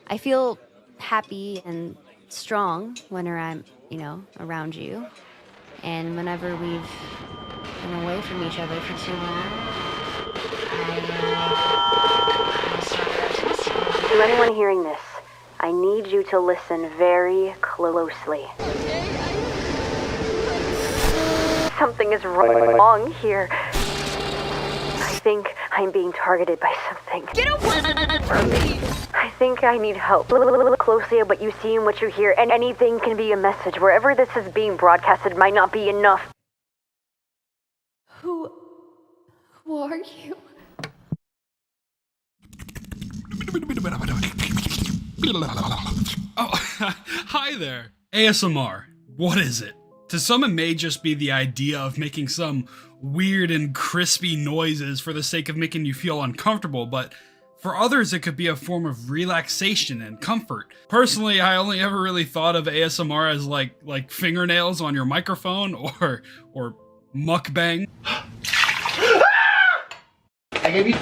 I feel happy and strong when I'm, around you. And whenever we've been away from each other for too long, to anyone hearing this, I need you to listen very closely. Something is wrong here. I think I'm being targeted by something. Get away from me! I think I need help. Look closely at what you see and what you hear, and anything can be a message. Wherever this is being broadcasted might not be enough. Who are you? Oh, hi there. ASMR. What is it? To some, it may just be the idea of making some weird and crispy noises for the sake of making you feel uncomfortable, but for others, it could be a form of relaxation and comfort. Personally, I only ever really thought of ASMR as like fingernails on your microphone or mukbang. I gave you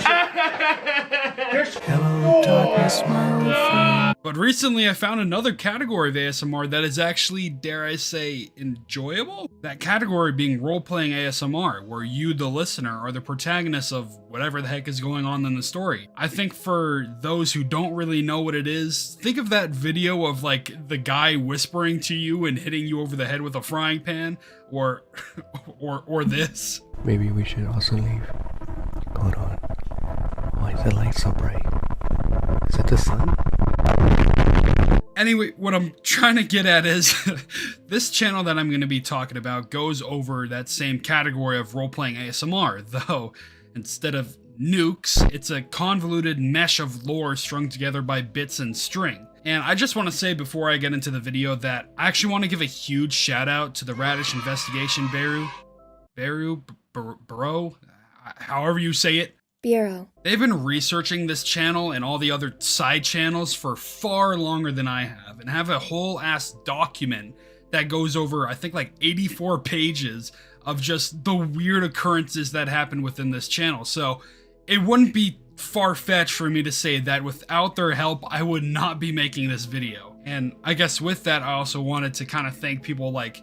Hello, darkness, my old friend. But recently I found another category of ASMR that is actually, dare I say, enjoyable? That category being role-playing ASMR, where you, the listener, are the protagonist of whatever the heck is going on in the story. I think for those who don't really know what it is, think of that video of like the guy whispering to you and hitting you over the head with a frying pan, or this. Maybe we should also leave. Hold on. Why is the light so bright? Is it the sun? Anyway, what I'm trying to get at is, this channel that I'm going to be talking about goes over that same category of role-playing ASMR, though instead of nukes, it's a convoluted mesh of lore strung together by bits and string. And I just want to say before I get into the video that I actually want to give a huge shout out to the Radish investigation Bureau, however you say it. Bureau. They've been researching this channel and all the other side channels for far longer than I have, and have a whole ass document that goes over, I think, like 84 pages of just the weird occurrences that happen within this channel. So it wouldn't be far-fetched for me to say that without their help, I would not be making this video. And I guess with that, I also wanted to kind of thank people like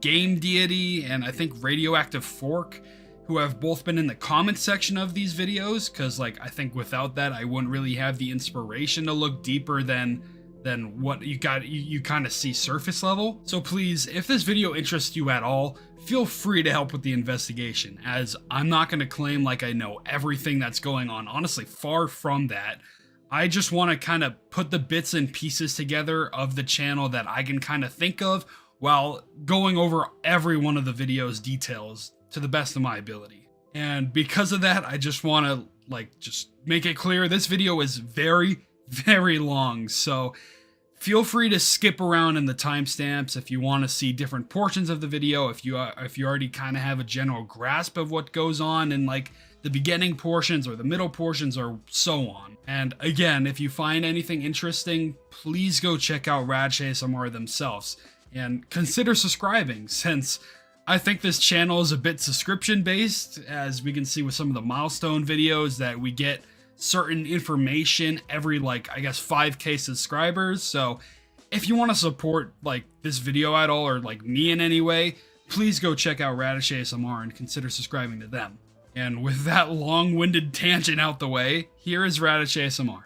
Game Deity and I think Radioactive Fork, who have both been in the comment section of these videos, because like I think without that I wouldn't really have the inspiration to look deeper than what you kind of see surface level. So please, if this video interests you at all, feel free to help with the investigation, as I'm not going to claim like I know everything that's going on. Honestly, far from that. I just want to kind of put the bits and pieces together of the channel that I can kind of think of while going over every one of the video's details to the best of my ability. And because of that, I just want to just make it clear this video is very, very long, so feel free to skip around in the timestamps if you want to see different portions of the video, if you already kind of have a general grasp of what goes on in like the beginning portions or the middle portions or so on. And again, if you find anything interesting, please go check out Radish ASMR themselves and consider subscribing, since I think this channel is a bit subscription based, as we can see with some of the Milestone videos that we get certain information every I guess 5k subscribers. So if you want to support like this video at all, or like me in any way, please go check out Radish ASMR and consider subscribing to them. And with that long-winded tangent out the way, here is Radish ASMR.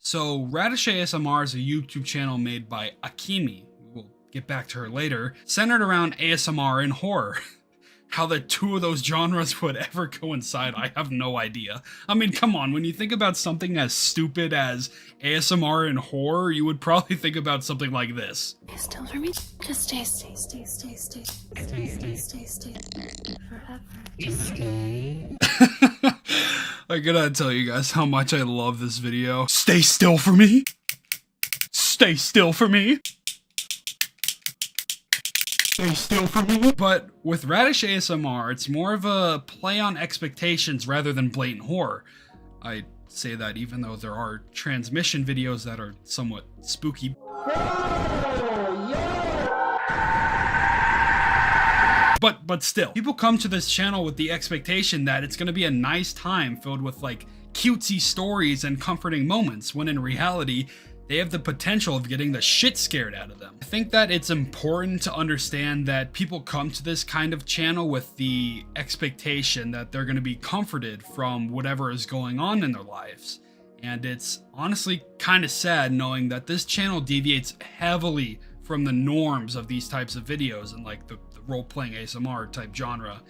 So Radish ASMR is a YouTube channel made by Akemi, we'll get back to her later, centered around ASMR and horror. How the two of those genres would ever coincide, I have no idea. I mean, come on, when you think about something as stupid as ASMR and horror, you would probably think about something like this. Stay still for me. Just stay forever. Just stay. I gotta tell you guys how much I love this video. Stay still for me. Stay still for me. Stay still for me. But with Radish ASMR, it's more of a play on expectations rather than blatant horror. I say that even though there are transmission videos that are somewhat spooky. But still, people come to this channel with the expectation that it's gonna be a nice time filled with like cutesy stories and comforting moments, when in reality, they have the potential of getting the shit scared out of them. I think that it's important to understand that people come to this kind of channel with the expectation that they're going to be comforted from whatever is going on in their lives. And it's honestly kind of sad knowing that this channel deviates heavily from the norms of these types of videos and like the role-playing ASMR type genre,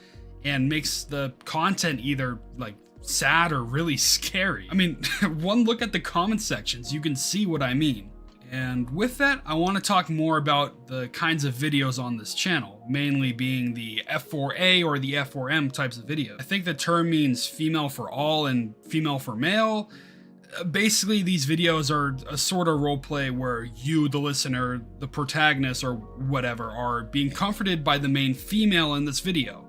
and makes the content either like sad or really scary. I mean, one look at the comment sections, you can see what I mean. And with that, I want to talk more about the kinds of videos on this channel, mainly being the F4A or the F4M types of videos. I think the term means female for all and female for male. Basically, these videos are a sort of roleplay where you, the listener, the protagonist or whatever, are being comforted by the main female in this video.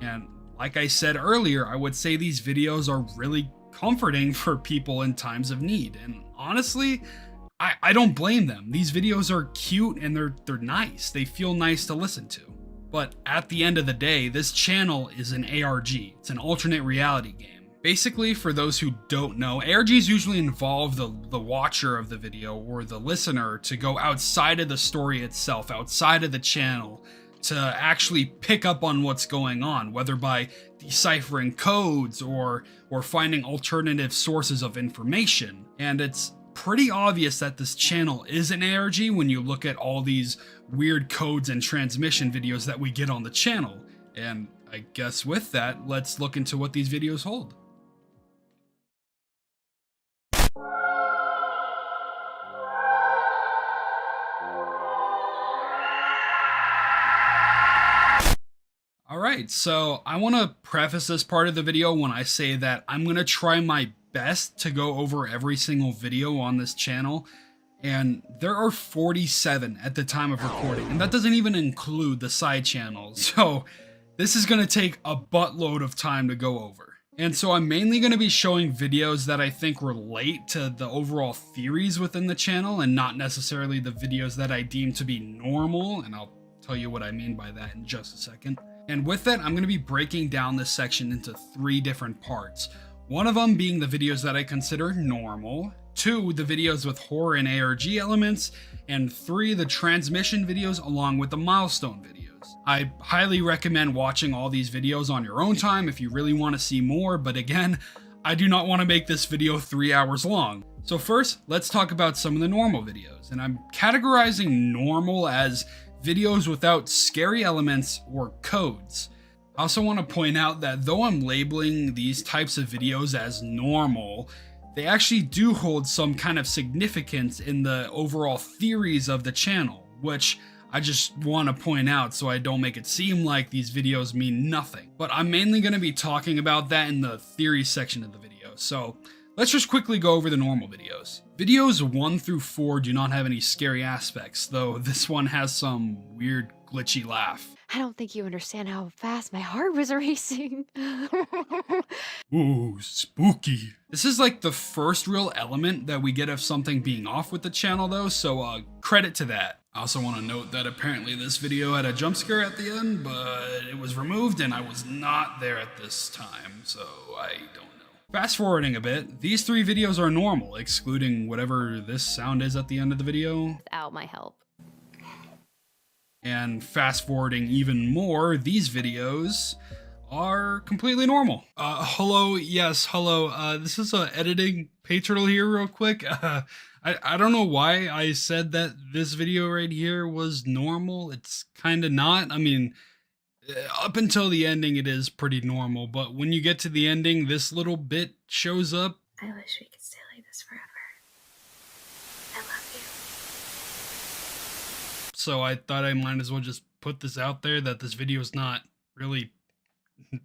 And like I said earlier, I would say these videos are really comforting for people in times of need. And honestly, I don't blame them. These videos are cute and they're nice. They feel nice to listen to. But at the end of the day, this channel is an ARG. It's an alternate reality game. Basically, for those who don't know, ARGs usually involve the watcher of the video or the listener to go outside of the story itself, outside of the channel, to actually pick up on what's going on, whether by deciphering codes or finding alternative sources of information. And it's pretty obvious that this channel is an ARG when you look at all these weird codes and transmission videos that we get on the channel. And I guess with that, let's look into what these videos hold. Alright, so I want to preface this part of the video when I say that I'm going to try my best to go over every single video on this channel, and there are 47 at the time of recording, and that doesn't even include the side channels, so this is going to take a buttload of time to go over. And so I'm mainly going to be showing videos that I think relate to the overall theories within the channel, and not necessarily the videos that I deem to be normal, and I'll tell you what I mean by that in just a second. And with that, I'm going to be breaking down this section into 3 different parts. One of them being the videos that I consider normal, 2, the videos with horror and ARG elements, and 3, the transmission videos along with the milestone videos. I highly recommend watching all these videos on your own time if you really want to see more, but again, I do not want to make this video 3 hours long. So first, let's talk about some of the normal videos, and I'm categorizing normal as videos without scary elements or codes. I also want to point out that though I'm labeling these types of videos as normal, they actually do hold some kind of significance in the overall theories of the channel, which I just want to point out so I don't make it seem like these videos mean nothing. But I'm mainly going to be talking about that in the theory section of the video, so let's just quickly go over the normal videos. Videos 1 through 4 do not have any scary aspects, though this one has some weird glitchy laugh. I don't think you understand how fast my heart was racing. Ooh, spooky. This is like the first real element that we get of something being off with the channel though, so credit to that. I also want to note that apparently this video had a jump scare at the end, but it was removed and I was not there at this time, so I don't know. Fast forwarding a bit, these 3 videos are normal, excluding whatever this sound is at the end of the video. Without my help. And fast forwarding even more, these videos are completely normal. Hello, yes, hello. This is editing Peyturtle here real quick. I don't know why I said that this video right here was normal. It's kind of not. I mean, up until the ending, it is pretty normal, but when you get to the ending, this little bit shows up. I wish we could stay like this forever. I love you. So I thought I might as well just put this out there that this video is not really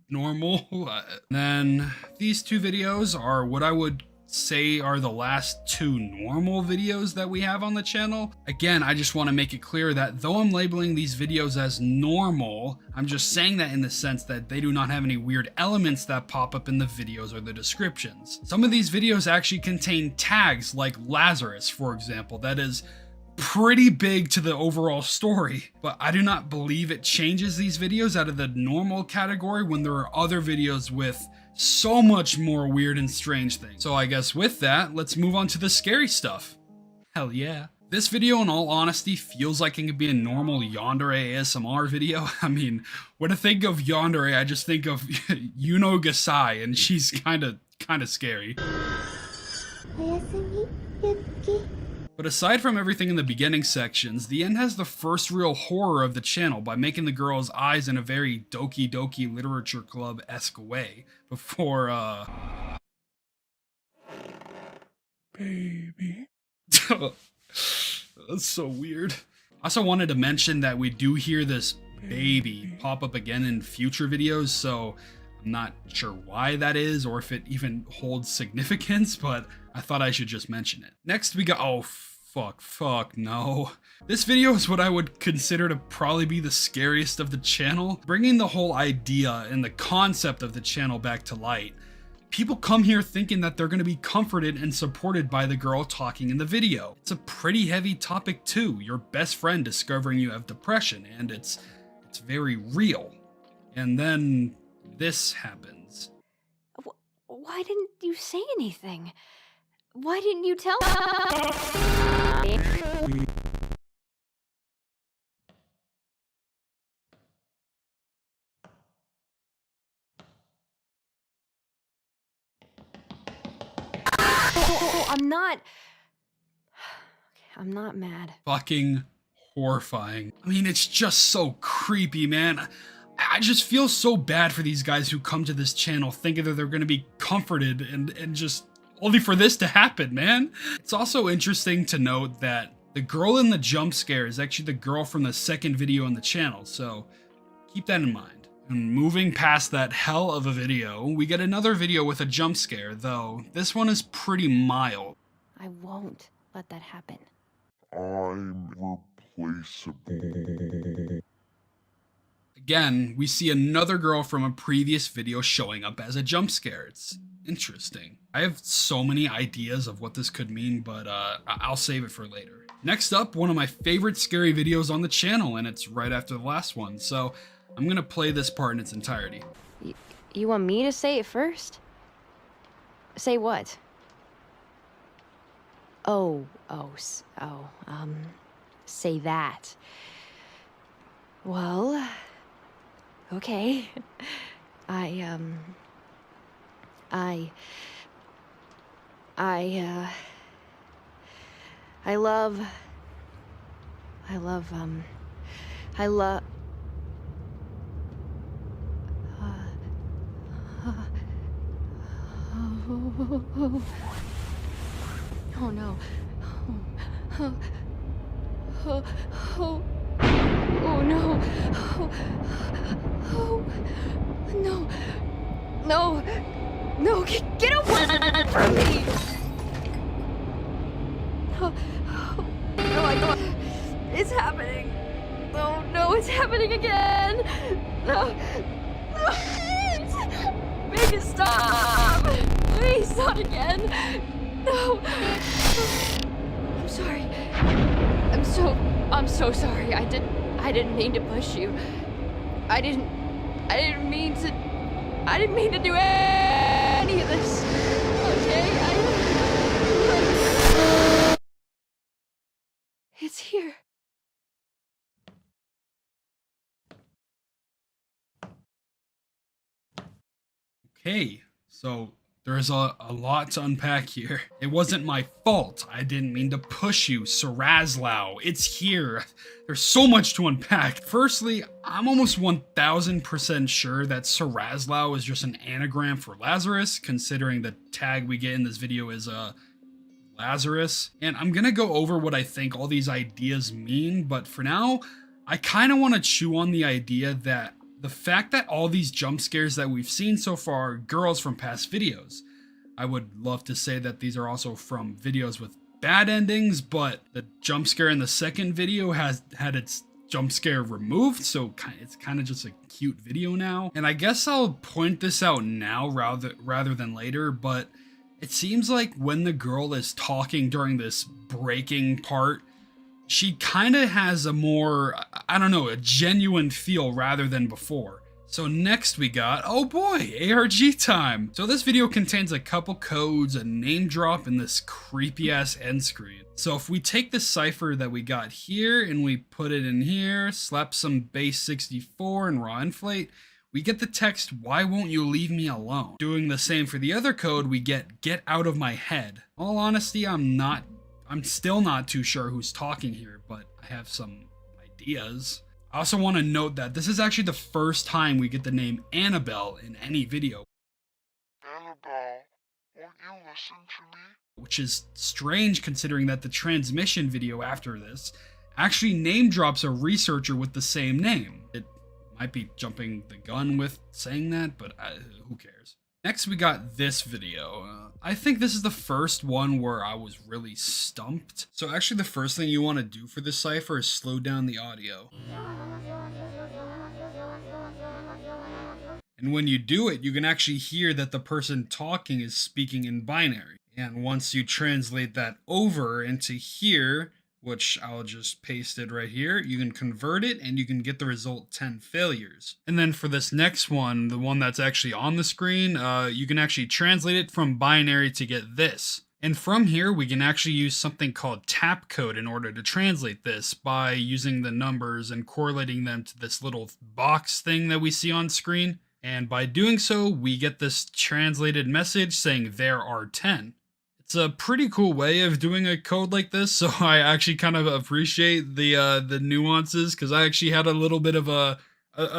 normal. Then these 2 videos are what I would say are the last 2 normal videos that we have on the channel. Again, I just want to make it clear that though I'm labeling these videos as normal, I'm just saying that in the sense that they do not have any weird elements that pop up in the videos or the descriptions. Some of these videos actually contain tags like Lazarus, for example, that is pretty big to the overall story, but I do not believe it changes these videos out of the normal category when there are other videos with so much more weird and strange things. So I guess with that, let's move on to the scary stuff. Hell yeah. This video, in all honesty, feels like it could be a normal Yandere ASMR video. I mean, when I think of Yandere, I just think of Yuno Gasai, and she's kind of scary. But aside from everything in the beginning sections, the end has the first real horror of the channel by making the girl's eyes in a very Doki Doki Literature Club-esque way before, Baby. That's so weird. I also wanted to mention that we do hear this baby pop up again in future videos, so I'm not sure why that is or if it even holds significance, but I thought I should just mention it. Next we got, oh fuck, no. This video is what I would consider to probably be the scariest of the channel, bringing the whole idea and the concept of the channel back to light. People come here thinking that they're going to be comforted and supported by the girl talking in the video. It's a pretty heavy topic too, your best friend discovering you have depression, and it's very real. And then this happens. Why didn't you say anything? Why didn't you tell me? I'm not mad. Fucking horrifying. I mean, it's just so creepy, man. I just feel so bad for these guys who come to this channel thinking that they're going to be comforted and just only for this to happen, man. It's also interesting to note that the girl in the jump scare is actually the girl from the second video on the channel, so keep that in mind. And moving past that hell of a video, we get another video with a jump scare, though this one is pretty mild. I won't let that happen. I'm replaceable. Again, we see another girl from a previous video showing up as a jump scare. It's interesting. I have so many ideas of what this could mean, but I'll save it for later. Next up, one of my favorite scary videos on the channel, and it's right after the last one, so I'm gonna play this part in its entirety. You want me to say it first? Say what? Say that. Well, okay. I love oh no. Oh no. No, get away from me. No, I don't. It's happening. Oh no, it's happening again. No. Make it stop. Please, not again. No. I'm sorry. I'm so sorry. I didn't mean to push you. I didn't mean to do any of this. Okay? It's here. Okay, so there's a lot to unpack here. It wasn't my fault. I didn't mean to push you, Sarazlau. It's here. There's so much to unpack. Firstly, I'm almost 1000% sure that Sarazlau is just an anagram for Lazarus, considering the tag we get in this video is Lazarus. And I'm gonna go over what I think all these ideas mean, but for now, I kind of want to chew on the idea that the fact that all these jump scares that we've seen so far are girls from past videos. I would love to say that these are also from videos with bad endings, but the jump scare in the second video has had its jump scare removed, so it's kind of just a cute video now. And I guess I'll point this out now rather than later, but it seems like when the girl is talking during this breaking part, she kind of has a more, I don't know, a genuine feel rather than before. So next we got, oh boy, ARG time. So this video contains a couple codes, a name drop, and this creepy ass end screen. So if we take the cipher that we got here and we put it in here, slap some base 64 and raw inflate, we get the text, why won't you leave me alone? Doing the same for the other code, we get out of my head. All honesty, I'm still not too sure who's talking here, but I have some ideas. I also want to note that this is actually the first time we get the name Annabelle in any video. Annabelle, won't you listen to me? Which is strange considering that the transmission video after this actually name drops a researcher with the same name. It might be jumping the gun with saying that, but who cares? Next we got this video. I think this is the first one where I was really stumped. So actually the first thing you want to do for this cipher is slow down the audio. And when you do it, you can actually hear that the person talking is speaking in binary. And once you translate that over into here, which I'll just paste it right here, you can convert it and you can get the result 10 failures. And then for this next one, the one that's actually on the screen, you can actually translate it from binary to get this. And from here, we can actually use something called tap code in order to translate this by using the numbers and correlating them to this little box thing that we see on screen. And by doing so, we get this translated message saying there are 10. It's a pretty cool way of doing a code like this, so I actually kind of appreciate the nuances, because I actually had a little bit of a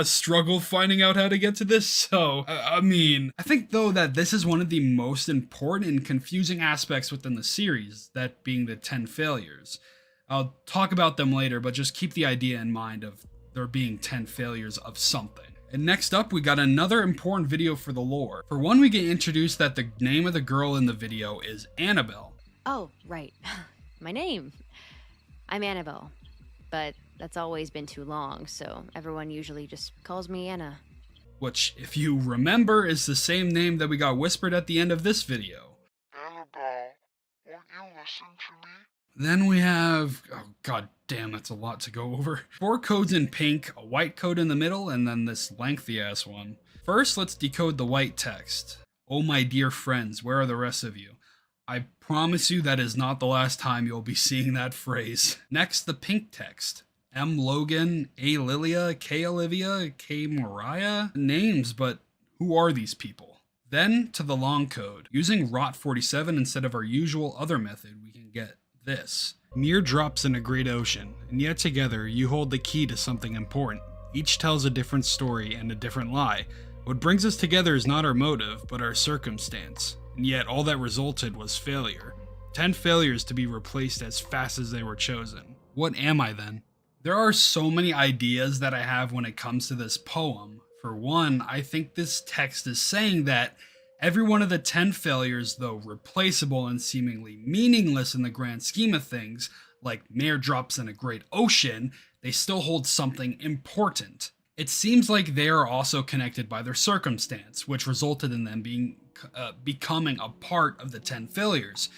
struggle finding out how to get to this. So, I mean, I think though that this is one of the most important and confusing aspects within the series, that being the 10 failures. I'll talk about them later, but just keep the idea in mind of there being 10 failures of something. And next up, we got another important video for the lore. For one, we get introduced that the name of the girl in the video is Annabelle. Oh, right. My name. I'm Annabelle. But that's always been too long, so everyone usually just calls me Anna. Which, if you remember, is the same name that we got whispered at the end of this video. Annabelle, won't you listen to me? Then we have, oh god damn, that's a lot to go over. 4 codes in pink, a white code in the middle, and then this lengthy ass one. First, let's decode the white text. Oh my dear friends, where are the rest of you? I promise you that is not the last time you'll be seeing that phrase. Next, the pink text. M. Logan, A. Lilia, K. Olivia, K. Mariah. Names, but who are these people? Then to the long code. Using ROT47 instead of our usual other method, we can get this. Mere drops in a great ocean, and yet together you hold the key to something important. Each tells a different story and a different lie. What brings us together is not our motive, but our circumstance. And yet all that resulted was failure. 10 failures to be replaced as fast as they were chosen. What am I then? There are so many ideas that I have when it comes to this poem. For one, I think this text is saying that every one of the 10 failures, though replaceable and seemingly meaningless in the grand scheme of things, like mere drops in a great ocean, they still hold something important. It seems like they are also connected by their circumstance, which resulted in them becoming a part of the 10 failures,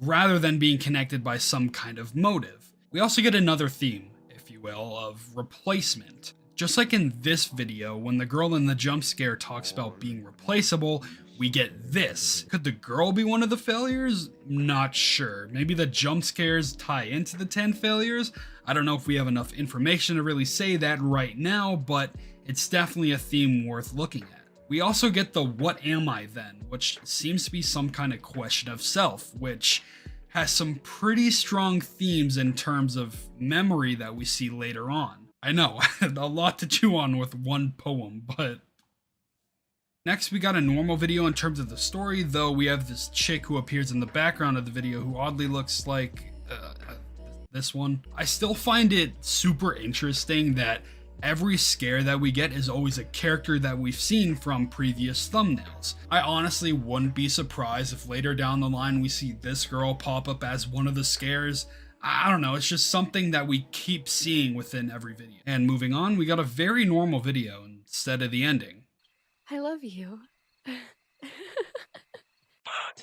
rather than being connected by some kind of motive. We also get another theme, if you will, of replacement. Just like in this video, when the girl in the jump scare talks about being replaceable, we get this. Could the girl be one of the failures? Not sure. Maybe the jump scares tie into the 10 failures? I don't know if we have enough information to really say that right now, but it's definitely a theme worth looking at. We also get the what am I then, which seems to be some kind of question of self, which has some pretty strong themes in terms of memory that we see later on. I know, a lot to chew on with one poem, but... Next, we got a normal video in terms of the story, though we have this chick who appears in the background of the video who oddly looks like this one. I still find it super interesting that every scare that we get is always a character that we've seen from previous thumbnails. I honestly wouldn't be surprised if later down the line we see this girl pop up as one of the scares. I don't know, it's just something that we keep seeing within every video. And moving on, we got a very normal video instead of the ending. I love you. But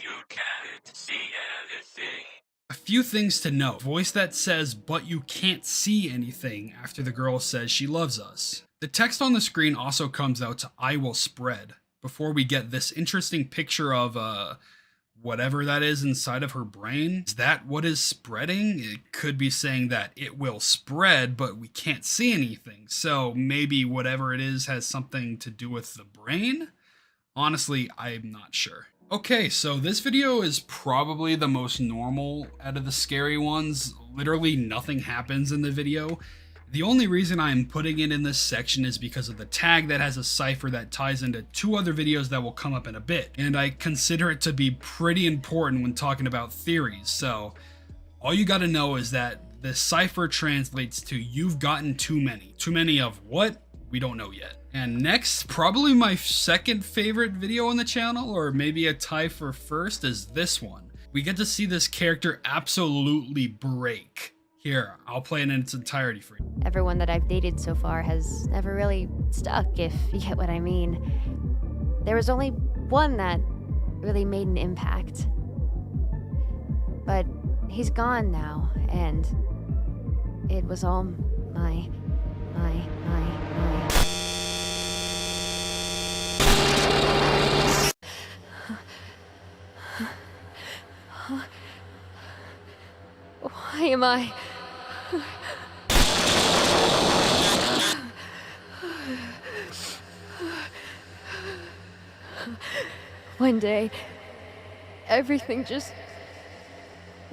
you can't see anything. I few things to note. Voice that says, "but you can't see anything," after the girl says she loves us. The text on the screen also comes out to "I will spread," before we get this interesting picture of whatever that is inside of her brain. Is that what is spreading? It could be saying that it will spread, but we can't see anything. So maybe whatever it is has something to do with the brain? Honestly, I'm not sure. Okay, so this video is probably the most normal out of the scary ones. Literally nothing happens in the video. The only reason I'm putting it in this section is because of the tag that has a cipher that ties into 2 other videos that will come up in a bit, and I consider it to be pretty important when talking about theories. So all you gotta know is that the cipher translates to "you've gotten too many." Too many of what? We don't know yet. And next, probably my second favorite video on the channel, or maybe a tie for first, is this one. We get to see this character absolutely break. Here, I'll play it in its entirety for you. Everyone that I've dated so far has never really stuck, if you get what I mean. There was only one that really made an impact. But he's gone now, and it was all my. Why am I? One day, everything just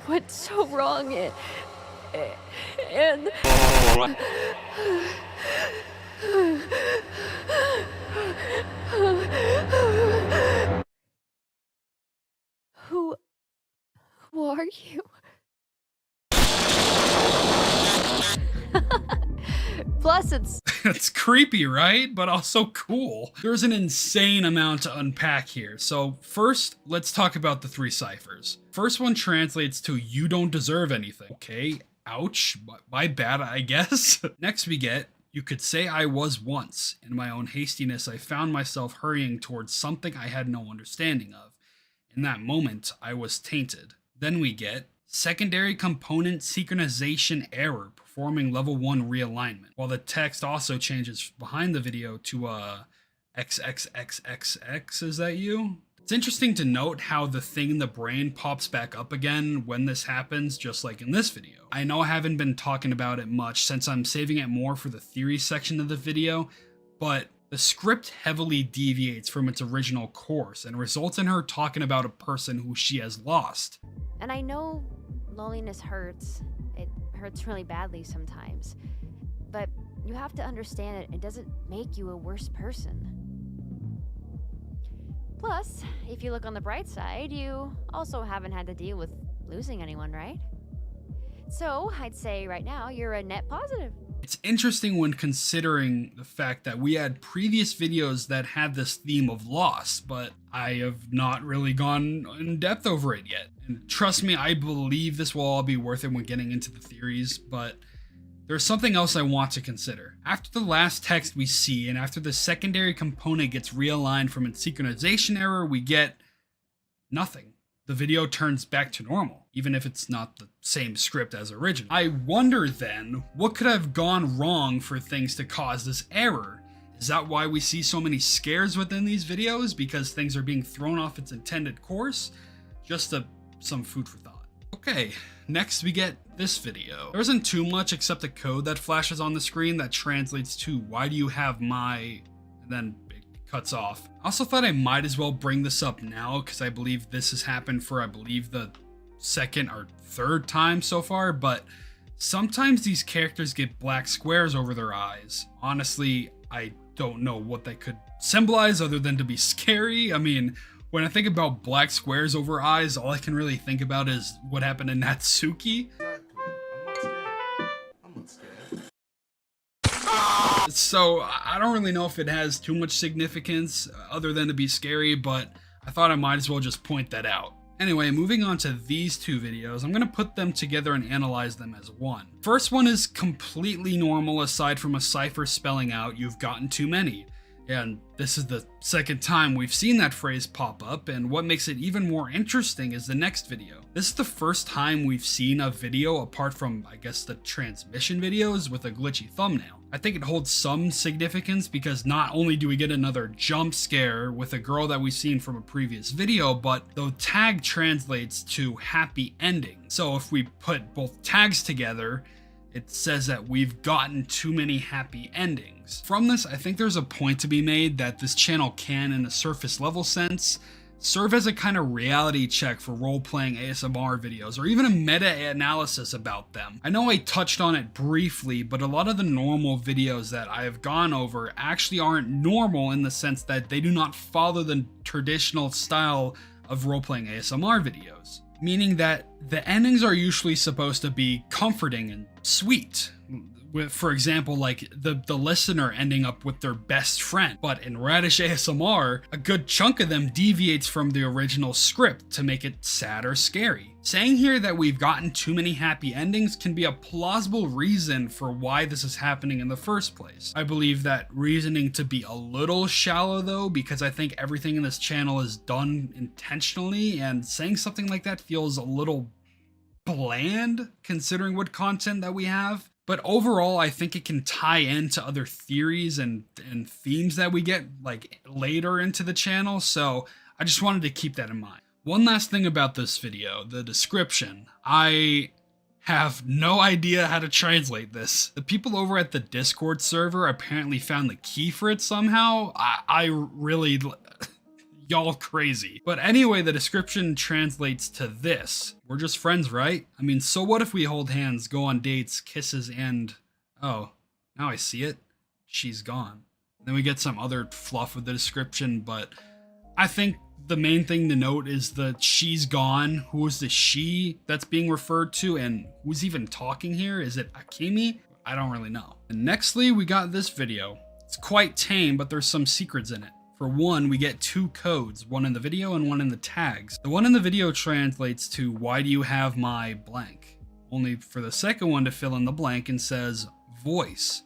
went so wrong, and who are you? Plus, It's creepy, right? But also cool. There's an insane amount to unpack here. So first, let's talk about the 3 ciphers. First one translates to "you don't deserve anything." Okay, ouch, my bad, I guess. Next we get, "you could say I was once. In my own hastiness, I found myself hurrying towards something I had no understanding of. In that moment, I was tainted." Then we get, "secondary component synchronization error, performing level 1 realignment," while the text also changes behind the video to XXXXX, is that you? It's interesting to note how the thing in the brain pops back up again when this happens, just like in this video. I know I haven't been talking about it much since I'm saving it more for the theory section of the video, but the script heavily deviates from its original course and results in her talking about a person who she has lost. and I know loneliness hurts. It hurts really badly sometimes. But you have to understand it doesn't make you a worse person. Plus, if you look on the bright side, you also haven't had to deal with losing anyone, right? So, I'd say right now, you're a net positive. It's interesting when considering the fact that we had previous videos that had this theme of loss, but I have not really gone in depth over it yet. And trust me, I believe this will all be worth it when getting into the theories, but there's something else I want to consider. After the last text we see, and after the secondary component gets realigned from its synchronization error, we get nothing. The video turns back to normal, even if it's not the same script as original. I wonder then, what could have gone wrong for things to cause this error? Is that why we see so many scares within these videos? Because things are being thrown off its intended course? Just some food for thought. Okay, next we get this video. There isn't too much except a code that flashes on the screen that translates to "why do you have my," and then it cuts off. I also thought I might as well bring this up now because I believe this has happened for, I believe, the second or third time so far, but sometimes these characters get black squares over their eyes. Honestly, I don't know what they could symbolize other than to be scary. I mean, when I think about black squares over eyes, all I can really think about is what happened in Natsuki. I'm not scared. So I don't really know if it has too much significance other than to be scary, but I thought I might as well just point that out. Anyway, moving on to these two videos, I'm going to put them together and analyze them as one. First one is completely normal aside from a cipher spelling out "you've gotten too many." And this is the second time we've seen that phrase pop up, and what makes it even more interesting is the next video. This is the first time we've seen a video apart from, I guess, the transmission videos with a glitchy thumbnail. I think it holds some significance because not only do we get another jump scare with a girl that we've seen from a previous video, but the tag translates to happy ending. So if we put both tags together, it says that we've gotten too many happy endings. From this, I think there's a point to be made that this channel can, in a surface level sense, serve as a kind of reality check for role-playing ASMR videos, or even a meta-analysis about them. I know I touched on it briefly, but a lot of the normal videos that I have gone over actually aren't normal in the sense that they do not follow the traditional style of role-playing ASMR videos. Meaning that the endings are usually supposed to be comforting and sweet. With, for example, like the listener ending up with their best friend. But in Radish ASMR, a good chunk of them deviates from the original script to make it sad or scary. Saying here that we've gotten too many happy endings can be a plausible reason for why this is happening in the first place. I believe that reasoning to be a little shallow though, because I think everything in this channel is done intentionally, and saying something like that feels a little bland considering what content that we have. But overall, I think it can tie into other theories and themes that we get like later into the channel, so I just wanted to keep that in mind. One last thing about this video, the description. I have no idea how to translate this. The people over at the Discord server apparently found the key for it somehow. I really... y'all crazy. But anyway, the description translates to this. We're just friends, right? I mean, so what if we hold hands, go on dates, kisses, and... oh, now I see it. She's gone. Then we get some other fluff with the description, but I think the main thing to note is the she's gone. Who is the she that's being referred to, and who's even talking here? Is it Akemi? I don't really know. And nextly, we got this video. It's quite tame, but there's some secrets in it. For one, we get two codes, one in the video and one in the tags. The one in the video translates to, "Why do you have my blank?" Only for the second one to fill in the blank and says, "Voice.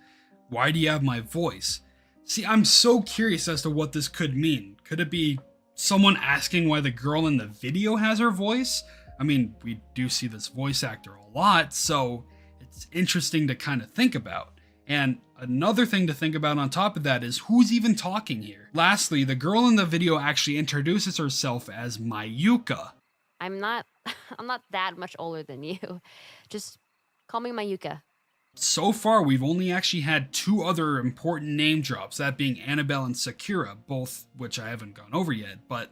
Why do you have my voice?" See, I'm so curious as to what this could mean. Could it be someone asking why the girl in the video has her voice? I mean, we do see this voice actor a lot, so it's interesting to kind of think about. And another thing to think about on top of that is who's even talking here. Lastly, the girl in the video actually introduces herself as Mayuka. I'm not that much older than you. Just call me Mayuka. So far, we've only actually had two other important name drops, that being Annabelle and Sakura, both which I haven't gone over yet, but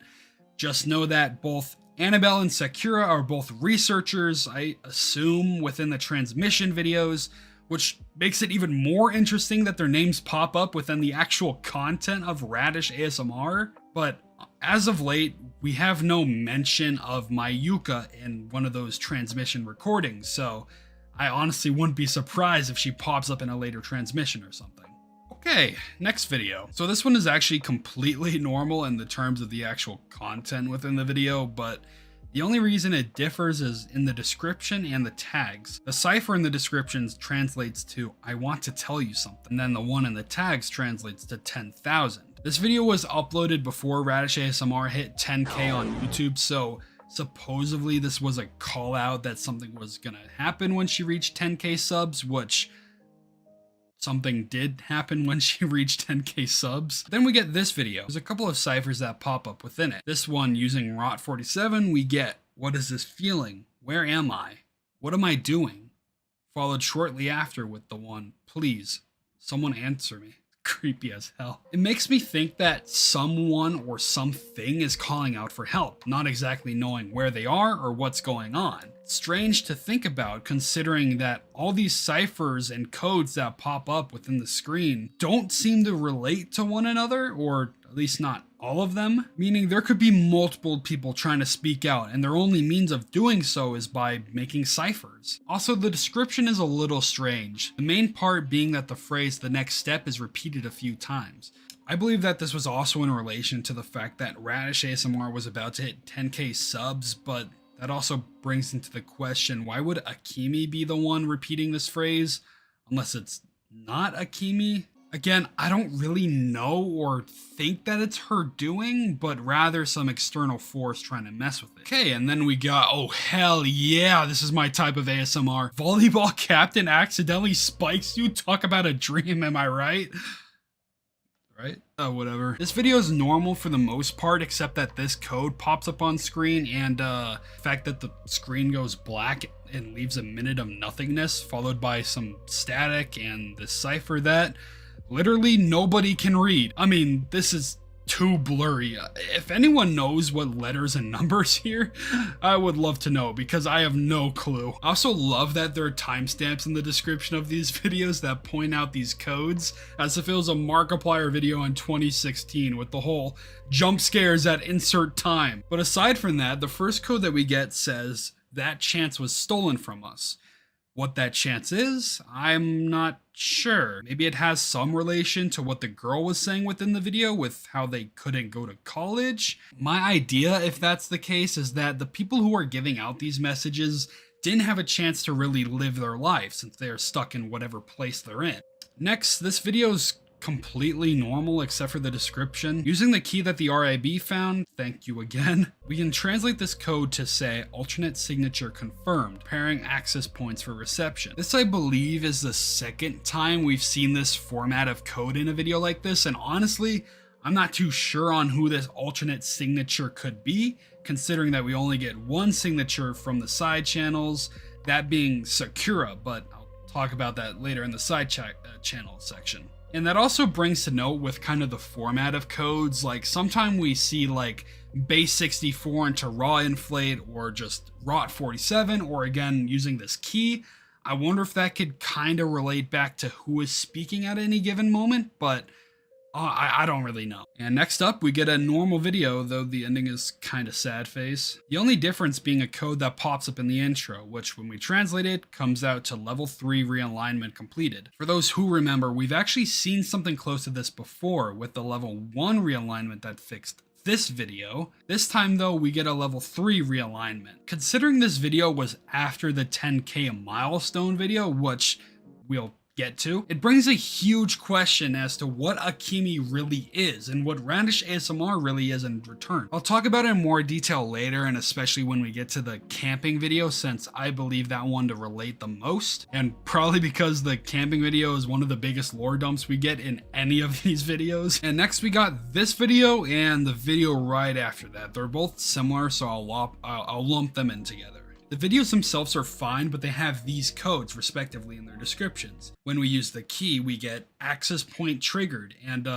just know that both Annabelle and Sakura are both researchers, I assume, within the transmission videos, which makes it even more interesting that their names pop up within the actual content of Radish ASMR. But as of late, we have no mention of Mayuka in one of those transmission recordings, so I honestly wouldn't be surprised if she pops up in a later transmission or something. Okay, next video. So this one is actually completely normal in the terms of the actual content within the video, but the only reason it differs is in the description and the tags. The cipher in the descriptions translates to, "I want to tell you something," and then the one in the tags translates to 10,000. This video was uploaded before Radish ASMR hit 10K on YouTube, so supposedly this was a call out that something was gonna happen when she reached 10K subs, which something did happen when she reached 10K subs. Then we get this video. There's a couple of ciphers that pop up within it. This one, using Rot47, we get, "What is this feeling? Where am I? What am I doing?" Followed shortly after with the one, "Please, someone answer me." Creepy as hell. It makes me think that someone or something is calling out for help, not exactly knowing where they are or what's going on. Strange to think about, considering that all these ciphers and codes that pop up within the screen don't seem to relate to one another, or at least not all of them, meaning there could be multiple people trying to speak out, and their only means of doing so is by making ciphers. Also, the description is a little strange, the main part being that the phrase "the next step" is repeated a few times. I believe that this was also in relation to the fact that Radish ASMR was about to hit 10K subs, but that also brings into the question, why would Akemi be the one repeating this phrase, unless it's not Akemi? Again, I don't really know or think that it's her doing, but rather some external force trying to mess with it. Okay, and then we got, oh hell yeah, this is my type of ASMR. Volleyball captain accidentally spikes you? Talk about a dream, am I right? Right? Oh, whatever. This video is normal for the most part, except that this code pops up on screen and the fact that the screen goes black and leaves a minute of nothingness, followed by some static and the cipher that literally nobody can read. I mean, this is too blurry. If anyone knows what letters and numbers here, I would love to know because I have no clue. I also love that there are timestamps in the description of these videos that point out these codes as if it was a Markiplier video in 2016 with the whole jump scares at insert time. But aside from that, the first code that we get says that chance was stolen from us. What that chance is, I'm not sure. Maybe it has some relation to what the girl was saying within the video with how they couldn't go to college. My idea, if that's the case, is that the people who are giving out these messages didn't have a chance to really live their life since they are stuck in whatever place they're in. Next, this video's completely normal except for the description. Using the key that the RIB found, thank you again, we can translate this code to say alternate signature confirmed, pairing access points for reception. This, I believe, is the second time we've seen this format of code in a video like this, and honestly, I'm not too sure on who this alternate signature could be, considering that we only get one signature from the side channels, that being Sakura, but I'll talk about that later in the side channel section. And that also brings to note with kind of the format of codes, like sometimes we see like base 64 into raw inflate or just rot 47, or again using this key. I wonder if that could kind of relate back to who is speaking at any given moment, but I don't really know. And next up, we get a normal video, though the ending is kind of sad face. The only difference being a code that pops up in the intro, which when we translate it, comes out to level 3 realignment completed. For those who remember, we've actually seen something close to this before with the level 1 realignment that fixed this video. This time though, we get a level 3 realignment. Considering this video was after the 10K milestone video, which we'll get to, it brings a huge question as to what Akemi really is and what Radish ASMR really is in return. I'll talk about it in more detail later, and especially when we get to the camping video, since I believe that one to relate the most, and probably because the camping video is one of the biggest lore dumps we get in any of these videos. And next we got this video and the video right after that. They're both similar, so I'll lump them in together. The videos themselves are fine, but they have these codes respectively in their descriptions. When we use the key, we get access point triggered and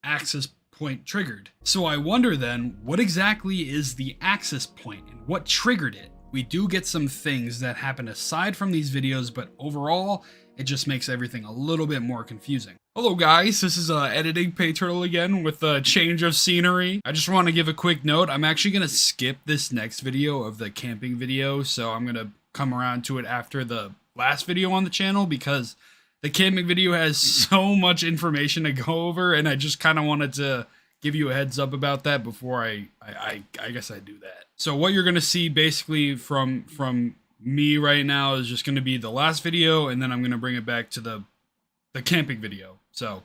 access point triggered. So I wonder then, what exactly is the access point and what triggered it? We do get some things that happen aside from these videos, but overall, it just makes everything a little bit more confusing. Hello guys, this is editing Peyturtle again with a change of scenery. I just want to give a quick note. I'm actually going to skip this next video of the camping video, so I'm going to come around to it after the last video on the channel because the camping video has so much information to go over, and I just kind of wanted to give you a heads up about that before I guess I do that. So what you're going to see basically from me right now is just going to be the last video, and then I'm going to bring it back to the camping video. So,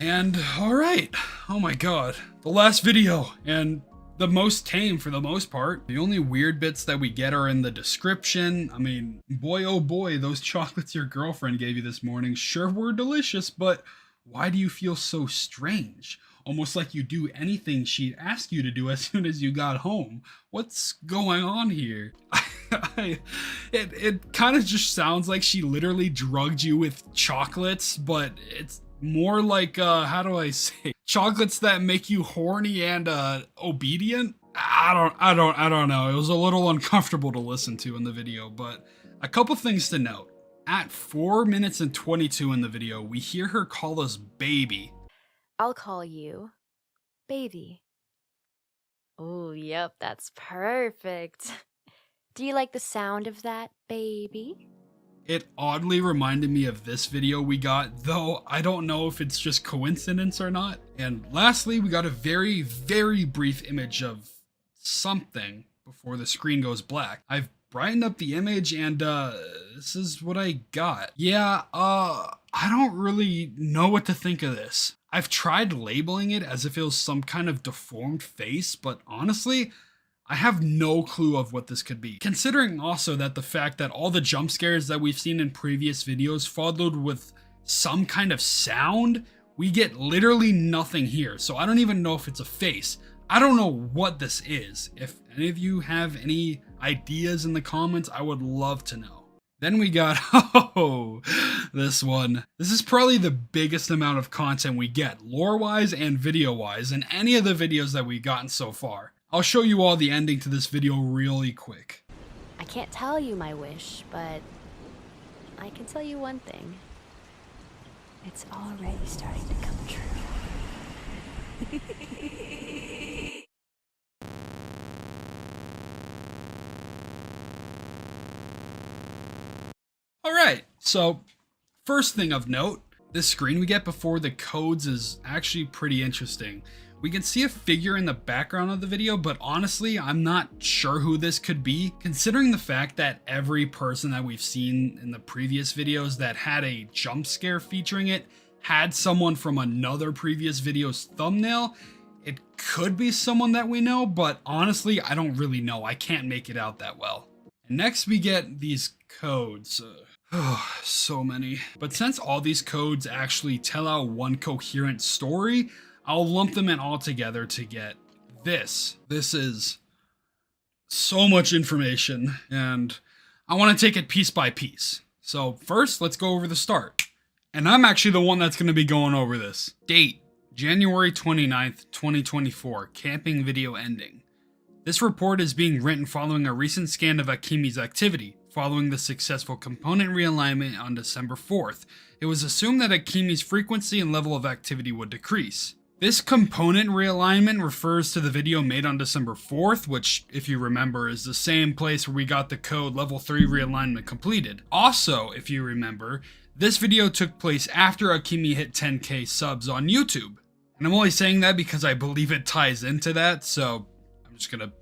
and all right, oh my god, the last video and the most tame for the most part. The only weird bits that we get are in the description. I mean, boy oh boy, those chocolates your girlfriend gave you this morning sure were delicious, but why do you feel so strange? Almost like you do anything she'd ask you to do as soon as you got home. What's going on here? It kind of just sounds like she literally drugged you with chocolates, but it's more like how do I say, chocolates that make you horny and obedient. I don't know. It was a little uncomfortable to listen to in the video, but a couple things to note. At 4 minutes and 22 in the video, we hear her call us baby. I'll call you baby. Oh, yep, that's perfect. Do you like the sound of that, baby? It oddly reminded me of this video we got, though I don't know if it's just coincidence or not. And lastly, we got a very, very brief image of something before the screen goes black. I've brightened up the image and this is what I got. Yeah, I don't really know what to think of this. I've tried labeling it as if it was some kind of deformed face, but honestly, I have no clue of what this could be. Considering also that the fact that all the jump scares that we've seen in previous videos followed with some kind of sound, we get literally nothing here. So I don't even know if it's a face. I don't know what this is. If any of you have any ideas in the comments, I would love to know. Then we got, this one. This is probably the biggest amount of content we get, lore-wise and video-wise, in any of the videos that we've gotten so far. I'll show you all the ending to this video really quick. I can't tell you my wish, but I can tell you one thing. It's already starting to come true. Alright, so first thing of note, this screen we get before the codes is actually pretty interesting. We can see a figure in the background of the video, but honestly, I'm not sure who this could be, considering the fact that every person that we've seen in the previous videos that had a jump scare featuring it had someone from another previous video's thumbnail. It could be someone that we know, but honestly, I don't really know. I can't make it out that well. And next we get these codes. So many. But since all these codes actually tell out one coherent story, I'll lump them in all together to get this. This is so much information, and I want to take it piece by piece. So first, let's go over the start. And I'm actually the one that's going to be going over this. Date, January 29th, 2024, camping video ending. This report is being written following a recent scan of Akemi's activity. Following the successful component realignment on December 4th, it was assumed that Akemi's frequency and level of activity would decrease. This component realignment refers to the video made on December 4th, which, if you remember, is the same place where we got the code level 3 realignment completed. Also, if you remember, this video took place after Akemi hit 10k subs on YouTube. And I'm only saying that because I believe it ties into that, so I'm just gonna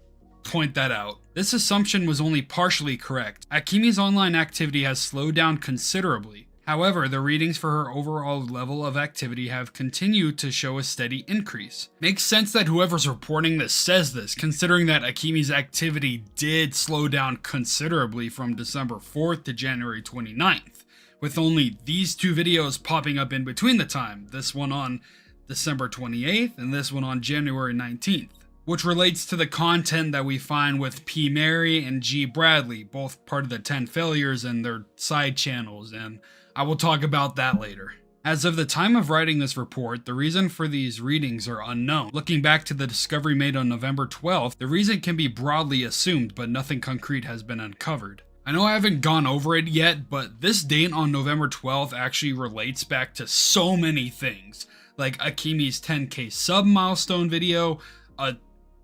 point that out. This assumption was only partially correct. Akemi's online activity has slowed down considerably. However, the readings for her overall level of activity have continued to show a steady increase. Makes sense that whoever's reporting this says this, considering that Akemi's activity did slow down considerably from December 4th to January 29th, with only these two videos popping up in between the time, this one on December 28th and this one on January 19th. Which relates to the content that we find with P. Mary and G. Bradley, both part of the 10 failures and their side channels, and I will talk about that later. As of the time of writing this report, the reason for these readings are unknown. Looking back to the discovery made on November 12th, the reason can be broadly assumed, but nothing concrete has been uncovered. I know I haven't gone over it yet, but this date on November 12th actually relates back to so many things, like Akemi's 10k sub milestone video, a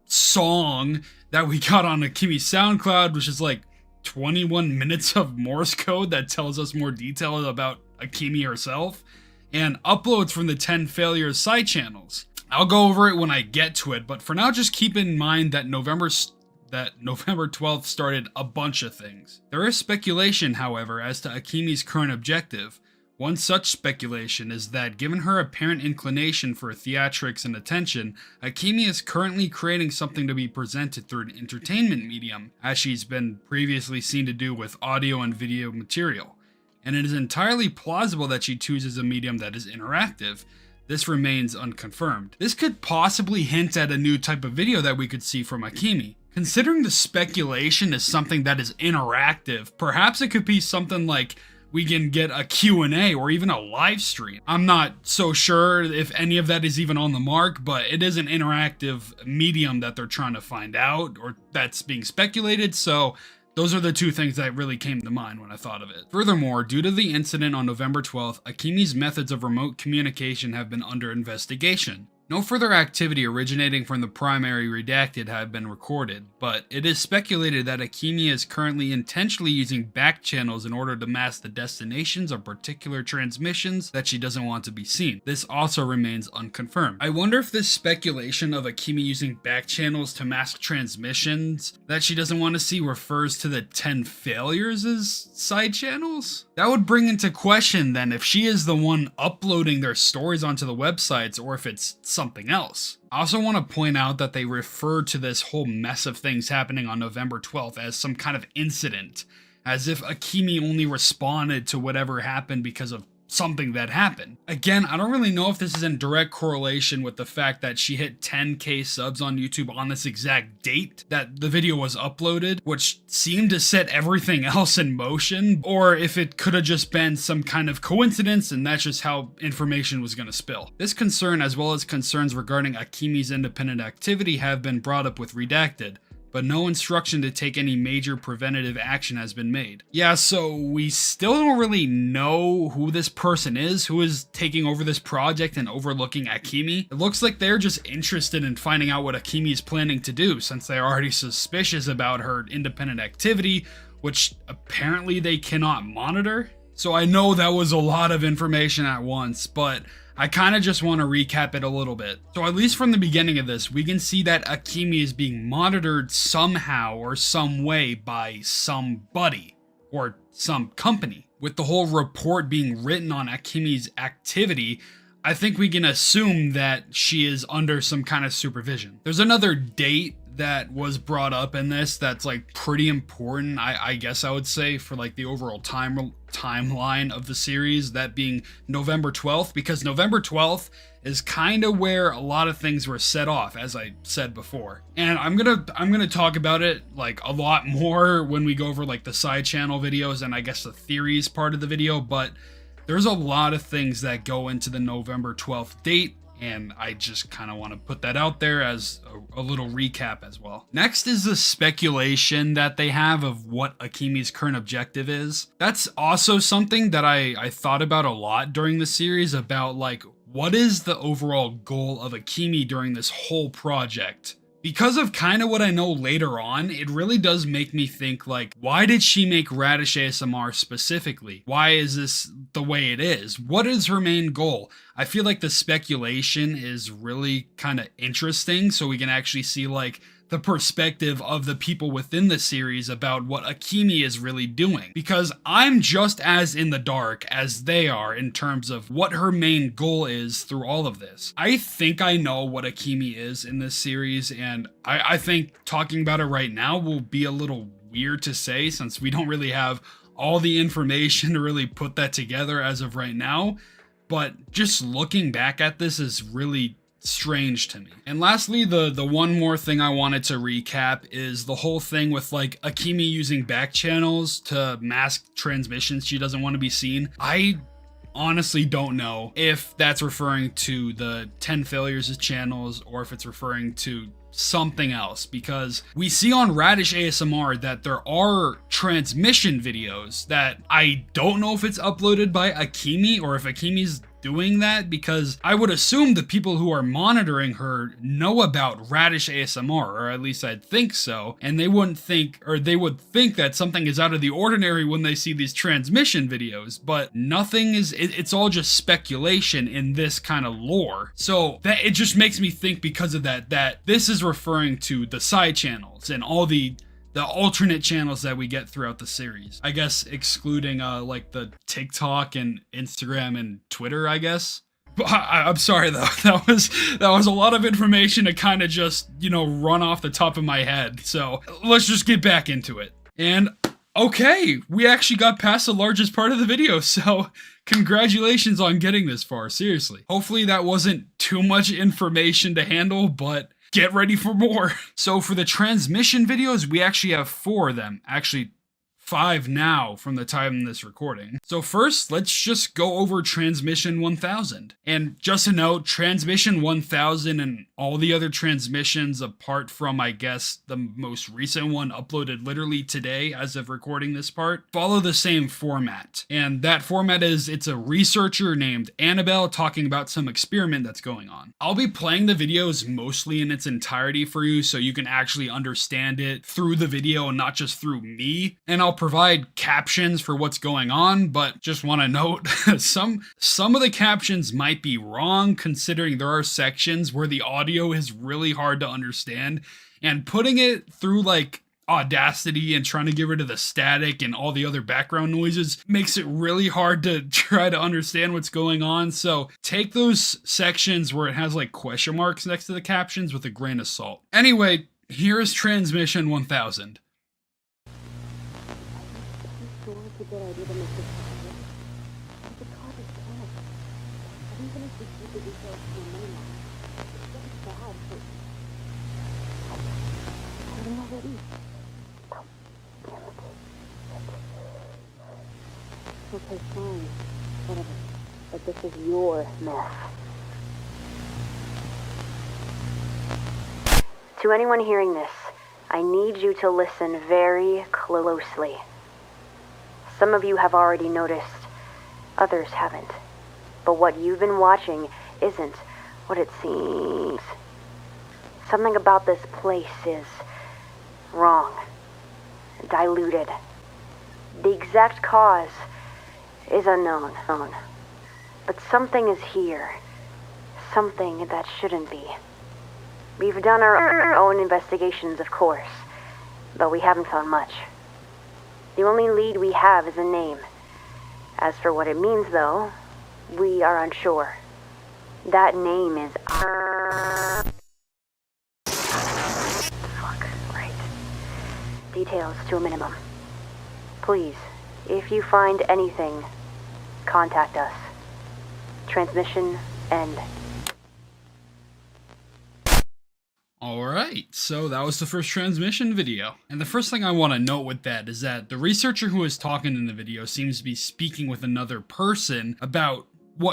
song that we got on Akemi's Soundcloud, which is like 21 minutes of Morse code that tells us more detail about Akemi herself, and uploads from the 10 failures side channels. I'll go over it when I get to it, but for now just keep in mind that November 12th started a bunch of things. There is speculation, however, as to Akemi's current objective. One such speculation is that, given her apparent inclination for theatrics and attention, Akemi is currently creating something to be presented through an entertainment medium, as she's been previously seen to do with audio and video material. And it is entirely plausible that she chooses a medium that is interactive. This remains unconfirmed. This could possibly hint at a new type of video that we could see from Akemi. Considering the speculation is something that is interactive, perhaps it could be something like we can get a Q&A or even a live stream. I'm not so sure if any of that is even on the mark, but it is an interactive medium that they're trying to find out, or that's being speculated, so those are the two things that really came to mind when I thought of it. Furthermore, due to the incident on November 12th, Akemi's methods of remote communication have been under investigation. No further activity originating from the primary redacted have been recorded, but it is speculated that Akemi is currently intentionally using back channels in order to mask the destinations of particular transmissions that she doesn't want to be seen. This also remains unconfirmed. I wonder if this speculation of Akemi using back channels to mask transmissions that she doesn't want to see refers to the 10 failures as side channels? That would bring into question then if she is the one uploading their stories onto the websites or if it's something else. I also want to point out that they refer to this whole mess of things happening on November 12th as some kind of incident, as if Akemi only responded to whatever happened because of something that happened. Again, I don't really know if this is in direct correlation with the fact that she hit 10k subs on YouTube on this exact date that the video was uploaded, which seemed to set everything else in motion, or if it could have just been some kind of coincidence and that's just how information was going to spill. This concern, as well as concerns regarding Akemi's independent activity, have been brought up with Redacted, but no instruction to take any major preventative action has been made. Yeah, so we still don't really know who this person is, who is taking over this project and overlooking Akemi. It looks like they're just interested in finding out what Akemi is planning to do, since they're already suspicious about her independent activity, which apparently they cannot monitor. So I know that was a lot of information at once, but I kind of just want to recap it a little bit. So at least from the beginning of this, we can see that Akemi is being monitored somehow or some way by somebody or some company. With the whole report being written on Akemi's activity, I think we can assume that she is under some kind of supervision. There's another date that was brought up in this that's like pretty important, I guess I would say, for like the overall timeline of the series, that being November 12th, because November 12th is kind of where a lot of things were set off, as I said before. And I'm gonna talk about it like a lot more when we go over like the side channel videos and I guess the theories part of the video, but there's a lot of things that go into the November 12th date, and I just kind of want to put that out there as a little recap as well. Next is the speculation that they have of what Akemi's current objective is. That's also something that I thought about a lot during the series, about like, what is the overall goal of Akemi during this whole project? Because of kind of what I know later on, it really does make me think like, why did she make Radish ASMR specifically? Why is this the way it is? What is her main goal? I feel like the speculation is really kind of interesting, so we can actually see like the perspective of the people within the series about what Akemi is really doing. Because I'm just as in the dark as they are in terms of what her main goal is through all of this. I think I know what Akemi is in this series, and I think talking about it right now will be a little weird to say, since we don't really have all the information to really put that together as of right now. But just looking back at this is really strange to me. And lastly, the one more thing I wanted to recap is the whole thing with like Akemi using back channels to mask transmissions she doesn't want to be seen. I honestly don't know if that's referring to the 10 failures of channels or if it's referring to something else, because we see on Radish ASMR that there are transmission videos that I don't know if it's uploaded by Akemi or if Akemi's doing that, because I would assume the people who are monitoring her know about Radish ASMR, or at least I'd think so, and they wouldn't think, or they would think that something is out of the ordinary when they see these transmission videos, but nothing is, it's all just speculation in this kind of lore. So that it just makes me think, because of that this is referring to the side channels and all the alternate channels that we get throughout the series. I guess excluding like the TikTok and Instagram and Twitter, I guess. But I'm sorry though, that was a lot of information to kind of just, you know, run off the top of my head. So let's just get back into it. And okay, we actually got past the largest part of the video, so congratulations on getting this far, seriously. Hopefully that wasn't too much information to handle, but get ready for more. So for the transmission videos, we actually have 4 of them. Actually, 5 now from the time of this recording. So first, let's just go over Transmission 1000. And just a note, Transmission 1000 and all the other transmissions apart from, I guess, the most recent one uploaded literally today as of recording this part, follow the same format. And that format is, it's a researcher named Annabelle talking about some experiment that's going on. I'll be playing the videos mostly in its entirety for you so you can actually understand it through the video and not just through me. And I'll provide captions for what's going on, but just want to note some of the captions might be wrong considering there are sections where the audio is really hard to understand, and putting it through like Audacity and trying to get rid of the static and all the other background noises makes it really hard to try to understand what's going on. So take those sections where it has like question marks next to the captions with a grain of salt. Anyway, here's Transmission 1000. Okay, fine. Whatever. But this is your mess. To anyone hearing this, I need you to listen very closely. Some of you have already noticed, others haven't. But what you've been watching isn't what it seems. Something about this place is wrong, diluted. The exact cause is unknown, but something is here, something that shouldn't be. We've done our own investigations, of course, but we haven't found much. The only lead we have is a name. As for what it means, though, we are unsure. That name is... Fuck, right. Details to a minimum. Please, if you find anything, contact us. Transmission end. Alright, so that was the first transmission video. And the first thing I want to note with that is that the researcher who is talking in the video seems to be speaking with another person about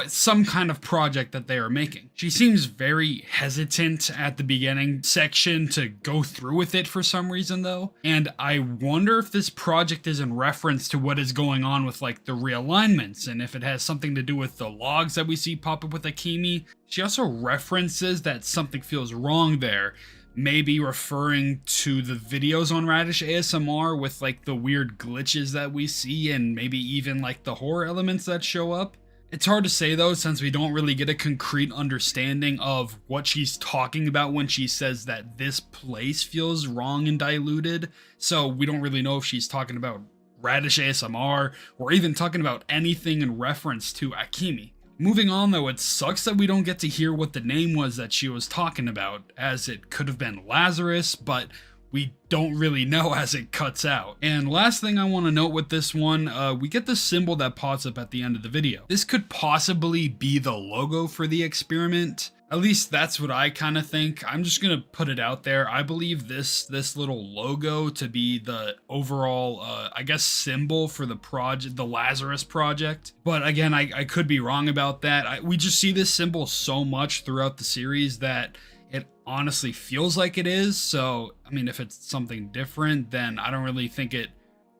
some kind of project that they are making. She seems very hesitant at the beginning section to go through with it for some reason though. And I wonder if this project is in reference to what is going on with like the realignments and if it has something to do with the logs that we see pop up with Akemi. She also references that something feels wrong there, maybe referring to the videos on Radish ASMR with like the weird glitches that we see and maybe even like the horror elements that show up. It's hard to say though, since we don't really get a concrete understanding of what she's talking about when she says that this place feels wrong and diluted. So we don't really know if she's talking about Radish ASMR or even talking about anything in reference to Akemi. Moving on though, it sucks that we don't get to hear what the name was that she was talking about, as it could have been Lazarus, but we don't really know as it cuts out. And last thing I want to note with this one, we get the symbol that pops up at the end of the video. This could possibly be the logo for the experiment. At least that's what I kind of think. I'm just gonna put it out there. I believe this little logo to be the overall, I guess, symbol for the project, the Lazarus project. But again, I could be wrong about that. We just see this symbol so much throughout the series that it honestly feels like it is. So, I mean, if it's something different, then I don't really think it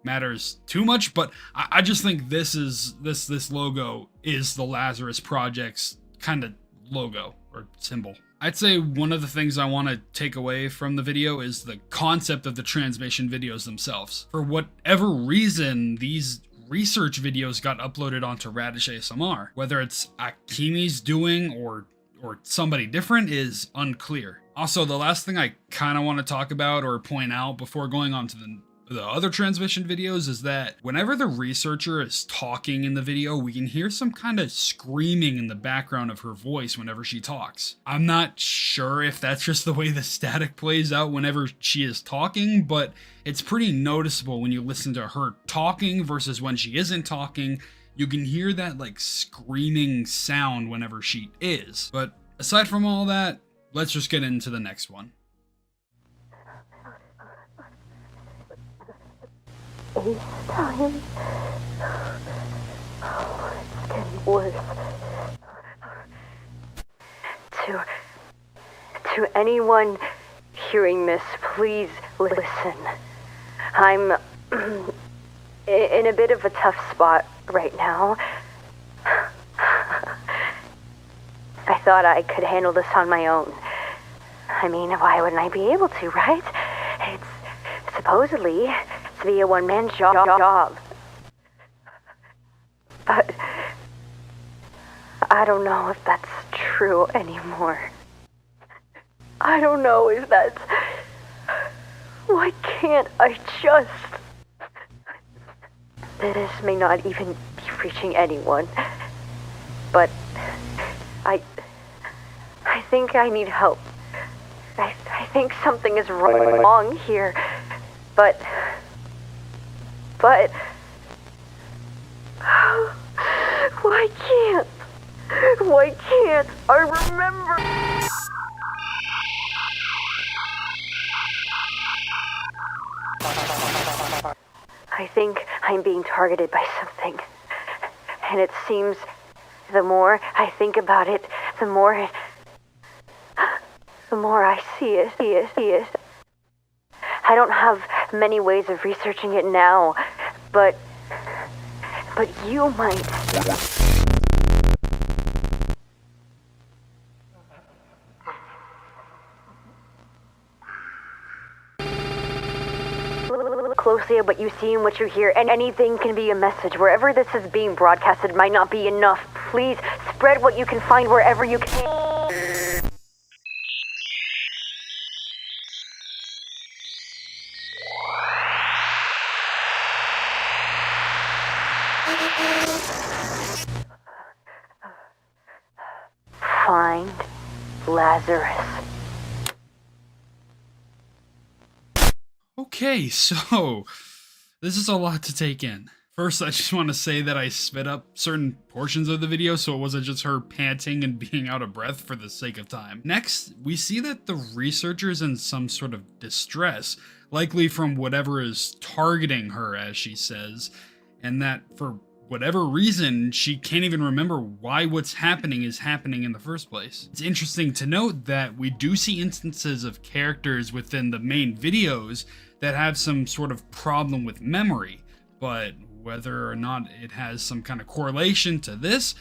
matters too much. But I just think this logo is the Lazarus Project's kind of logo or symbol. I'd say one of the things I want to take away from the video is the concept of the transmission videos themselves. For whatever reason, these research videos got uploaded onto Radish ASMR. Whether it's Akemi's doing or somebody different is unclear. Also, the last thing I kind of want to talk about or point out before going on to the other transmission videos is that whenever the researcher is talking in the video, we can hear some kind of screaming in the background of her voice whenever she talks. I'm not sure if that's just the way the static plays out whenever she is talking, but it's pretty noticeable when you listen to her talking versus when she isn't talking. You can hear that like screaming sound whenever she is. But aside from all that, let's just get into the next one. 8th time. Oh, it's getting worse. To anyone hearing this, please listen. I'm in a bit of a tough spot right now. I thought I could handle this on my own. I mean, why wouldn't I be able to, right? It's supposedly to be a one-man job. But I don't know if that's true anymore. I don't know if that's... Why can't I just... This may not even be reaching anyone, but I think I need help. I think something is wrong here, but why can't I remember? I think I'm being targeted by something, and it seems the more I think about it, the more I see it. I don't have many ways of researching it now, but you might. Closely at what you see and what you hear, and anything can be a message. Wherever this is being broadcasted might not be enough. Please spread what you can find wherever you can. Find Lazarus. Okay, so this is a lot to take in. First, I just want to say that I sped up certain portions of the video so it wasn't just her panting and being out of breath for the sake of time. Next, we see that the researcher's in some sort of distress, likely from whatever is targeting her, as she says, and that for whatever reason, she can't even remember why what's happening is happening in the first place. It's interesting to note that we do see instances of characters within the main videos that have some sort of problem with memory, but whether or not it has some kind of correlation to this,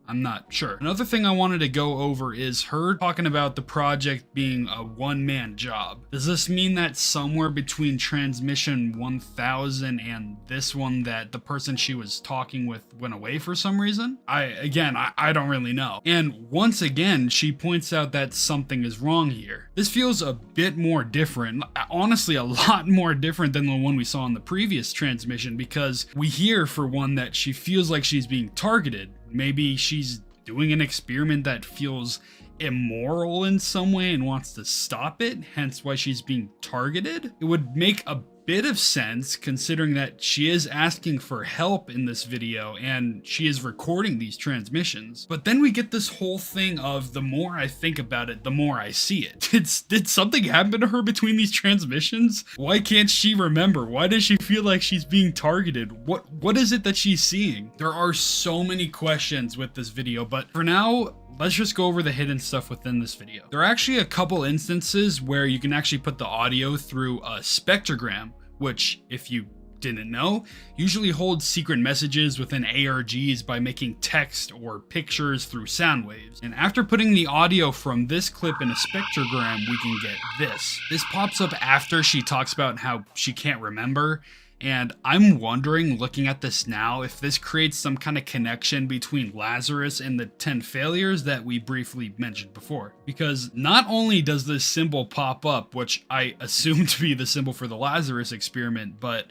I'm not sure. Another thing I wanted to go over is her talking about the project being a one-man job. Does this mean that somewhere between transmission 1000 and this one that the person she was talking with went away for some reason? I don't really know. And once again, she points out that something is wrong here. This feels a bit more different, honestly a lot more different than the one we saw in the previous transmission, because we hear for one that she feels like she's being targeted. Maybe she's doing an experiment that feels immoral in some way and wants to stop it, hence why she's being targeted. It would make a bit of sense considering that she is asking for help in this video and she is recording these transmissions. But then we get this whole thing of the more I think about it, the more I see it. Did something happen to her between these transmissions? Why can't she remember? Why does she feel like she's being targeted? What is it that she's seeing? There are so many questions with this video, but for now, let's just go over the hidden stuff within this video. There are actually a couple instances where you can actually put the audio through a spectrogram, which, if you didn't know, usually holds secret messages within ARGs by making text or pictures through sound waves. And after putting the audio from this clip in a spectrogram, we can get this. This pops up after she talks about how she can't remember. And I'm wondering, looking at this now, if this creates some kind of connection between Lazarus and the 10 failures that we briefly mentioned before. Because not only does this symbol pop up, which I assume to be the symbol for the Lazarus experiment, but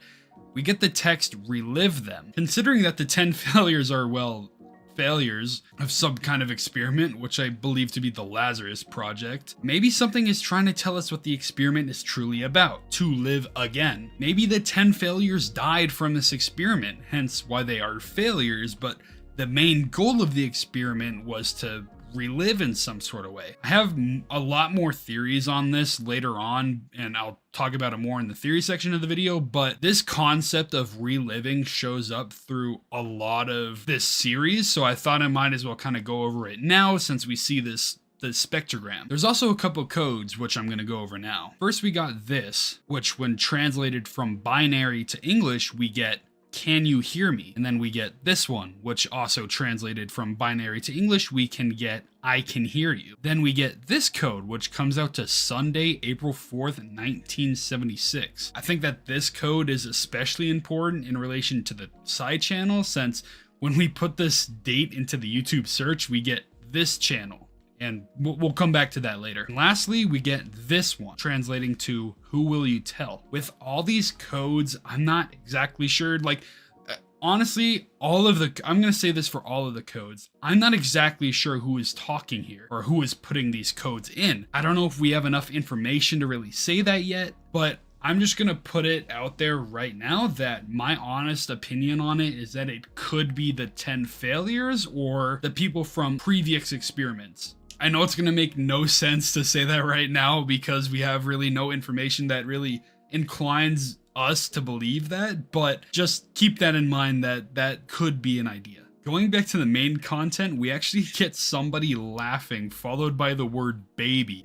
we get the text relive them. Considering that the 10 failures are, well, failures of some kind of experiment, which I believe to be the Lazarus Project, maybe something is trying to tell us what the experiment is truly about, to live again. Maybe the 10 failures died from this experiment, hence why they are failures, but the main goal of the experiment was to relive in some sort of way. I have a lot more theories on this later on, and I'll talk about it more in the theory section of the video, but this concept of reliving shows up through a lot of this series, so I thought I might as well kind of go over it now since we see the spectrogram. There's also a couple codes which I'm going to go over now. First we got this, which when translated from binary to English we get "can you hear me?" And then we get this one, which also translated from binary to English we can get "I can hear you." Then we get this code, which comes out to Sunday, April 4th, 1976. I think that this code is especially important in relation to the side channel, since when we put this date into the YouTube search we get this channel. And we'll come back to that later. And lastly, we get this one, translating to "who will you tell?" With all these codes, I'm not exactly sure. Like, honestly, I'm going to say this for all of the codes. I'm not exactly sure who is talking here or who is putting these codes in. I don't know if we have enough information to really say that yet, but I'm just going to put it out there right now that my honest opinion on it is that it could be the 10 failures or the people from previous experiments. I know it's going to make no sense to say that right now because we have really no information that really inclines us to believe that, but just keep that in mind that that could be an idea. Going back to the main content, we actually get somebody laughing followed by the word "baby."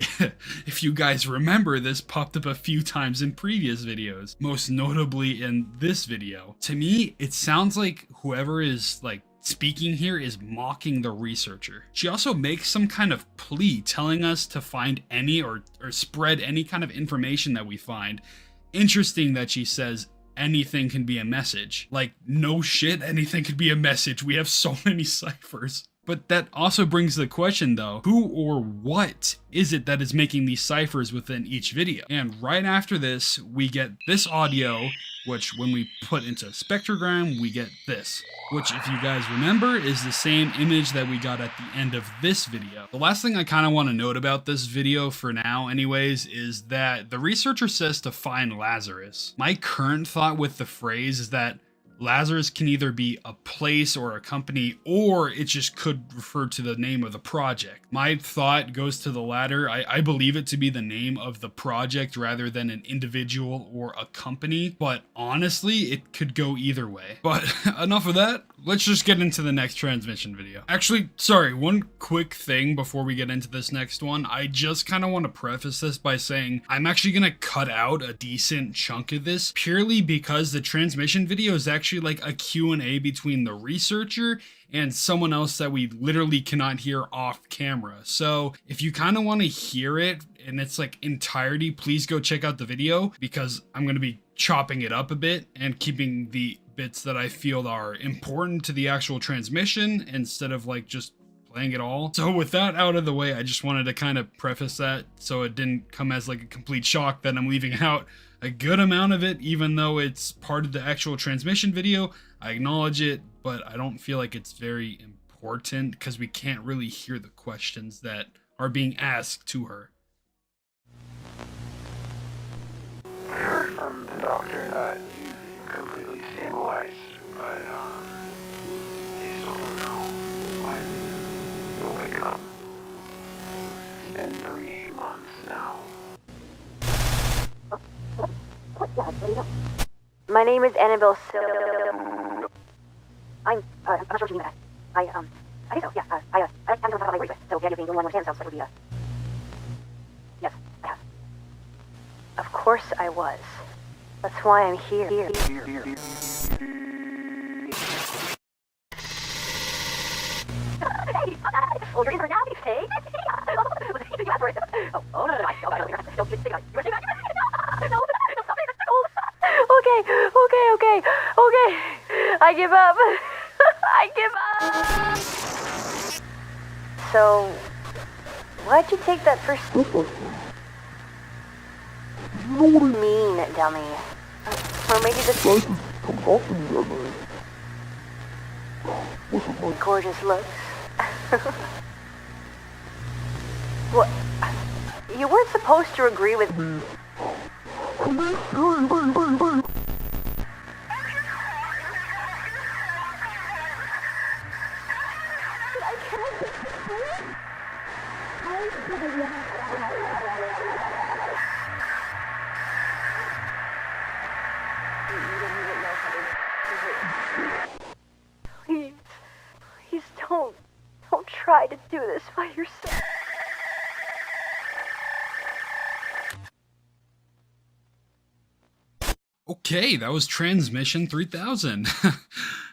If you guys remember, this popped up a few times in previous videos, most notably in this video. To me, it sounds like whoever is like speaking here is mocking the researcher. She also makes some kind of plea telling us to find any or spread any kind of information that we find. Interesting that she says anything can be a message. Like, no shit, anything could be a message. We have so many ciphers. But that also brings the question though, who or what is it that is making these ciphers within each video? And right after this, we get this audio, which when we put into spectrogram, we get this, which if you guys remember is the same image that we got at the end of this video. The last thing I kind of want to note about this video for now anyways, is that the researcher says to find Lazarus. My current thought with the phrase is that Lazarus can either be a place or a company, or it just could refer to the name of the project. My thought goes to the latter. I believe it to be the name of the project rather than an individual or a company, but honestly, it could go either way. But enough of that. Let's just get into the next transmission video. Actually, sorry, one quick thing before we get into this next one. I just kind of want to preface this by saying I'm actually going to cut out a decent chunk of this purely because the transmission video is actually like a Q&A between the researcher and someone else that we literally cannot hear off camera. So if you kind of want to hear it in its like entirety, please go check out the video because I'm going to be chopping it up a bit and keeping the bits that I feel are important to the actual transmission instead of like just playing it all. So with that out of the way, I just wanted to kind of preface that so it didn't come as like a complete shock that I'm leaving out a good amount of it, even though it's part of the actual transmission video. I acknowledge it, but I don't feel like it's very important because we can't really hear the questions that are being asked to her. I heard from the doctor that you completely stabilized, but they still don't know when you'll wake up. It's been 3 months now. My name is Annabelle I'm not sure what you mean by that. I think so, yeah. I haven't done something I agree with, so the idea of being the one understands sounds like it would be, yes, I have. Of course I was. That's why I'm here. Oh, you're in for now, hey? Oh, no, don't think about it. No, stop it. Okay. I give up. So, why'd you take that first mean, dummy? Or maybe just gorgeous looks. What? You weren't supposed to agree with me. Please, please don't try to do this by yourself. Okay, that was Transmission 3000.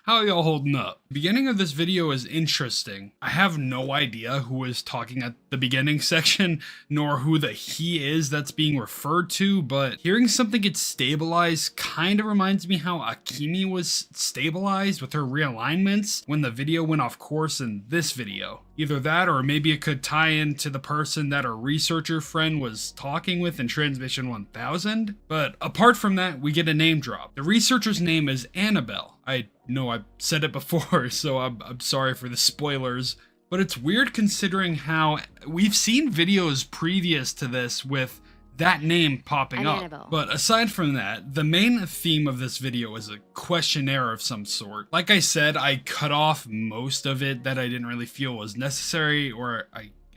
How are y'all holding up? The beginning of this video is interesting. I have no idea who is talking at the beginning section, nor who the he is that's being referred to, but hearing something get stabilized kind of reminds me how Akemi was stabilized with her realignments when the video went off course in this video. Either that, or maybe it could tie into the person that our researcher friend was talking with in Transmission 1000. But apart from that, we get a name drop. The researcher's name is Annabelle. I know I've said it before, so I'm sorry for the spoilers. But it's weird considering how we've seen videos previous to this with that name popping up. Annabelle. But aside from that, the main theme of this video is a questionnaire of some sort. Like I said, I cut off most of it that I didn't really feel was necessary, or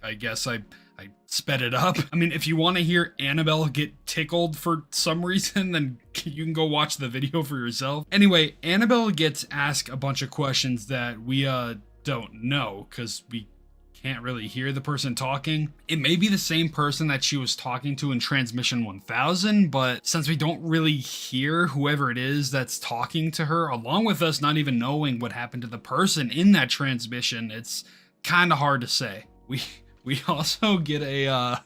I guess I sped it up. I mean, if you want to hear Annabelle get tickled for some reason, then you can go watch the video for yourself. Anyway, Annabelle gets asked a bunch of questions that we don't know, because we can't really hear the person talking. It may be the same person that she was talking to in Transmission 1000, but since we don't really hear whoever it is that's talking to her, along with us not even knowing what happened to the person in that transmission, it's kind of hard to say. We also get a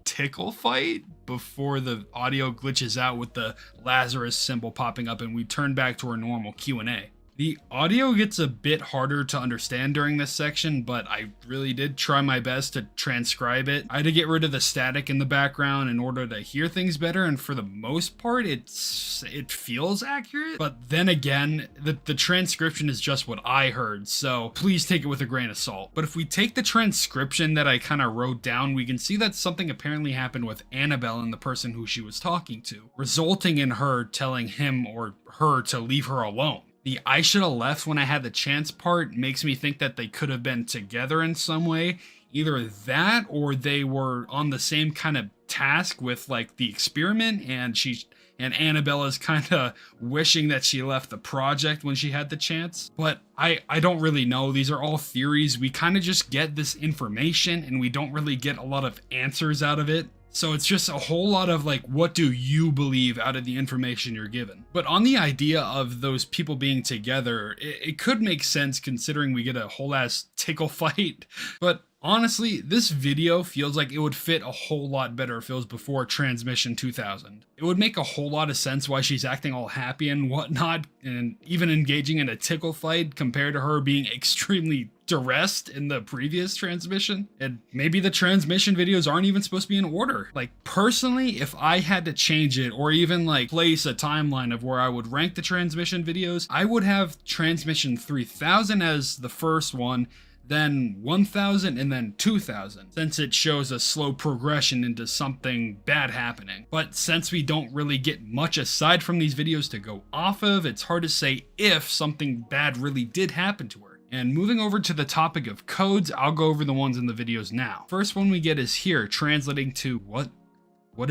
tickle fight before the audio glitches out with the Lazarus symbol popping up and we turn back to our normal Q&A. The audio gets a bit harder to understand during this section, but I really did try my best to transcribe it. I had to get rid of the static in the background in order to hear things better, and for the most part, it feels accurate. But then again, the transcription is just what I heard, so please take it with a grain of salt. But if we take the transcription that I kind of wrote down, we can see that something apparently happened with Annabelle and the person who she was talking to, resulting in her telling him or her to leave her alone. The I should have left when I had the chance part makes me think that they could have been together in some way. Either that or they were on the same kind of task with like the experiment, and Annabelle is kind of wishing that she left the project when she had the chance. But I don't really know. These are all theories. We kind of just get this information and we don't really get a lot of answers out of it. So it's just a whole lot of like, what do you believe out of the information you're given? But on the idea of those people being together, it could make sense considering we get a whole ass tickle fight. But honestly, this video feels like it would fit a whole lot better if it was before Transmission 2000. It would make a whole lot of sense why she's acting all happy and whatnot, and even engaging in a tickle fight compared to her being extremely duressed in the previous transmission. And maybe the transmission videos aren't even supposed to be in order. Like personally, if I had to change it or even like place a timeline of where I would rank the transmission videos, I would have Transmission 3000 as the first one, then 1000, and then 2000, since it shows a slow progression into something bad happening. But since we don't really get much aside from these videos to go off of, it's hard to say if something bad really did happen to her. And moving over to the topic of codes, I'll go over the ones in the videos now. First one we get is here, translating to what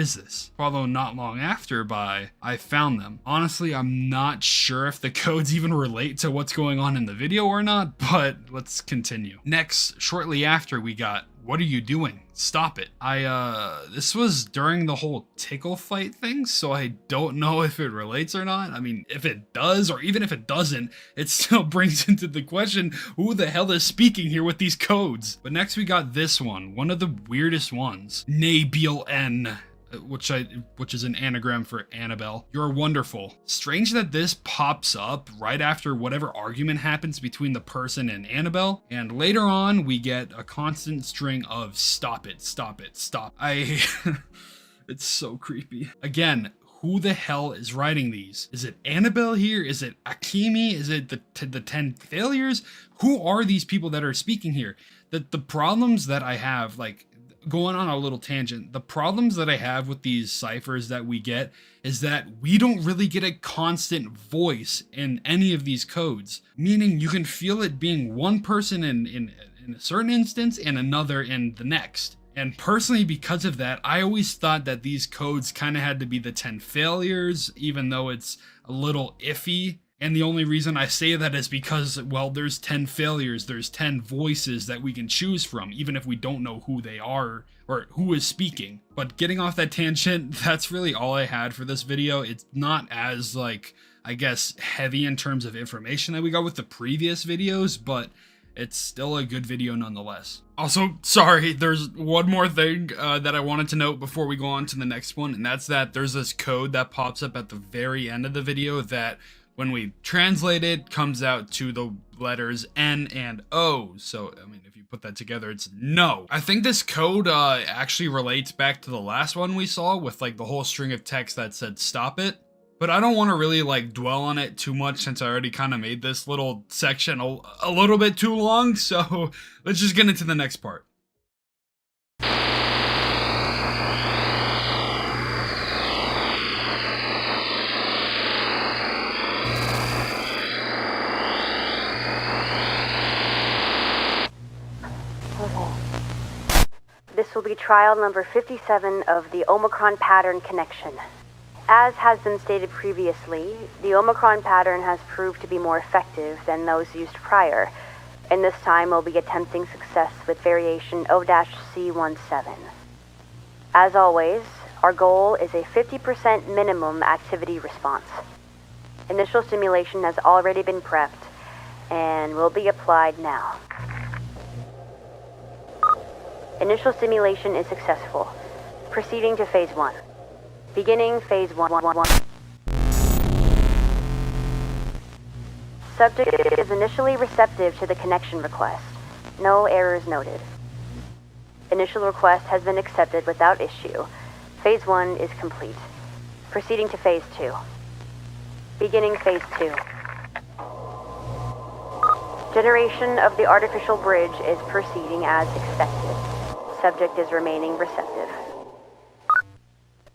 is this? Followed not long after by I found them. Honestly, I'm not sure if the codes even relate to what's going on in the video or not, but let's continue. Next, shortly after, we got what are you doing? Stop it. This was during the whole tickle fight thing, so I don't know if it relates or not. I mean, if it does, or even if it doesn't, it still brings into the question, who the hell is speaking here with these codes? But next we got this one of the weirdest ones. Nabil N, which is an anagram for Annabelle. You're wonderful. Strange that this pops up right after whatever argument happens between the person and Annabelle, and later on we get a constant string of stop it, stop it, stop. It's so creepy. Again, who the hell is writing these? Is it Annabelle here? Is it Akemi? Is it the 10 failures? Who are these people that are speaking here? The problems that I have, like, going on a little tangent, the problems that I have with these ciphers that we get is that we don't really get a constant voice in any of these codes, meaning you can feel it being one person in a certain instance and another in the next. And personally, because of that, I always thought that these codes kind of had to be the 10 failures, even though it's a little iffy. And the only reason I say that is because, well, there's 10 failures, there's 10 voices that we can choose from, even if we don't know who they are or who is speaking. But getting off that tangent, that's really all I had for this video. It's not as, like, I guess, heavy in terms of information that we got with the previous videos, but it's still a good video nonetheless. Also, sorry, there's one more thing that I wanted to note before we go on to the next one, and that's that there's this code that pops up at the very end of the video that when we translate it comes out to the letters N and O. So, I mean, if you put that together, it's no. I think this code actually relates back to the last one we saw with like the whole string of text that said stop it. But I don't want to really like dwell on it too much since I already kind of made this little section a little bit too long, so let's just get into the next part. This will be trial number 57 of the Omicron pattern connection. As has been stated previously, the Omicron pattern has proved to be more effective than those used prior, and this time we'll be attempting success with variation O-C17. As always, our goal is a 50% minimum activity response. Initial stimulation has already been prepped and will be applied now. Initial stimulation is successful. Proceeding to phase 1. Beginning phase 1. Subject is initially receptive to the connection request. No errors noted. Initial request has been accepted without issue. Phase 1 is complete. Proceeding to phase 2. Beginning phase 2. Generation of the artificial bridge is proceeding as expected. Subject is remaining receptive.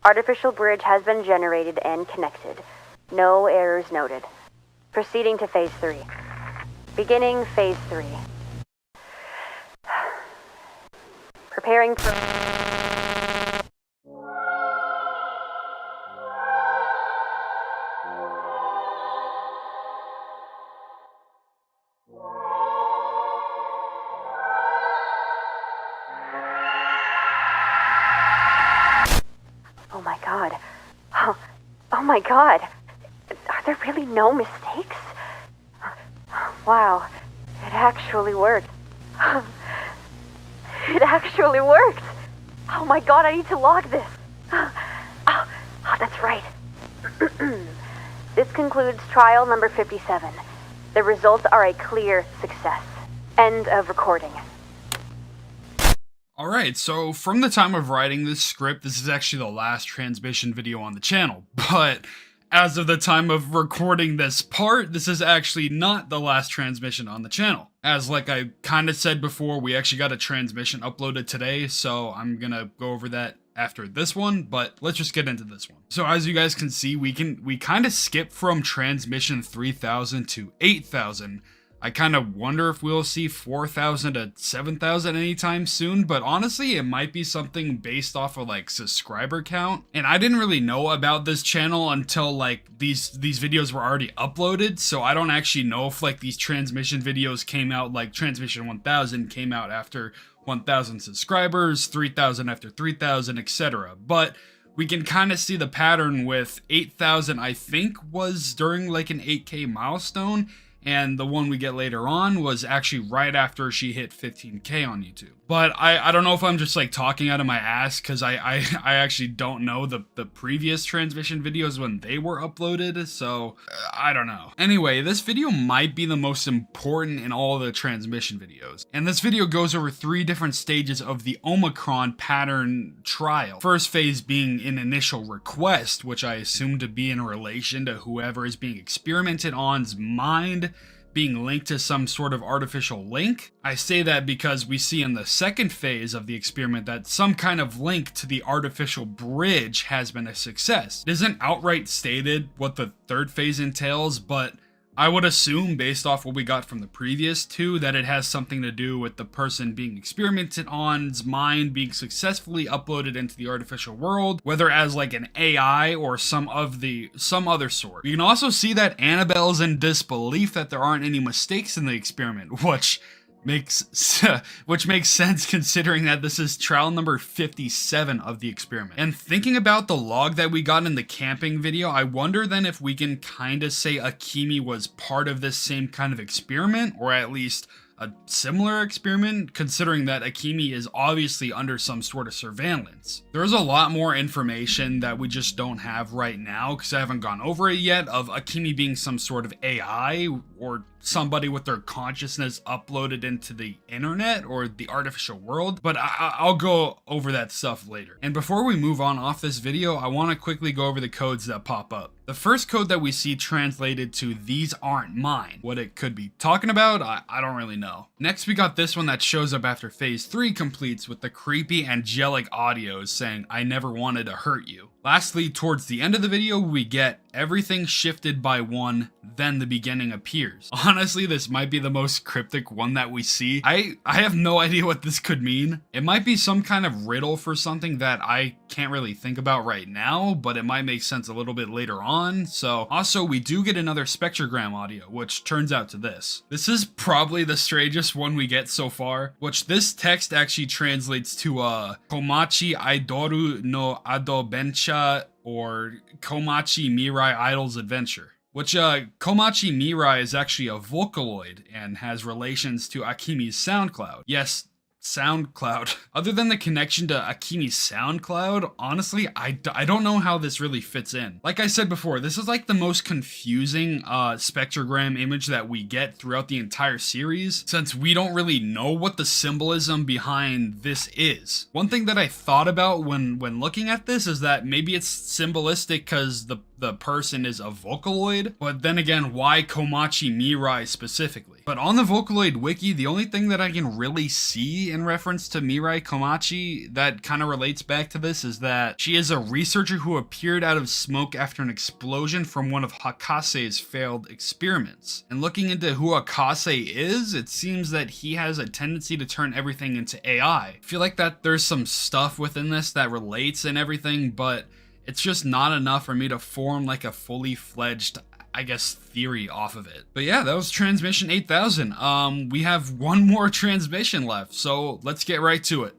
Artificial bridge has been generated and connected. No errors noted. Proceeding to phase 3. Beginning phase 3. Preparing for... Oh my god. Oh my god. Are there really no mistakes? Wow. It actually worked. It actually worked. Oh my god, I need to log this. Oh, that's right. This concludes trial number 57. The results are a clear success. End of recording. Alright, so from the time of writing this script, this is actually the last transmission video on the channel, but as of the time of recording this part, this is actually not the last transmission on the channel. As like I kind of said before, we actually got a transmission uploaded today, so I'm gonna go over that after this one, but let's just get into this one. So as you guys can see, we kind of skip from transmission 3000 to 8000. I kind of wonder if we'll see 4,000 to 7,000 anytime soon, but honestly, it might be something based off of like subscriber count. And I didn't really know about this channel until like these videos were already uploaded, so I don't actually know if like these transmission videos came out, like transmission 1000 came out after 1,000 subscribers, 3,000 after 3,000, etc. But we can kind of see the pattern with 8,000, I think, was during like an 8K milestone. And the one we get later on was actually right after she hit 15K on YouTube. But I don't know if I'm just like talking out of my ass, because I actually don't know the previous transmission videos when they were uploaded, so I don't know. Anyway, this video might be the most important in all the transmission videos. And this video goes over 3 different stages of the Omicron pattern trial. First phase being an initial request, which I assume to be in relation to whoever is being experimented on's mind being linked to some sort of artificial link. I say that because we see in the second phase of the experiment that some kind of link to the artificial bridge has been a success. It isn't outright stated what the third phase entails, but I would assume, based off what we got from the previous two, that it has something to do with the person being experimented on's mind being successfully uploaded into the artificial world, whether as like an AI or some other sort. You can also see that Annabelle's in disbelief that there aren't any mistakes in the experiment, which makes sense considering that this is trial number 57 of the experiment. And thinking about the log that we got in the camping video, I wonder then if we can kind of say Akemi was part of this same kind of experiment, or at least a similar experiment, considering that Akemi is obviously under some sort of surveillance. There's a lot more information that we just don't have right now because I haven't gone over it yet, of Akemi being some sort of AI or somebody with their consciousness uploaded into the internet or the artificial world, but I'll go over that stuff later. And before we move on off this video, I want to quickly go over the codes that pop up. The first code that we see translated to "these aren't mine." What it could be talking about, I don't really know. Next we got this one that shows up after phase 3 completes with the creepy angelic audios saying "I never wanted to hurt you." Lastly, towards the end of the video, we get "everything shifted by 1, then the beginning appears." Honestly, this might be the most cryptic one that we see. I have no idea what this could mean. It might be some kind of riddle for something that I can't really think about right now, but it might make sense a little bit later on. So, also, we do get another spectrogram audio, which turns out to this. This is probably the strangest one we get so far, which this text actually translates to Komachi Aidoru no Adobencha, or Komachi Mirai Idol's Adventure. Which, Komachi Mirai is actually a Vocaloid and has relations to Akemi's Soundcloud. Yes, Soundcloud. Other than the connection to Akemi's Soundcloud, honestly, I don't know how this really fits in. Like I said before, this is like the most confusing spectrogram image that we get throughout the entire series, since we don't really know what the symbolism behind this is. One thing that I thought about when looking at this is that maybe it's symbolistic because the person is a Vocaloid, but then again, why Komachi Mirai specifically? But on the Vocaloid wiki, the only thing that I can really see in reference to Mirai Komachi that kind of relates back to this is that she is a researcher who appeared out of smoke after an explosion from one of Hakase's failed experiments. And looking into who Hakase is, it seems that he has a tendency to turn everything into AI. I feel like that there's some stuff within this that relates and everything, but it's just not enough for me to form like a fully fledged, I guess, theory off of it. But yeah, that was transmission 8000. We have one more transmission left, so let's get right to it.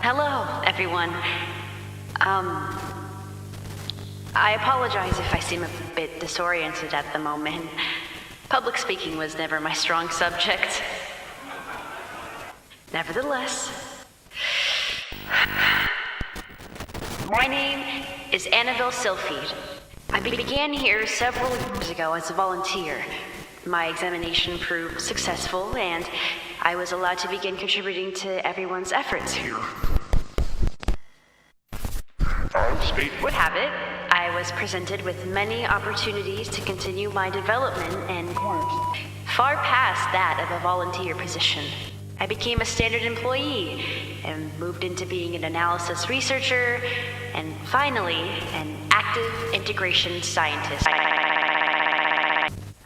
Hello, everyone. I apologize if I seem a bit disoriented at the moment. Public speaking was never my strong subject. Nevertheless, my name is Annabelle Sylphied. I began here several years ago as a volunteer. My examination proved successful, and I was allowed to begin contributing to everyone's efforts here. Would have it, I was presented with many opportunities to continue my development and far past that of a volunteer position. I became a standard employee and moved into being an analysis researcher and finally an active integration scientist.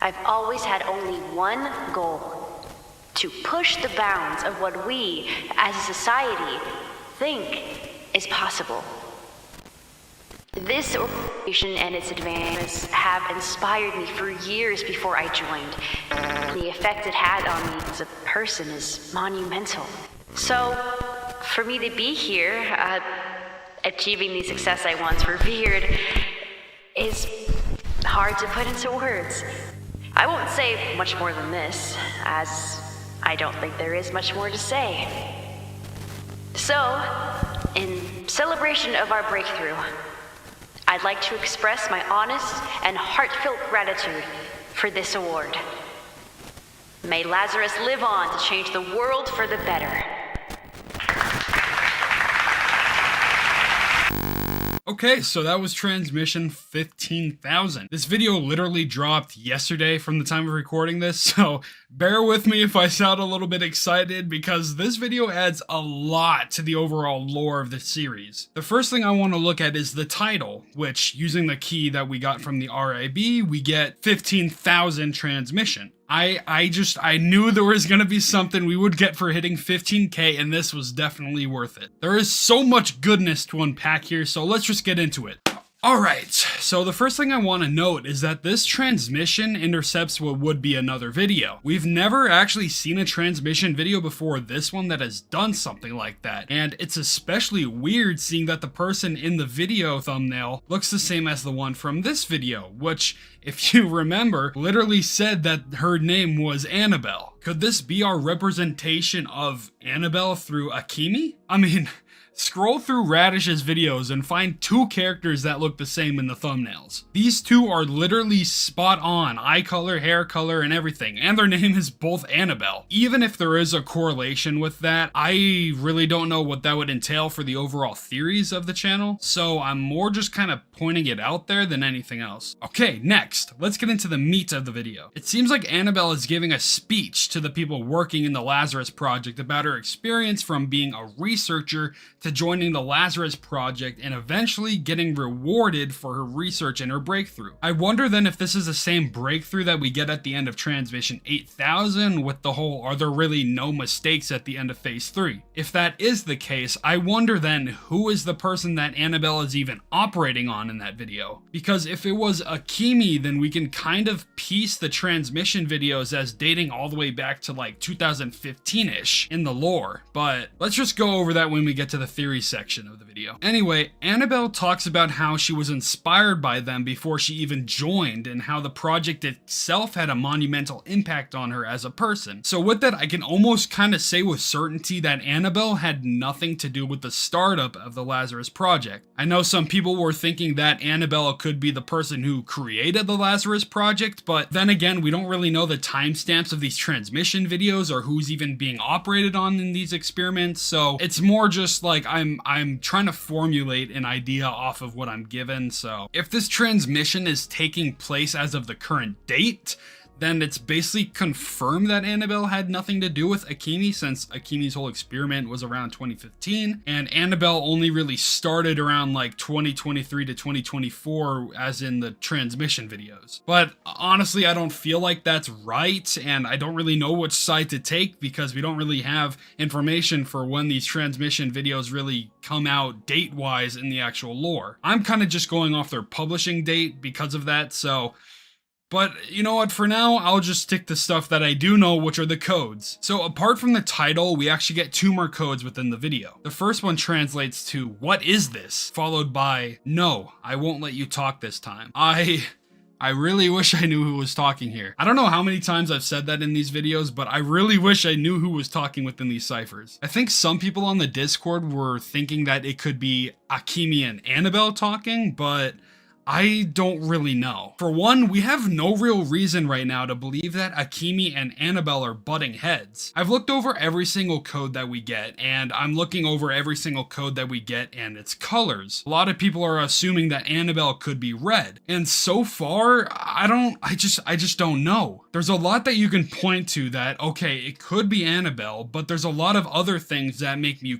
I've always had only one goal: to push the bounds of what we as a society think is possible. This organization and its advances have inspired me for years before I joined. The effect it had on me as a person is monumental. So, for me to be here, achieving the success I once revered, is hard to put into words. I won't say much more than this, as I don't think there is much more to say. So, in celebration of our breakthrough, I'd like to express my honest and heartfelt gratitude for this award. May Lazarus live on to change the world for the better. Okay, so that was transmission 15,000. This video literally dropped yesterday from the time of recording this, so bear with me if I sound a little bit excited because this video adds a lot to the overall lore of the series. The first thing I want to look at is the title, which, using the key that we got from the RIB, we get 15,000 transmission. I knew there was going to be something we would get for hitting 15k, and this was definitely worth it. There is so much goodness to unpack here, so let's just get into it. Alright, so the first thing I want to note is that this transmission intercepts what would be another video. We've never actually seen a transmission video before this one that has done something like that, and it's especially weird seeing that the person in the video thumbnail looks the same as the one from this video, which, if you remember, literally said that her name was Annabelle. Could this be our representation of Annabelle through Akemi? I mean, scroll through Radish's videos and find two characters that look the same in the thumbnails. These two are literally spot on, eye color, hair color, and everything, and their name is both Annabelle. Even if there is a correlation with that, I really don't know what that would entail for the overall theories of the channel, so I'm more just kind of pointing it out there than anything else. Okay, next, let's get into the meat of the video. It seems like Annabelle is giving a speech to the people working in the Lazarus Project about her experience from being a researcher to joining the Lazarus Project and eventually getting rewarded for her research and her breakthrough. I wonder then if this is the same breakthrough that we get at the end of Transmission 8000 with the whole "are there really no mistakes" at the end of Phase 3. If that is the case, I wonder then who is the person that Annabelle is even operating on in that video. Because if it was Akemi, then we can kind of piece the transmission videos as dating all the way back to like 2015-ish in the lore, but let's just go over that when we get to the theory section of the video. Anyway, Annabelle talks about how she was inspired by them before she even joined and how the project itself had a monumental impact on her as a person. So with that, I can almost kind of say with certainty that Annabelle had nothing to do with the startup of the Lazarus Project. I know some people were thinking that Annabelle could be the person who created the Lazarus Project, but then again, we don't really know the timestamps of these transmission videos or who's even being operated on in these experiments, so it's more just like I'm trying to formulate an idea off of what I'm given. So if this transmission is taking place as of the current date, then it's basically confirmed that Annabelle had nothing to do with Akemi, since Akemi's whole experiment was around 2015, and Annabelle only really started around like 2023 to 2024, as in the transmission videos. But honestly, I don't feel like that's right, and I don't really know which side to take because we don't really have information for when these transmission videos really come out date-wise in the actual lore. I'm kind of just going off their publishing date because of that, so... But you know what, for now, I'll just stick to stuff that I do know, which are the codes. So apart from the title, we actually get two more codes within the video. The first one translates to, "What is this?" followed by, "No, I won't let you talk this time." I really wish I knew who was talking here. I don't know how many times I've said that in these videos, but I really wish I knew who was talking within these ciphers. I think some people on the Discord were thinking that it could be Akemi and Annabelle talking, but I don't really know. For one, we have no real reason right now to believe that Akemi and Annabelle are butting heads. I've looked over every single code that we get, and I'm looking over every single code that we get and its colors. A lot of people are assuming that Annabelle could be red, and so far, I just don't know. There's a lot that you can point to that, okay, it could be Annabelle, but there's a lot of other things that make me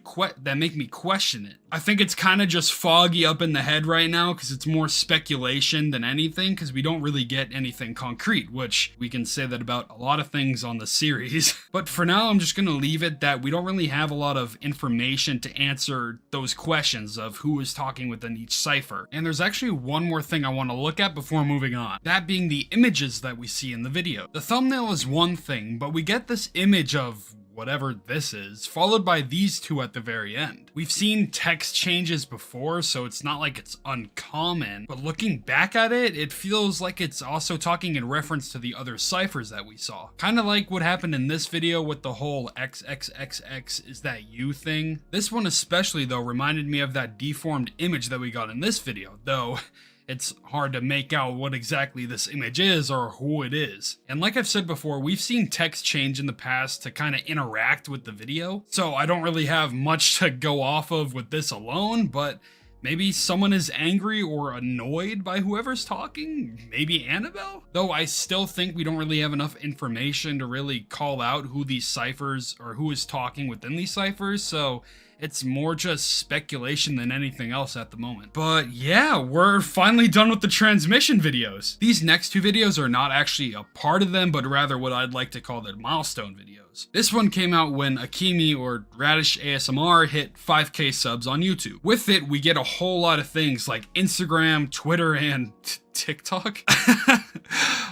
question it. I think it's kind of just foggy up in the head right now because it's more speculation than anything, because we don't really get anything concrete, which we can say that about a lot of things on the series. But for now, I'm just going to leave it that we don't really have a lot of information to answer those questions of who is talking within each cipher. And there's actually one more thing I want to look at before moving on, that being the images that we see in the video. The thumbnail is one thing, but we get this image of whatever this is, followed by these two at the very end. We've seen text changes before, so it's not like it's uncommon, but looking back at it, it feels like it's also talking in reference to the other ciphers that we saw. Kind of like what happened in this video with the whole XXXX is that you thing. This one especially, though, reminded me of that deformed image that we got in this video, though it's hard to make out what exactly this image is or who it is. And like I've said before, we've seen text change in the past to kind of interact with the video, so I don't really have much to go off of with this alone, but Maybe someone is angry or annoyed by whoever's talking? Maybe Annabelle? Though I still think we don't really have enough information to really call out who these ciphers or who is talking within these ciphers, so it's more just speculation than anything else at the moment. But yeah, we're finally done with the transmission videos. These next two videos are not actually a part of them, but rather what I'd like to call the milestone videos. This one came out when Akemi or Radish ASMR hit 5K subs on YouTube. With it, we get a whole lot of things like Instagram, Twitter, and TikTok.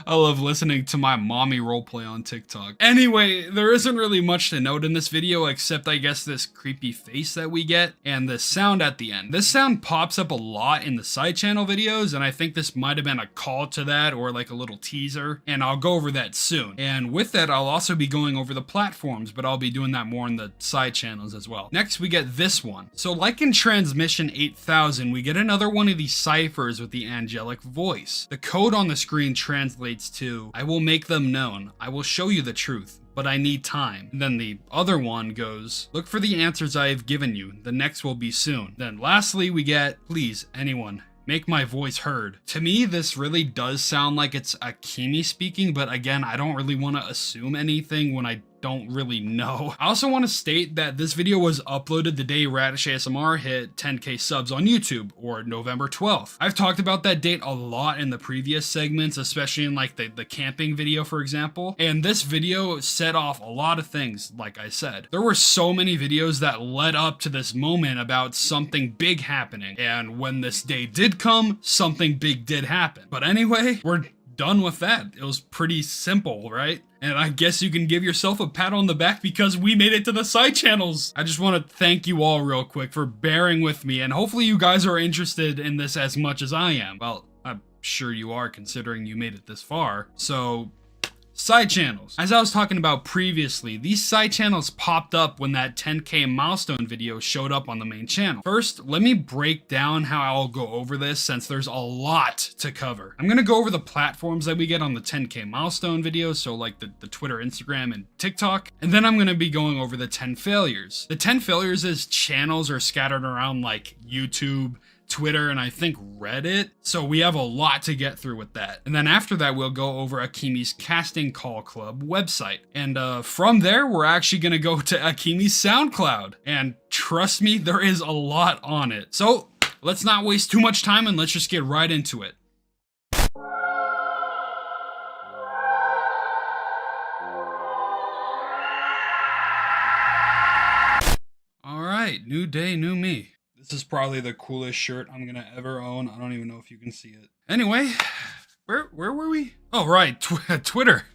I love listening to my mommy roleplay on TikTok. Anyway, there isn't really much to note in this video except I guess this creepy face that we get and the sound at the end. This sound pops up a lot in the side channel videos, and I think this might have been a call to that or like a little teaser, and I'll go over that soon. And with that, I'll also be going over the platforms, but I'll be doing that more in the side channels as well. Next, we get this one. So like in Transmission 8000, we get another one of these ciphers with the angelic voice. The code on the screen translates to, "I will make them known. I will show you the truth, but I need time." And then the other one goes, "Look for the answers I have given you. The next will be soon." Then lastly, we get, "Please, anyone, make my voice heard." To me, this really does sound like it's Akemi speaking, but again, I don't really want to assume anything when I don't really know. I also want to state that this video was uploaded the day Radish ASMR hit 10K subs on YouTube, or November 12th. I've talked about that date a lot in the previous segments, especially in like the camping video, for example. And this video set off a lot of things, like I said. There were so many videos that led up to this moment about something big happening. And when this day did come, something big did happen. But anyway, we're done with that. It was pretty simple, right? And I guess you can give yourself a pat on the back because we made it to the side channels. I just want to thank you all real quick for bearing with me, and hopefully you guys are interested in this as much as I am. Well, I'm sure you are considering you made it this far. So, side channels. As I was talking about previously, these side channels popped up when that 10K milestone video showed up on the main channel. First, let me break down how I'll go over this since there's a lot to cover. I'm gonna go over the platforms that we get on the 10K milestone video, so like the Twitter, Instagram, and TikTok, and then I'm gonna be going over the 10 failures. The 10 failures is channels are scattered around like YouTube, Twitter, and I think Reddit. So we have a lot to get through with that. And then after that, we'll go over Akemi's Casting Call Club website. And from there, we're actually going to go to Akemi's Soundcloud. And trust me, there is a lot on it. So let's not waste too much time and let's just get right into it. All right, new day, new me. This is probably the coolest shirt I'm gonna ever own. I don't even know if you can see it. Anyway, where were we? Oh, right, Twitter.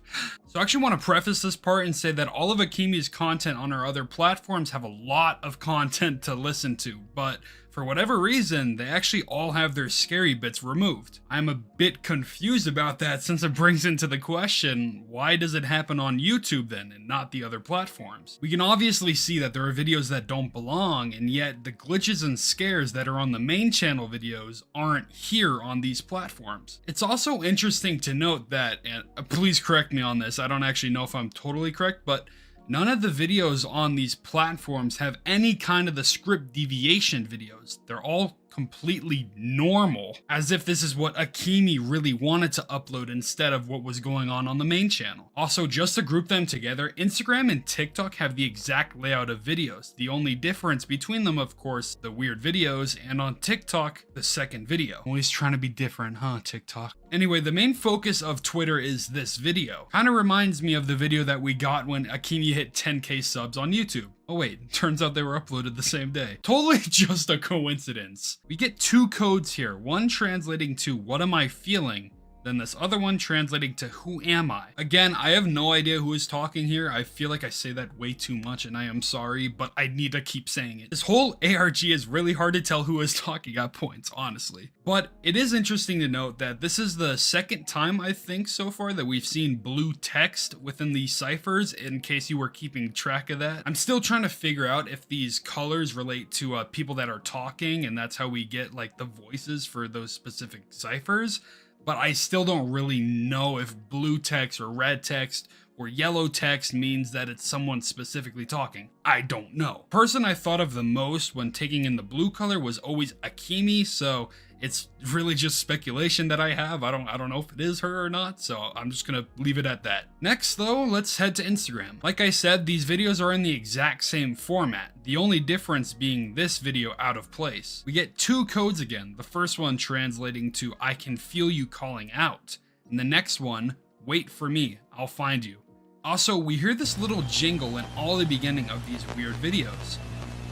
So I actually want to preface this part and say that all of Akemi's content on our other platforms have a lot of content to listen to, but for whatever reason, they actually all have their scary bits removed. I'm a bit confused about that since it brings into the question, why does it happen on YouTube then and not the other platforms? We can obviously see that there are videos that don't belong, and yet the glitches and scares that are on the main channel videos aren't here on these platforms. It's also interesting to note that, and please correct me on this, I don't actually know if I'm totally correct, but none of the videos on these platforms have any kind of the script deviation videos. They're all completely normal, as if this is what Akemi really wanted to upload instead of what was going on the main channel. Also, just to group them together, Instagram and TikTok have the exact layout of videos. The only difference between them, of course, the weird videos, and on TikTok, the second video. Always trying to be different, huh, TikTok? Anyway, the main focus of Twitter is this video. Kinda reminds me of the video that we got when Akemi hit 10K subs on YouTube. Oh wait, turns out they were uploaded the same day. Totally just a coincidence. We get two codes here, one translating to "what am I feeling?" then this other one translating to "who am I?" Again, I have no idea who is talking here. I feel like I say that way too much and I am sorry, but I need to keep saying it. This whole ARG is really hard to tell who is talking at points, honestly. But it is interesting to note that this is the second time, I think, so far that we've seen blue text within these ciphers, in case you were keeping track of that. I'm still trying to figure out if these colors relate to people that are talking, and that's how we get like the voices for those specific ciphers. But I still don't really know if blue text or red text or yellow text means that it's someone specifically talking. I don't know. Person I thought of the most when taking in the blue color was always Akemi, so it's really just speculation that I have. I don't know if it is her or not, so I'm just gonna leave it at that. Next though, let's head to Instagram. Like I said, these videos are in the exact same format, the only difference being this video out of place. We get 2 codes again, the first one translating to "I can feel you calling out," and the next one, "Wait for me, I'll find you." Also, we hear this little jingle in all the beginning of these weird videos.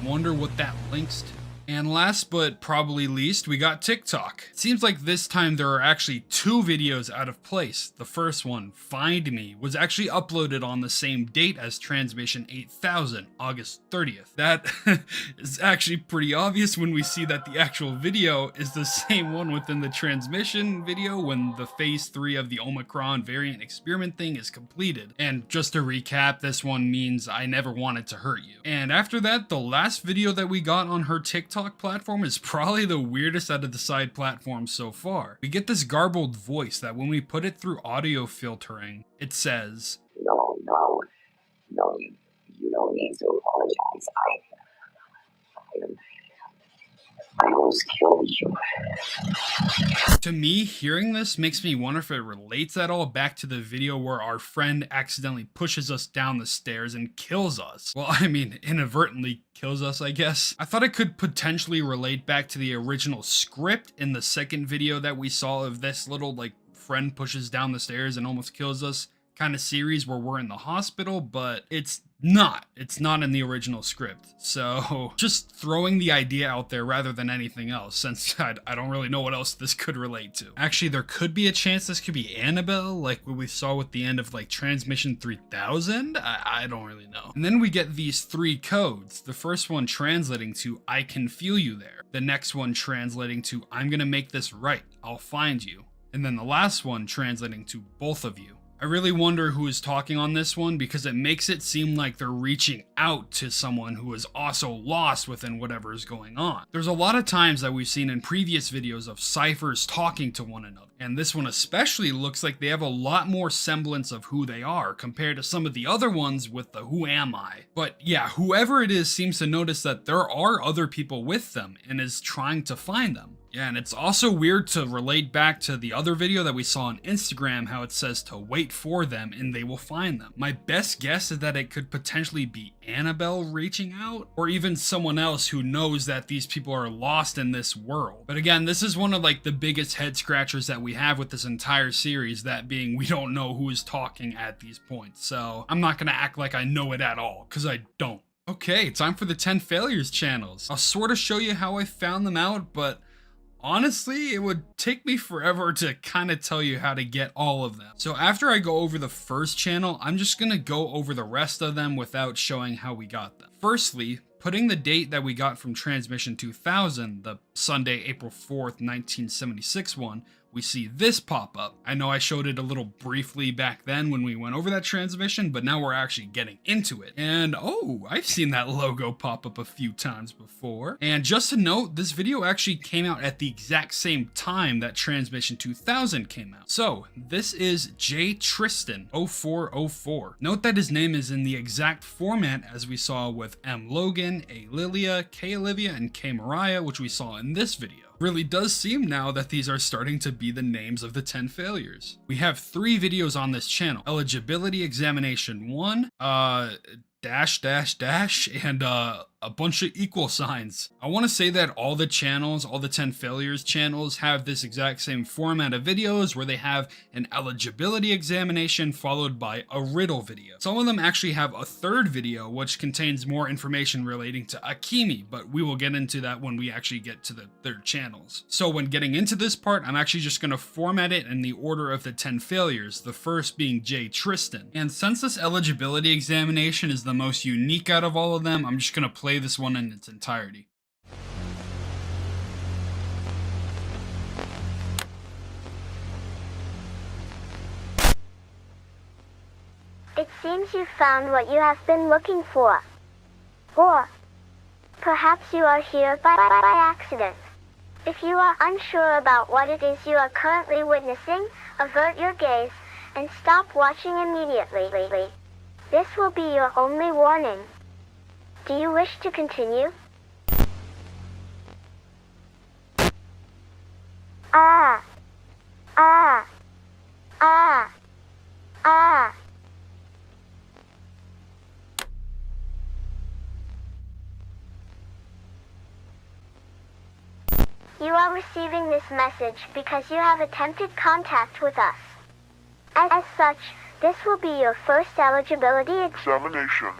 Wonder what that links to. And last but probably least, we got TikTok. It seems like this time there are actually 2 videos out of place. The first one, Find Me, was actually uploaded on the same date as Transmission 8000, August 30th. That is actually pretty obvious when we see that the actual video is the same one within the transmission video when the phase 3 of the Omicron variant experiment thing is completed. And just to recap, this one means "I never wanted to hurt you." And after that, the last video that we got on her TikTok platform is probably the weirdest out of the side platforms so far. We get this garbled voice that when we put it through audio filtering, it says, No, you don't need to apologize. I almost killed you. To me, hearing this makes me wonder if it relates at all back to the video where our friend accidentally pushes us down the stairs and kills us. Well, I mean, inadvertently kills us, I guess. I thought it could potentially relate back to the original script in the second video that we saw of this little, like, friend pushes down the stairs and almost kills us kind of series where we're in the hospital, but it's not in the original script. So just throwing the idea out there rather than anything else, since I don't really know what else this could relate to. Actually, there could be a chance this could be Annabelle, like what we saw with the end of like Transmission 3000. I don't really know. And then we get these 3 codes. The first one translating to "I can feel you there." The next one translating to "I'm gonna make this right, I'll find you." And then the last one translating to "both of you." I really wonder who is talking on this one because it makes it seem like they're reaching out to someone who is also lost within whatever is going on. There's a lot of times that we've seen in previous videos of ciphers talking to one another, and this one especially looks like they have a lot more semblance of who they are compared to some of the other ones with the "who am I?" But yeah, whoever it is seems to notice that there are other people with them and is trying to find them. Yeah, and it's also weird to relate back to the other video that we saw on Instagram, how it says to wait for them and they will find them. My best guess is that it could potentially be Annabelle reaching out, or even someone else who knows that these people are lost in this world. But again, this is one of like the biggest head scratchers that we have with this entire series, that being we don't know who is talking at these points. So I'm not gonna act like I know it at all, because I don't. Okay, time for the 10 failures channels. I'll sort of show you how I found them out, but honestly, it would take me forever to kind of tell you how to get all of them. So after I go over the first channel, I'm just going to go over the rest of them without showing how we got them. Firstly, putting the date that we got from Transmission 2000, the Sunday, April 4th, 1976 one, we see this pop up. I know I showed it a little briefly back then when we went over that transmission, but now we're actually getting into it. And oh, I've seen that logo pop up a few times before. And just to note, this video actually came out at the exact same time that Transmission 2000 came out. So this is J. Tristan 0404. Note that his name is in the exact format as we saw with M. Logan, A. Lilia, K. Olivia, and K. Mariah, which we saw in this video. Really does seem now that these are starting to be the names of the 10 failures. We have 3 videos on this channel: Eligibility Examination 1, and a bunch of equal signs. I want to say that all the channels, all the 10 failures channels, have this exact same format of videos where they have an eligibility examination followed by a riddle video. Some of them actually have a third video which contains more information relating to Akemi, but we will get into that when we actually get to their channels. So when getting into this part, I'm actually just going to format it in the order of the 10 failures, the first being J. Tristan. And since this eligibility examination is the most unique out of all of them, I'm just going to play this one in its entirety. It seems you found what you have been looking for. Or perhaps you are here by accident. If you are unsure about what it is you are currently witnessing, avert your gaze and stop watching immediately. This will be your only warning. Do you wish to continue? Ah. Ah. Ah. Ah. You are receiving this message because you have attempted contact with us. As such, this will be your first eligibility Examination.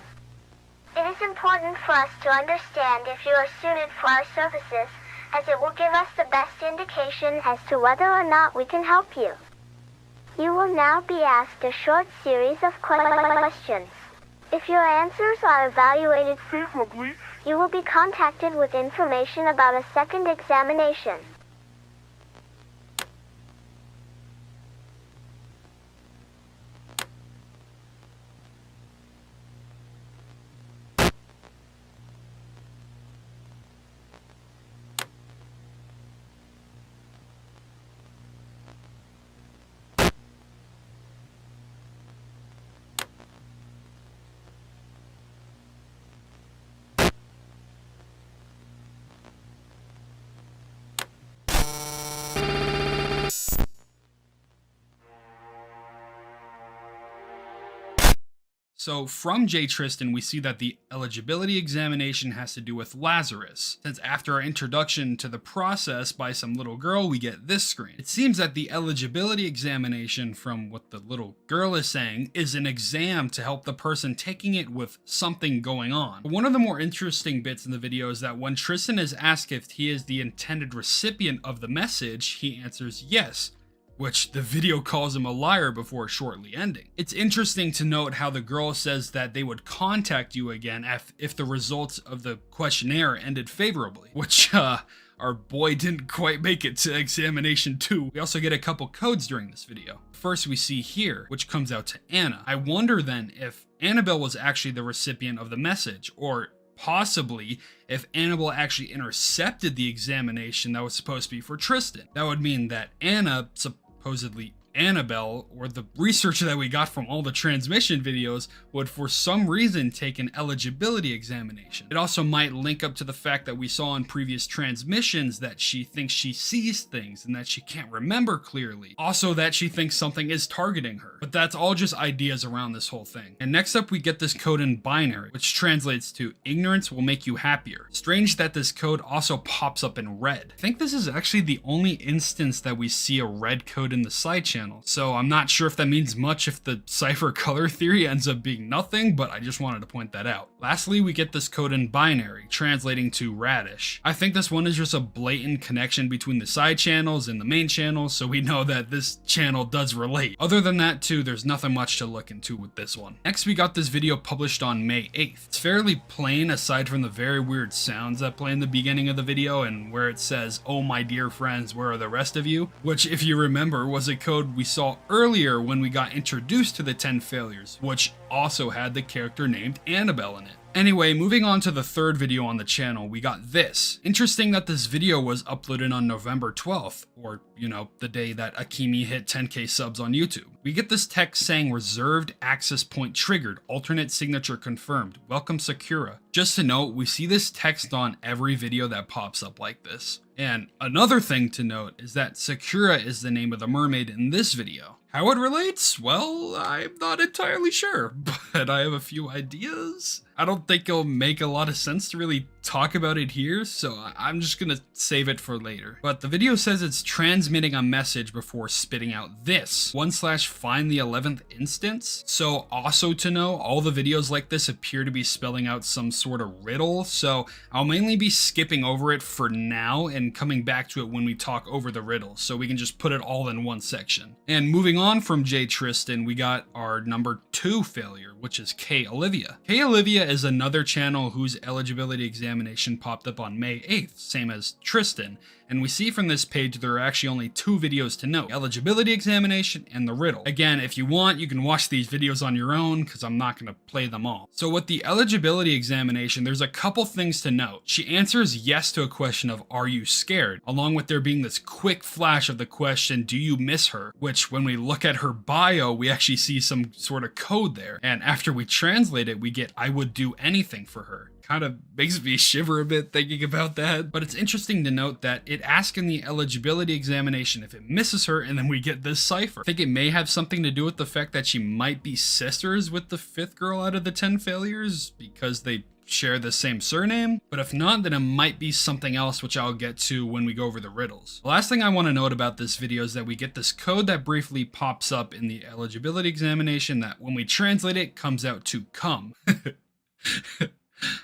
It is important for us to understand if you are suited for our services, as it will give us the best indication as to whether or not we can help you. You will now be asked a short series of questions. If your answers are evaluated Favorably. you will be contacted with information about a second examination. So from J. Tristan, we see that the eligibility examination has to do with Lazarus, since after our introduction to the process by some little girl, we get this screen. It seems that the eligibility examination, from what the little girl is saying, is an exam to help the person taking it with something going on. One of the more interesting bits in the video is that when Tristan is asked if he is the intended recipient of the message, he answers yes, which the video calls him a liar before shortly ending. It's interesting to note how the girl says that they would contact you again if the results of the questionnaire ended favorably, which our boy didn't quite make it to examination 2. We also get a couple codes during this video. First we see here, which comes out to Anna. I wonder then if Annabelle was actually the recipient of the message, or possibly if Annabelle actually intercepted the examination that was supposed to be for Tristan. That would mean that Anna, supposedly Annabelle, or the researcher that we got from all the transmission videos, would for some reason take an eligibility examination. It also might link up to the fact that we saw in previous transmissions that she thinks she sees things and that she can't remember clearly. Also that she thinks something is targeting her. But that's all just ideas around this whole thing. And next up we get this code in binary, which translates to ignorance will make you happier. Strange that this code also pops up in red. I think this is actually the only instance that we see a red code in the side channel. So I'm not sure if that means much if the cipher color theory ends up being nothing, but I just wanted to point that out. Lastly, we get this code in binary, translating to Radish. I think this one is just a blatant connection between the side channels and the main channel, so we know that this channel does relate. Other than that too, there's nothing much to look into with this one. Next, we got this video published on May 8th. It's fairly plain aside from the very weird sounds that play in the beginning of the video and where it says, "Oh my dear friends, where are the rest of you?" Which, if you remember, was a code we saw earlier when we got introduced to the 10 failures, which also had the character named Annabelle in it. Anyway, moving on to the third video on the channel, we got this. Interesting that this video was uploaded on November 12th, or, you know, the day that Akemi hit 10k subs on YouTube. We get this text saying reserved access point triggered, alternate signature confirmed, welcome Sakura. Just to note, we see this text on every video that pops up like this. And another thing to note is that Sakura is the name of the mermaid in this video. How it relates? Well, I'm not entirely sure, but I have a few ideas. I don't think it'll make a lot of sense to really talk about it here, so I'm just gonna save it for later. But the video says it's transmitting a message before spitting out this, /find the 11th instance. So also to know, all the videos like this appear to be spelling out some sort of riddle, so I'll mainly be skipping over it for now and coming back to it when we talk over the riddle, so we can just put it all in one section. And moving on from J. Tristan, we got our number 2 failure, which is K. Olivia. K. Olivia is another channel whose eligibility examination examination popped up on May 8th, same as Tristan. And we see from this page there are actually only 2 videos to note, the eligibility examination and the riddle. Again, if you want, you can watch these videos on your own because I'm not going to play them all. So with the eligibility examination, there's a couple things to note. She answers yes to a question of are you scared, along with there being this quick flash of the question, do you miss her? Which when we look at her bio, we actually see some sort of code there. And after we translate it, we get I would do anything for her. Kind of makes me shiver a bit thinking about that. But it's interesting to note that it asks in the eligibility examination if it misses her, and then we get this cipher. I think it may have something to do with the fact that she might be sisters with the 5th girl out of the 10 failures because they share the same surname, but if not, then it might be something else, which I'll get to when we go over the riddles. The last thing I want to note about this video is that we get this code that briefly pops up in the eligibility examination that when we translate it comes out to come.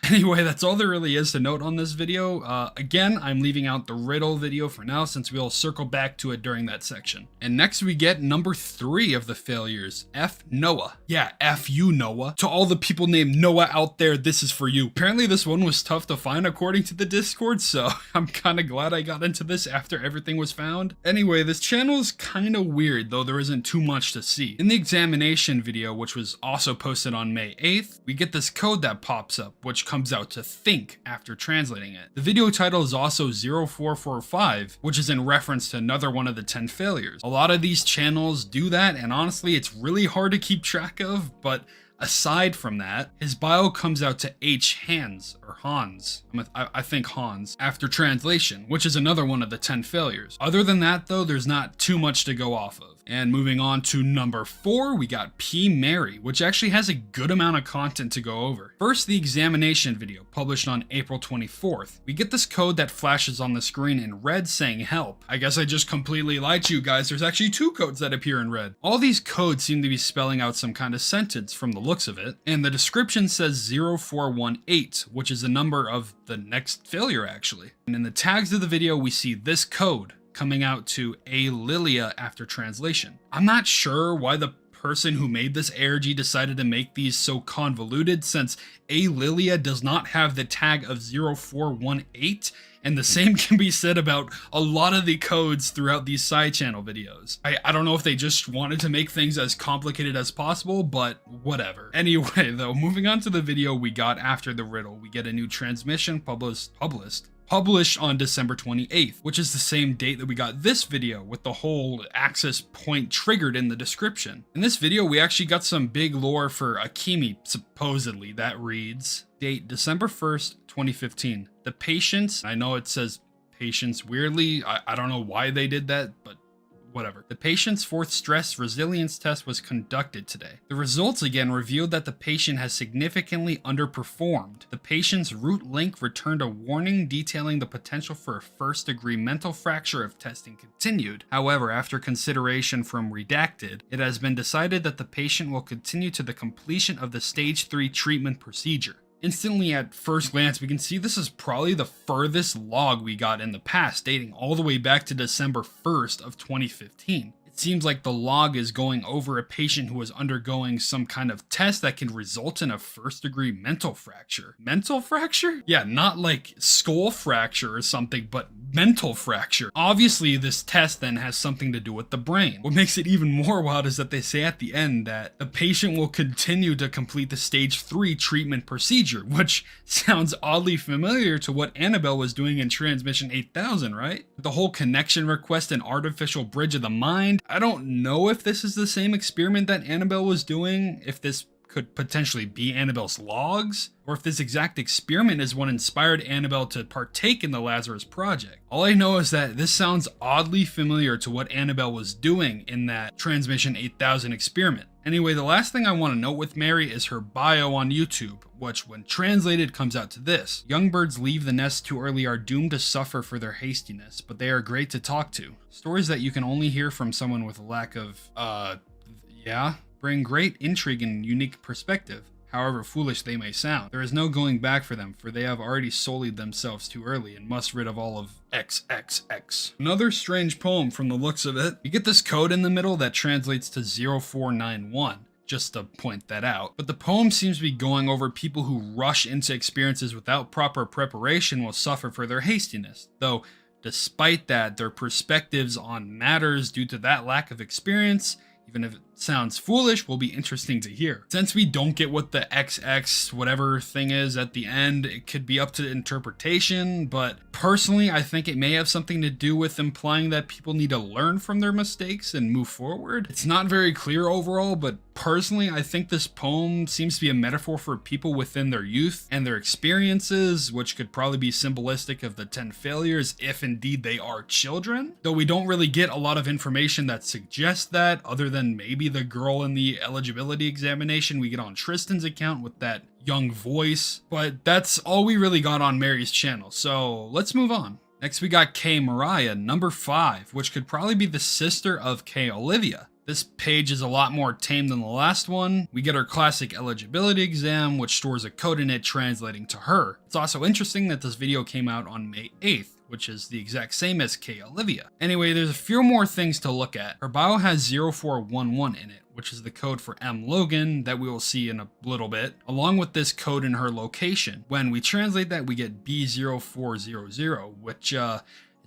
Anyway, that's all there really is to note on this video. Again, I'm leaving out the riddle video for now since we'll circle back to it during that section. And next we get number 3 of the failures, F Noah. Yeah, F you Noah. To all the people named Noah out there, this is for you. Apparently this one was tough to find according to the Discord, so I'm kind of glad I got into this after everything was found. Anyway, this channel is kind of weird, though there isn't too much to see. In the examination video, which was also posted on May 8th, we get this code that pops up, which comes out to think after translating it. The video title is also 0445, which is in reference to another one of the 10 failures. A lot of these channels do that, and honestly, it's really hard to keep track of, but aside from that, his bio comes out to H Hans, or Hans, I think Hans, after translation, which is another one of the 10 failures. Other than that though, there's not too much to go off of. And moving on to number 4, we got P. Mary, which actually has a good amount of content to go over. First, the examination video, published on April 24th. We get this code that flashes on the screen in red saying help. I guess I just completely lied to you guys, there's actually 2 codes that appear in red. All these codes seem to be spelling out some kind of sentence from the looks of it, and the description says 0418, which is the number of the next failure actually. And in the tags of the video, we see this code coming out to A. Lilia after translation. I'm not sure why the person who made this ARG decided to make these so convoluted, since A. Lilia does not have the tag of 0418, and the same can be said about a lot of the codes throughout these side channel videos. I don't know if they just wanted to make things as complicated as possible, but whatever. Anyway though, moving on to the video we got after the riddle, we get a new transmission published on December 28th, which is the same date that we got this video with the whole access point triggered in the description. In this video, we actually got some big lore for Akemi, supposedly, that reads, date December 1st, 2015. The patients, I know it says patients weirdly, I don't know why they did that, but whatever. The patient's 4th stress resilience test was conducted today. The results again revealed that the patient has significantly underperformed. The patient's root link returned a warning detailing the potential for a 1st-degree mental fracture if testing continued. However, after consideration from redacted, it has been decided that the patient will continue to the completion of the stage 3 treatment procedure. Instantly at first glance, we can see this is probably the furthest log we got in the past, dating all the way back to December 1st of 2015. It seems like the log is going over a patient who is undergoing some kind of test that can result in a 1st-degree mental fracture. Mental fracture? Yeah, not like skull fracture or something, but mental fracture. Obviously, this test then has something to do with the brain. What makes it even more wild is that they say at the end that the patient will continue to complete the stage 3 treatment procedure, which sounds oddly familiar to what Annabelle was doing in Transmission 8000, right? The whole connection request and artificial bridge of the mind. I don't know if this is the same experiment that Annabelle was doing, if this could potentially be Annabelle's logs, or if this exact experiment is what inspired Annabelle to partake in the Lazarus Project. All I know is that this sounds oddly familiar to what Annabelle was doing in that Transmission 8000 experiment. Anyway, the last thing I want to note with Mary is her bio on YouTube, which when translated comes out to this. Young birds leave the nest too early are doomed to suffer for their hastiness, but they are great to talk to. Stories that you can only hear from someone with a lack of, bring great intrigue and unique perspective, however foolish they may sound. There is no going back for them, for they have already sullied themselves too early and must rid of all of XXX. Another strange poem from the looks of it. You get this code in the middle that translates to 0491. just to point that out. But the poem seems to be going over people who rush into experiences without proper preparation will suffer for their hastiness, though despite that, their perspectives on matters due to that lack of experience, even if it sounds foolish, will be interesting to hear. Since we don't get what the XX whatever thing is at the end, it could be up to interpretation, but personally, I think it may have something to do with implying that people need to learn from their mistakes and move forward. It's not very clear overall, but personally, I think this poem seems to be a metaphor for people within their youth and their experiences, which could probably be symbolistic of the 10 failures if indeed they are children. Though we don't really get a lot of information that suggests that, other than maybe the girl in the eligibility examination we get on Tristan's account with that young voice. But that's all we really got on Mary's channel, so let's move on. Next we got K. Mariah, number 5, which could probably be the sister of K. Olivia. This page is a lot more tame than the last one. We get our classic eligibility exam, which stores a code in it translating to her. It's also interesting that this video came out on May 8th, which is the exact same as K. Olivia. Anyway, there's a few more things to look at. Her bio has 0411 in it, which is the code for M. Logan that we will see in a little bit, along with this code in her location. When we translate that, we get B0400, which is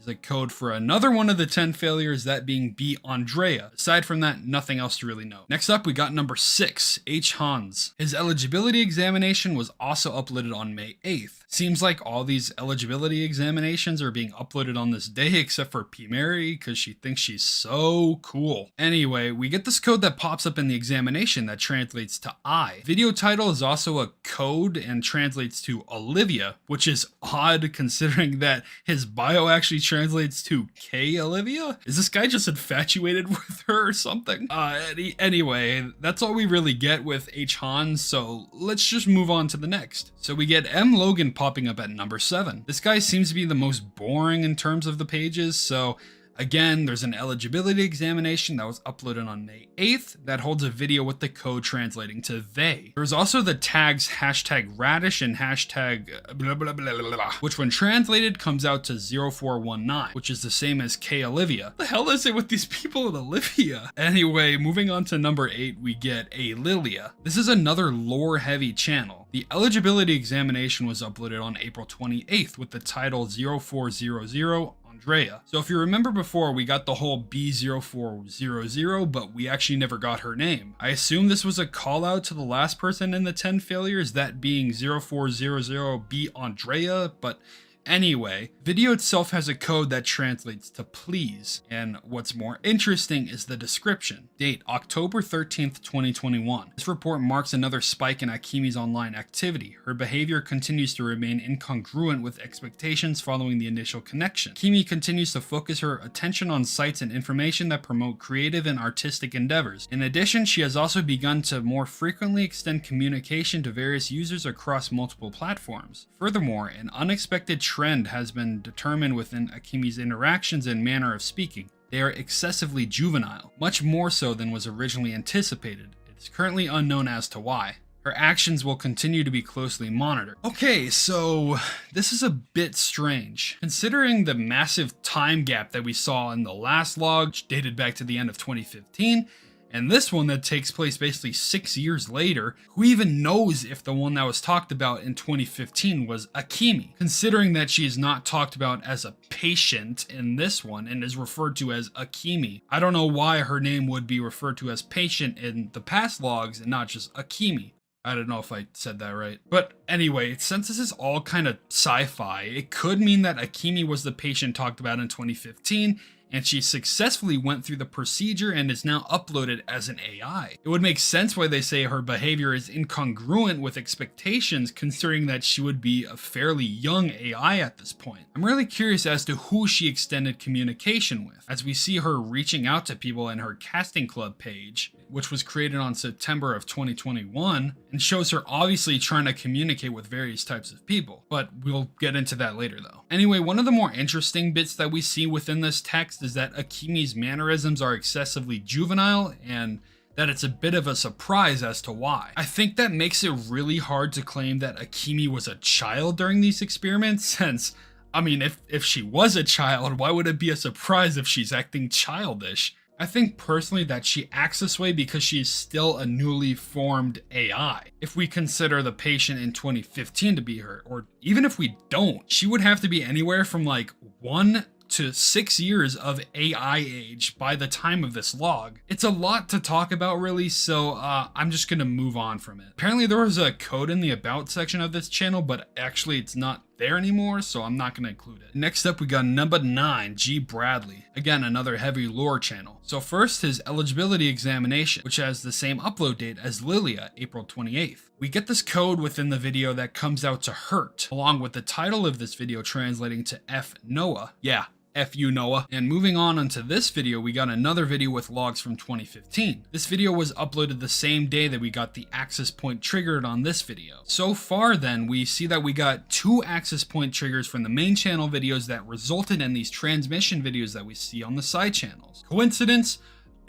a code for another one of the 10 failures, that being B. Andrea. Aside from that, nothing else to really know. Next up, we got number 6, H. Hans. His eligibility examination was also uploaded on May 8th. Seems like all these eligibility examinations are being uploaded on this day except for P. Mary, because she thinks she's so cool. Anyway, we get this code that pops up in the examination that translates to I. Video title is also a code and translates to Olivia, which is odd considering that his bio actually translates to K. Olivia? Is this guy just infatuated with her or something? Anyway, that's all we really get with H. Hans, so let's just move on to the next. So we get M. Logan popping up at number 7. This guy seems to be the most boring in terms of the pages, so again, there's an eligibility examination that was uploaded on May 8th that holds a video with the code translating to they. There's also the tags hashtag Radish and hashtag blah blah blah blah blah, which when translated comes out to 0419, which is the same as K. Olivia. What the hell is it with these people in Olivia? Anyway, moving on to number 8, we get A. Lilia. This is another lore heavy channel. The eligibility examination was uploaded on April 28th with the title 0400 Andrea. So if you remember before, we got the whole B0400, but we actually never got her name. I assume this was a call out to the last person in the 10 failures, that being 0400B Andrea, but anyway, video itself has a code that translates to please, and what's more interesting is the description. Date, October 13th, 2021. This report marks another spike in Akemi's online activity. Her behavior continues to remain incongruent with expectations following the initial connection. Akemi continues to focus her attention on sites and information that promote creative and artistic endeavors. In addition, she has also begun to more frequently extend communication to various users across multiple platforms. Furthermore, an unexpected trend has been determined within Akemi's interactions and manner of speaking. They are excessively juvenile, much more so than was originally anticipated. It is currently unknown as to why. Her actions will continue to be closely monitored. Okay, so this is a bit strange. Considering the massive time gap that we saw in the last log, which dated back to the end of 2015, and this one that takes place basically 6 years later, who even knows if the one that was talked about in 2015 was Akemi, considering that she is not talked about as a patient in this one and is referred to as Akemi. I don't know why her name would be referred to as patient in the past logs and not just Akemi. I don't know if I said that right. But anyway, since this is all kind of sci-fi, it could mean that Akemi was the patient talked about in 2015, and she successfully went through the procedure and is now uploaded as an AI. It would make sense why they say her behavior is incongruent with expectations, considering that she would be a fairly young AI at this point. I'm really curious as to who she extended communication with, as we see her reaching out to people in her casting club page, which was created on September of 2021, and shows her obviously trying to communicate with various types of people. But we'll get into that later though. Anyway, one of the more interesting bits that we see within this text is that Akemi's mannerisms are excessively juvenile, and that it's a bit of a surprise as to why. I think that makes it really hard to claim that Akemi was a child during these experiments, since, I mean, if she was a child, why would it be a surprise if she's acting childish? I think personally that she acts this way because she is still a newly formed AI. If we consider the patient in 2015 to be her, or even if we don't, she would have to be anywhere from like 1 to 6 years of AI age by the time of this log. It's a lot to talk about really, so I'm just gonna move on from it. Apparently there was a code in the about section of this channel, but actually it's not there anymore, so I'm not gonna include it. Next up we got number 9, G. Bradley. Again, another heavy lore channel. So first, his eligibility examination, which has the same upload date as Lilia, April 28th. We get this code within the video that comes out to hurt, along with the title of this video translating to F. Noah. Yeah, F you Noah. And moving on onto this video, we got another video with logs from 2015. This video was uploaded the same day that we got the access point triggered on this video. So far then, we see that we got 2 access point triggers from the main channel videos that resulted in these transmission videos that we see on the side channels. Coincidence?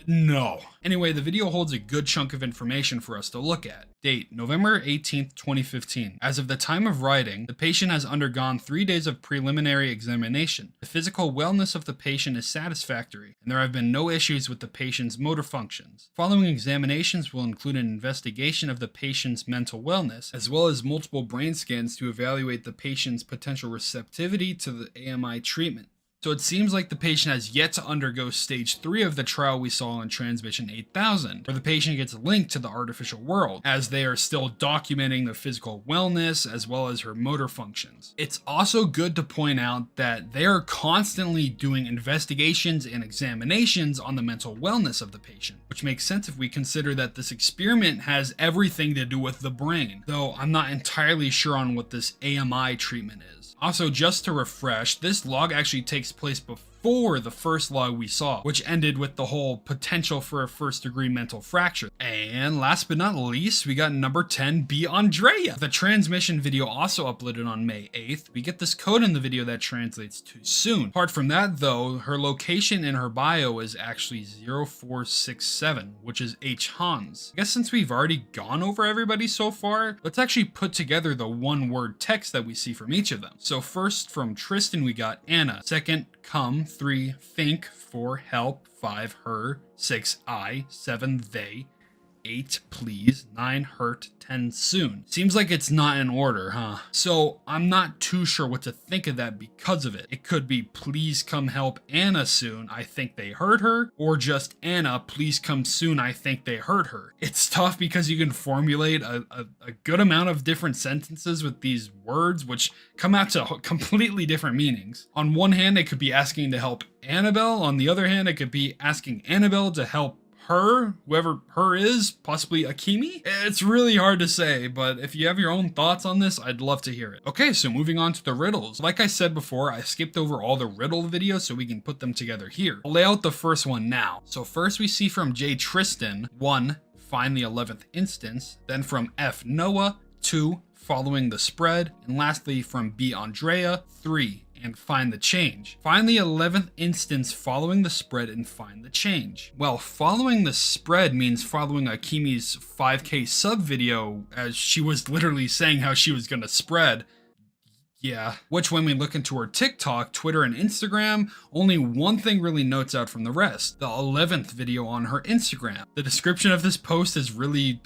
No. Anyway, the video holds a good chunk of information for us to look at. Date, November 18th, 2015. As of the time of writing, the patient has undergone 3 days of preliminary examination. The physical wellness of the patient is satisfactory, and there have been no issues with the patient's motor functions. Following examinations will include an investigation of the patient's mental wellness, as well as multiple brain scans to evaluate the patient's potential receptivity to the AMI treatment. So it seems like the patient has yet to undergo stage 3 of the trial we saw in Transmission 8000, where the patient gets linked to the artificial world, as they are still documenting the physical wellness as well as her motor functions. It's also good to point out that they are constantly doing investigations and examinations on the mental wellness of the patient, which makes sense if we consider that this experiment has everything to do with the brain, though I'm not entirely sure on what this AMI treatment is. Also, just to refresh, this log actually takes place before the first log we saw, which ended with the whole potential for a first-degree mental fracture. And last but not least, we got number 10, B. Andrea. The transmission video also uploaded on May 8th. We get this code in the video that translates to soon. Apart from that though, her location in her bio is actually 0467, which is H. Hans. I guess since we've already gone over everybody so far, let's actually put together the one-word text that we see from each of them. So first from Tristan we got Anna. Second, come. 3, think. 4, help. 5, her. 6, I. 7, they. 8, please. 9, hurt. 10, soon. Seems like it's not in order, huh? So I'm not too sure what to think of that because of it. It could be please come help Anna soon, I think they hurt her, or just Anna, please come soon, I think they hurt her. It's tough because you can formulate a good amount of different sentences with these words, which come out to completely different meanings. On one hand, it could be asking to help Annabelle. On the other hand, it could be asking Annabelle to help her, whoever her is, possibly Akemi? It's really hard to say, but if you have your own thoughts on this, I'd love to hear it. Okay, so moving on to the riddles. Like I said before, I skipped over all the riddle videos so we can put them together here. I'll lay out the first one now. So first we see from J. Tristan, 1, find the 11th instance, then from F. Noah, 2, following the spread, and lastly from B. Andrea, 3, and find the change. Find the 11th instance following the spread and find the change. Well, following the spread means following Akemi's 5K sub video, as she was literally saying how she was gonna spread. Yeah, which when we look into her TikTok, Twitter, and Instagram, only one thing really notes out from the rest: the 11th video on her Instagram. The description of this post is really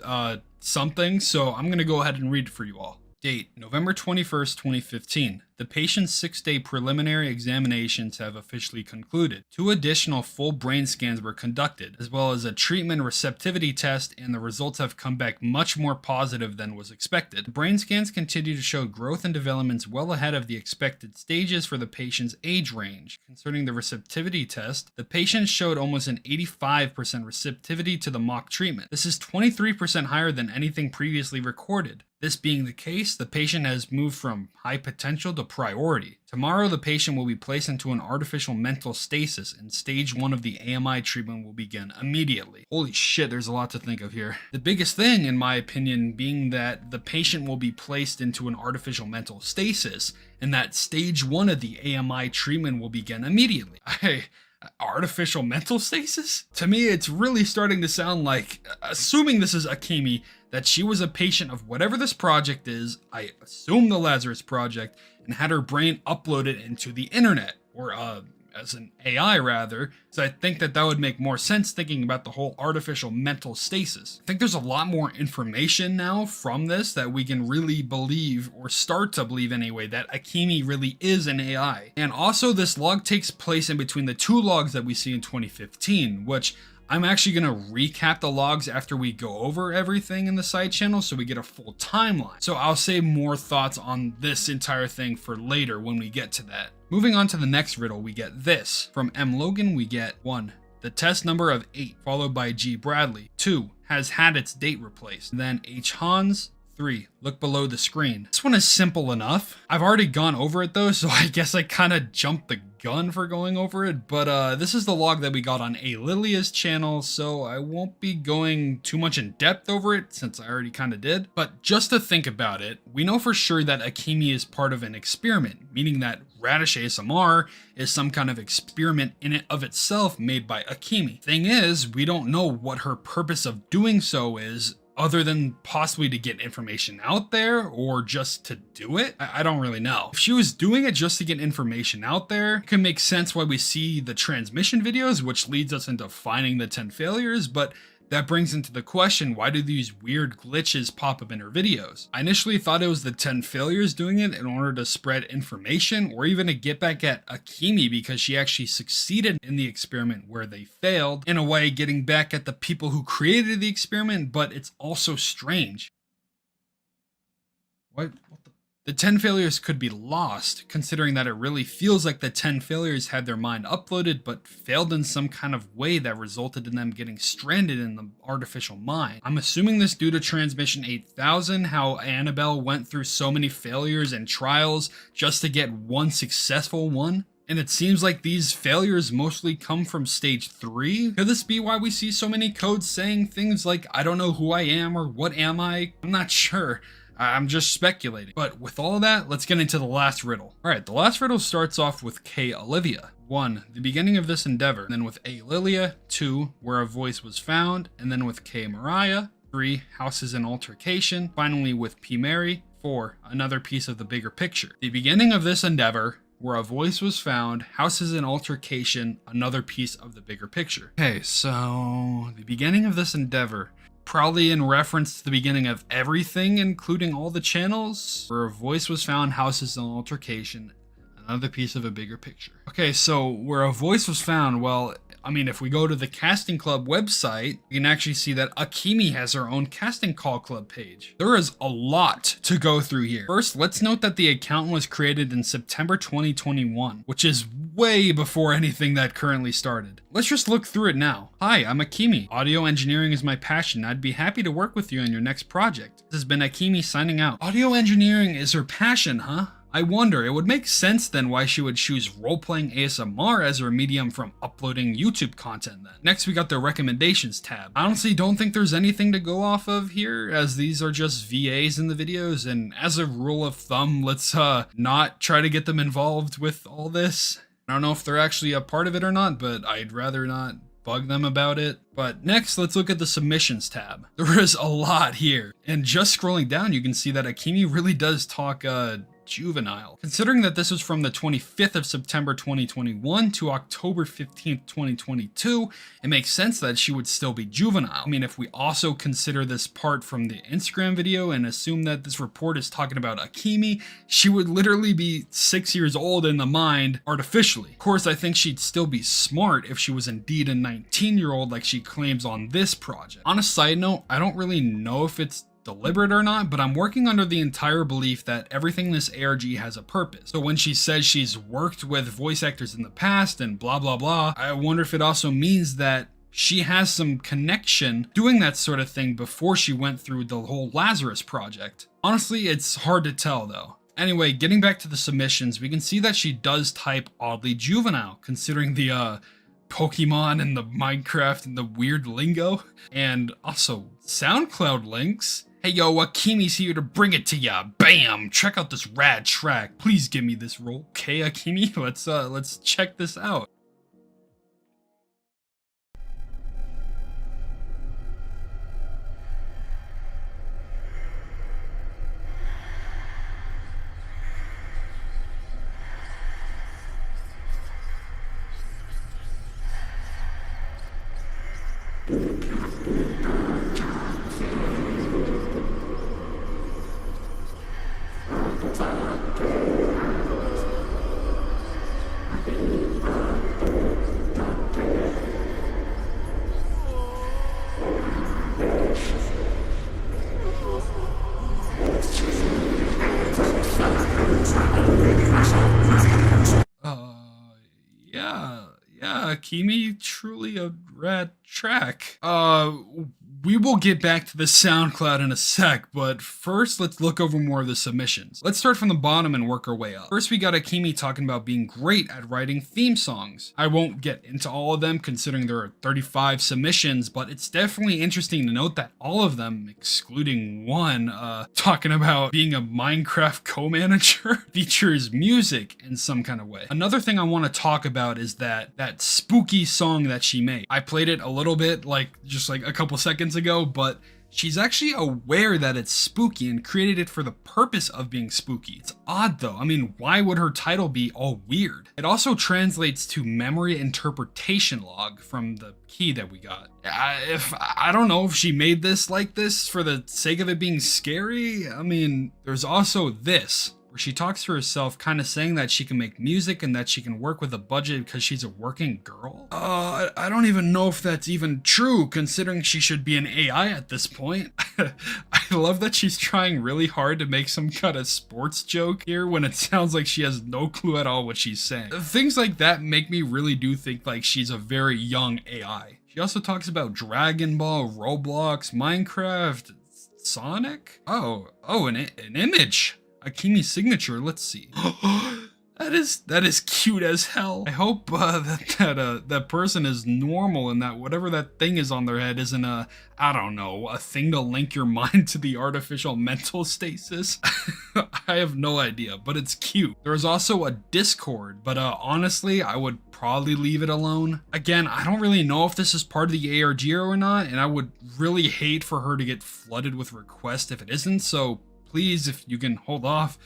something, so I'm gonna go ahead and read it for you all. Date, November 21st, 2015. The patient's 6-day preliminary examinations have officially concluded. 2 additional full brain scans were conducted, as well as a treatment receptivity test, and the results have come back much more positive than was expected. The brain scans continue to show growth and developments well ahead of the expected stages for the patient's age range. Concerning the receptivity test, the patient showed almost an 85% receptivity to the mock treatment. This is 23% higher than anything previously recorded. This being the case, the patient has moved from high potential to priority. Tomorrow, the patient will be placed into an artificial mental stasis, and stage 1 of the AMI treatment will begin immediately. Holy shit, there's a lot to think of here. The biggest thing, in my opinion, being that the patient will be placed into an artificial mental stasis, and that stage 1 of the AMI treatment will begin immediately. Artificial mental stasis? To me, it's really starting to sound like, assuming this is Akemi, that she was a patient of whatever this project is, I assume the Lazarus Project, and had her brain uploaded into the internet, or as an AI rather, so I think that would make more sense thinking about the whole artificial mental stasis. I think there's a lot more information now from this that we can really believe, or start to believe anyway, that Akemi really is an AI. And also this log takes place in between the 2 logs that we see in 2015, which I'm actually going to recap the logs after we go over everything in the side channel so we get a full timeline. So I'll save more thoughts on this entire thing for later when we get to that. Moving on to the next riddle, we get this. From M. Logan, we get 1. The test number of 8, followed by G. Bradley. 2. Has had its date replaced. Then H. Hans. 3. Look below the screen. This one is simple enough. I've already gone over it though, so I guess I kind of jumped the gun for going over it, but this is the log that we got on A. Lilia's channel, so I won't be going too much in depth over it since I already kind of did. But just to think about it, we know for sure that Akemi is part of an experiment, meaning that Radish ASMR is some kind of experiment in it of itself made by Akemi. Thing is, we don't know what her purpose of doing so is, other than possibly to get information out there or just to do it. I don't really know. If she was doing it just to get information out there, it can make sense why we see the transmission videos, which leads us into finding the 10 failures, but that brings into the question, why do these weird glitches pop up in her videos? I initially thought it was the 10 failures doing it in order to spread information, or even to get back at Akemi because she actually succeeded in the experiment where they failed, in a way getting back at the people who created the experiment, but it's also strange. What the 10 failures could be lost, considering that it really feels like the 10 failures had their mind uploaded but failed in some kind of way that resulted in them getting stranded in the artificial mind. I'm assuming this due to Transmission 8000, how Annabelle went through so many failures and trials just to get one successful one. And it seems like these failures mostly come from stage 3. Could this be why we see so many codes saying things like, I don't know who I am or what am I? I'm not sure. I'm just speculating. But with all of that, let's get into the last riddle. Alright, the last riddle starts off with K. Olivia. 1. The beginning of this endeavor. Then with A. Lilia. 2. Where a voice was found. And then with K. Mariah. 3. Houses in altercation. Finally with P. Mary. 4. Another piece of the bigger picture. The beginning of this endeavor. Where a voice was found, houses in altercation, another piece of the bigger picture. Okay, so the beginning of this endeavor, probably in reference to the beginning of everything, including all the channels, where a voice was found, houses in altercation, another piece of a bigger picture. Okay, so where a voice was found, well, I mean, if we go to the Casting Club website, you can actually see that Akemi has her own Casting Call Club page. There is a lot to go through here. First, let's note that the account was created in September 2021, which is way before anything that currently started. Let's just look through it now. Hi, I'm Akemi. Audio engineering is my passion. I'd be happy to work with you on your next project. This has been Akemi signing out. Audio engineering is her passion, huh? I wonder, it would make sense then why she would choose role-playing ASMR as her medium from uploading YouTube content then. Next we got the recommendations tab. I honestly don't think there's anything to go off of here, as these are just VAs in the videos, and as a rule of thumb, let's not try to get them involved with all this. I don't know if they're actually a part of it or not, but I'd rather not bug them about it. But next, let's look at the submissions tab. There is a lot here, and just scrolling down you can see that Akemi really does talk juvenile. Considering that this was from the 25th of September 2021 to October 15th, 2022, it makes sense that she would still be juvenile. I mean, if we also consider this part from the Instagram video and assume that this report is talking about Akemi, she would literally be 6 years old in the mind artificially. Of course, I think she'd still be smart if she was indeed a 19-year-old like she claims on this project. On a side note, I don't really know if it's deliberate or not, but I'm working under the entire belief that everything in this ARG has a purpose. So when she says she's worked with voice actors in the past and blah blah blah, I wonder if it also means that she has some connection doing that sort of thing before she went through the whole Lazarus project. Honestly, it's hard to tell though. Anyway, getting back to the submissions, we can see that she does type oddly juvenile, considering the Pokemon and the Minecraft and the weird lingo, and also SoundCloud links. Hey yo, Akemi's here to bring it to ya. Bam! Check out this rad track. Please give me this role. Okay, Akemi, let's check this out. Yeah, Akemi, truly a rad track. We will get back to the SoundCloud in a sec, but first let's look over more of the submissions. Let's start from the bottom and work our way up. First we got Akemi talking about being great at writing theme songs. I won't get into all of them considering there are 35 submissions, but it's definitely interesting to note that all of them, excluding one, talking about being a Minecraft co-manager, features music in some kind of way. Another thing I want to talk about is that spooky song that she made. I played it a little bit, just a couple seconds ago, but she's actually aware that it's spooky and created it for the purpose of being spooky. It's odd though. I mean, why would her title be all weird? It also translates to memory interpretation log from the key that we got. I don't know if she made this like this for the sake of it being scary. I mean, there's also this, where she talks to herself, kind of saying that she can make music and that she can work with a budget because she's a working girl. I don't even know if that's even true, considering she should be an AI at this point. I love that she's trying really hard to make some kind of sports joke here when it sounds like she has no clue at all what she's saying. Things like that make me really do think like she's a very young AI. She also talks about Dragon Ball, Roblox, Minecraft, Sonic. Oh, an image. Akemi's signature, let's see. That is cute as hell. I hope that person is normal and that whatever that thing is on their head isn't a thing to link your mind to the artificial mental stasis. I have no idea, but it's cute. There's also a Discord, but honestly, I would probably leave it alone. Again, I don't really know if this is part of the ARG or not, and I would really hate for her to get flooded with requests if it isn't, so please, if you can hold off,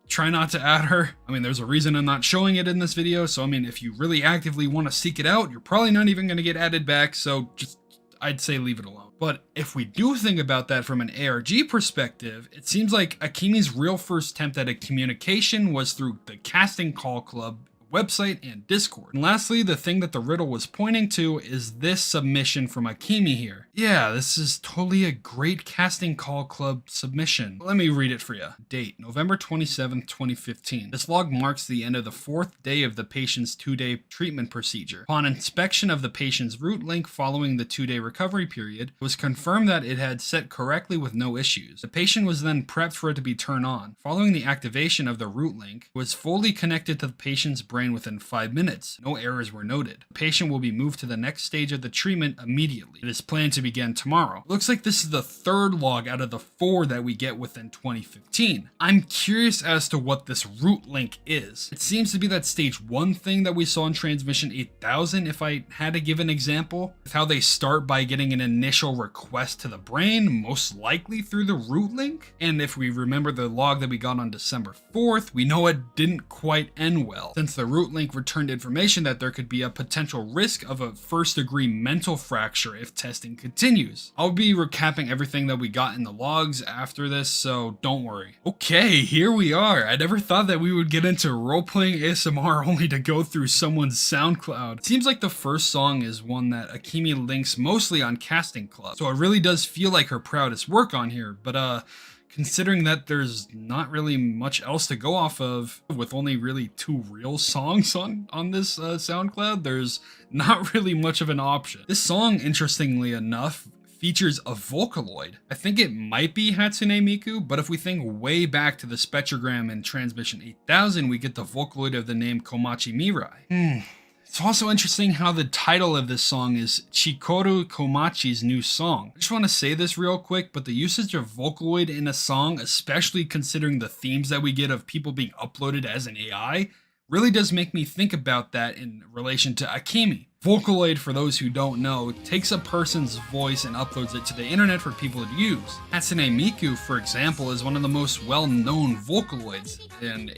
try not to add her. I mean, there's a reason I'm not showing it in this video, so I mean, if you really actively want to seek it out, you're probably not even going to get added back, so just, I'd say leave it alone. But if we do think about that from an ARG perspective, it seems like Akemi's real first attempt at a communication was through the Casting Call Club website and Discord. And lastly, the thing that the riddle was pointing to is this submission from Akemi here. Yeah, this is totally a great Casting Call Club submission. Let me read it for you. Date, November 27th, 2015. This log marks the end of the 4th day of the patient's 2-day treatment procedure. Upon inspection of the patient's root link following the 2-day recovery period, it was confirmed that it had set correctly with no issues. The patient was then prepped for it to be turned on. Following the activation of the root link, it was fully connected to the patient's brain within 5 minutes. No errors were noted. The patient will be moved to the next stage of the treatment immediately. It is planned to begin tomorrow. It looks like this is the 3rd log out of the 4 that we get within 2015. I'm curious as to what this root link is. It seems to be that stage 1 thing that we saw in Transmission 8000, if I had to give an example, with how they start by getting an initial request to the brain, most likely through the root link. And if we remember the log that we got on December 4th, we know it didn't quite end well, since the root link returned information that there could be a potential risk of a 1st-degree mental fracture if testing continues. I'll be recapping everything that we got in the logs after this, so don't worry. Okay, here we are. I never thought that we would get into role-playing ASMR only to go through someone's SoundCloud. It seems like the first song is one that Akemi links mostly on Casting Club, so it really does feel like her proudest work on here, but considering that there's not really much else to go off of, with only really 2 real songs on this SoundCloud, there's not really much of an option. This song, interestingly enough, features a Vocaloid. I think it might be Hatsune Miku, but if we think way back to the spectrogram in Transmission 8000, we get the Vocaloid of the name Komachi Mirai. It's also interesting how the title of this song is Chikoru Komachi's new song. I just want to say this real quick, but the usage of Vocaloid in a song, especially considering the themes that we get of people being uploaded as an AI, really does make me think about that in relation to Akemi. Vocaloid, for those who don't know, takes a person's voice and uploads it to the internet for people to use. Hatsune Miku, for example, is one of the most well-known Vocaloids, and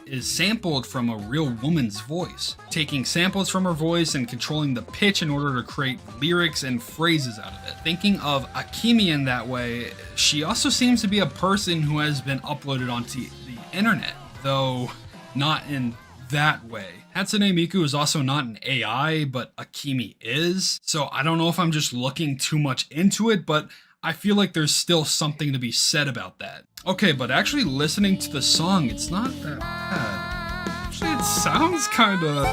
is sampled from a real woman's voice, taking samples from her voice and controlling the pitch in order to create lyrics and phrases out of it. Thinking of Akemi in that way, she also seems to be a person who has been uploaded onto the internet, though not in that way. Hatsune Miku is also not an AI, but Akemi is, so I don't know if I'm just looking too much into it, but I feel like there's still something to be said about that. Okay, but actually listening to the song, it's not that bad. Actually, it sounds kinda...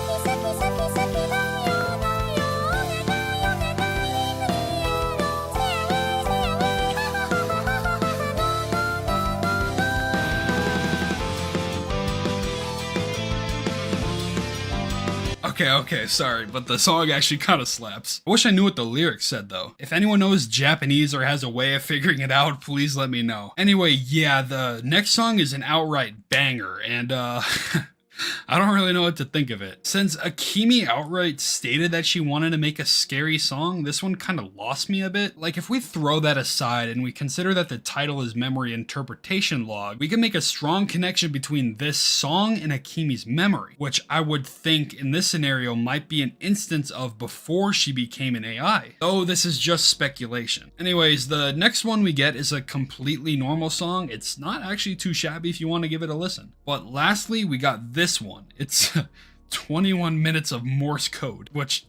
Okay, sorry, but the song actually kind of slaps. I wish I knew what the lyrics said though. If anyone knows Japanese or has a way of figuring it out, please let me know. Anyway, yeah, the next song is an outright banger, and I don't really know what to think of it. Since Akemi outright stated that she wanted to make a scary song, this one kind of lost me a bit. Like, if we throw that aside and we consider that the title is Memory Interpretation Log, we can make a strong connection between this song and Akemi's memory, which I would think in this scenario might be an instance of before she became an AI. Though this is just speculation. Anyways, the next one we get is a completely normal song. It's not actually too shabby if you want to give it a listen. But lastly, we got this one. It's 21 minutes of Morse code, which,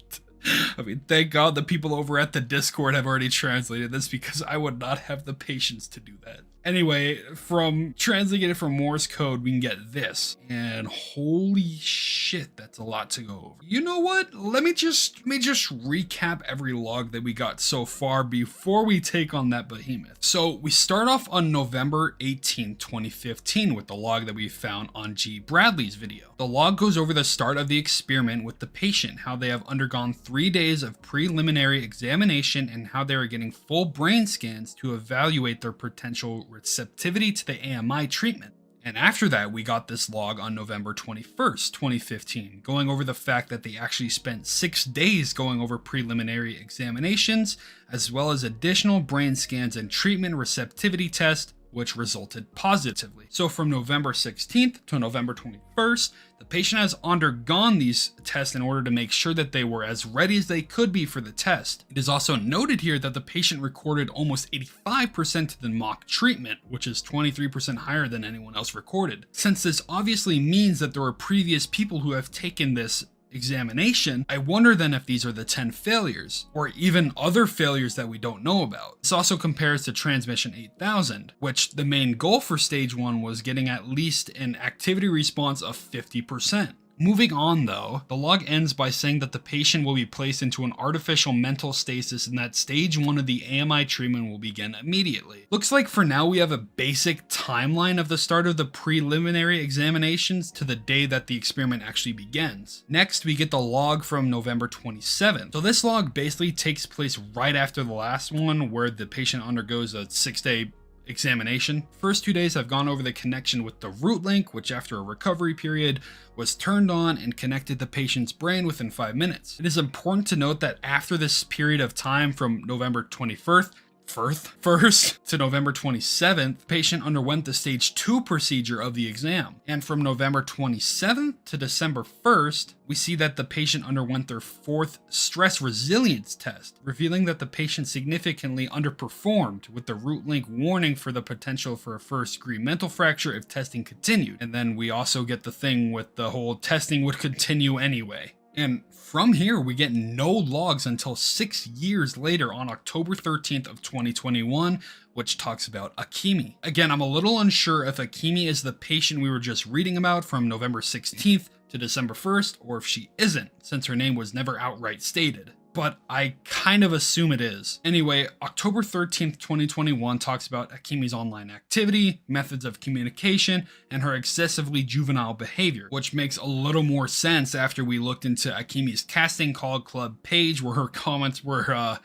I mean, thank God the people over at the Discord have already translated this, because I would not have the patience to do that. Anyway, from translating it from Morse code, we can get this, and holy shit, that's a lot to go over. You know what? Let me just recap every log that we got so far before we take on that behemoth. So we start off on November 18, 2015 with the log that we found on G. Bradley's video. The log goes over the start of the experiment with the patient, how they have undergone 3 days of preliminary examination, and how they are getting full brain scans to evaluate their potential receptivity to the AMI treatment. And after that, we got this log on November 21st, 2015, going over the fact that they actually spent 6 days going over preliminary examinations, as well as additional brain scans and treatment receptivity tests, which resulted positively. So from November 16th to November 21st, the patient has undergone these tests in order to make sure that they were as ready as they could be for the test. It is also noted here that the patient recorded almost 85% to the mock treatment, which is 23% higher than anyone else recorded. Since this obviously means that there were previous people who have taken this examination, I wonder then if these are the 10 failures, or even other failures that we don't know about. This also compares to Transmission 8000, which the main goal for stage 1 was getting at least an activity response of 50%. Moving on though, the log ends by saying that the patient will be placed into an artificial mental stasis and that stage 1 of the AMI treatment will begin immediately. Looks like for now we have a basic timeline of the start of the preliminary examinations to the day that the experiment actually begins. Next, we get the log from November 27th. So this log basically takes place right after the last one, where the patient undergoes a 6-day examination. First 2 days have gone over the connection with the root link, which after a recovery period was turned on and connected the patient's brain within 5 minutes. It is important to note that after this period of time from November 21st to November 27th, the patient underwent the stage 2 procedure of the exam. And from November 27th to December 1st, we see that the patient underwent their 4th stress resilience test, revealing that the patient significantly underperformed, with the root link warning for the potential for a first-degree mental fracture if testing continued. And then we also get the thing with the whole testing would continue anyway. And from here, we get no logs until 6 years later on October 13th of 2021, which talks about Akemi. Again, I'm a little unsure if Akemi is the patient we were just reading about from November 16th to December 1st, or if she isn't, since her name was never outright stated. But I kind of assume it is. Anyway, October 13th, 2021 talks about Akemi's online activity, methods of communication, and her excessively juvenile behavior, which makes a little more sense after we looked into Akemi's casting call club page, where her comments were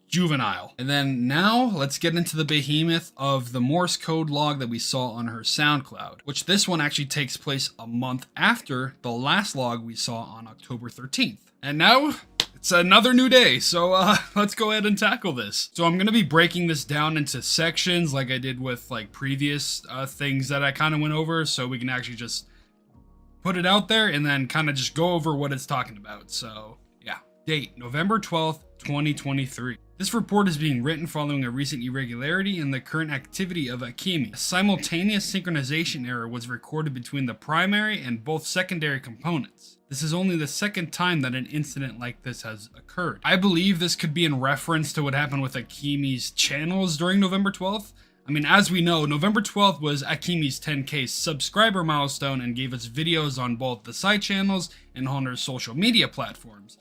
juvenile. And then now let's get into the behemoth of the Morse code log that we saw on her SoundCloud, which this one actually takes place a month after the last log we saw on October 13th. And now it's another new day, so let's go ahead and tackle this. So I'm going to be breaking this down into sections like I did with like previous things that I kind of went over, so we can actually just put it out there and then kind of just go over what it's talking about. So yeah, date November 12th, 2023. This report is being written following a recent irregularity in the current activity of Akemi. A simultaneous synchronization error was recorded between the primary and both secondary components. This is only the second time that an incident like this has occurred. I believe this could be in reference to what happened with Akemi's channels during November 12th. I mean, as we know, November 12th was Akemi's 10K subscriber milestone and gave us videos on both the side channels and on her social media platforms.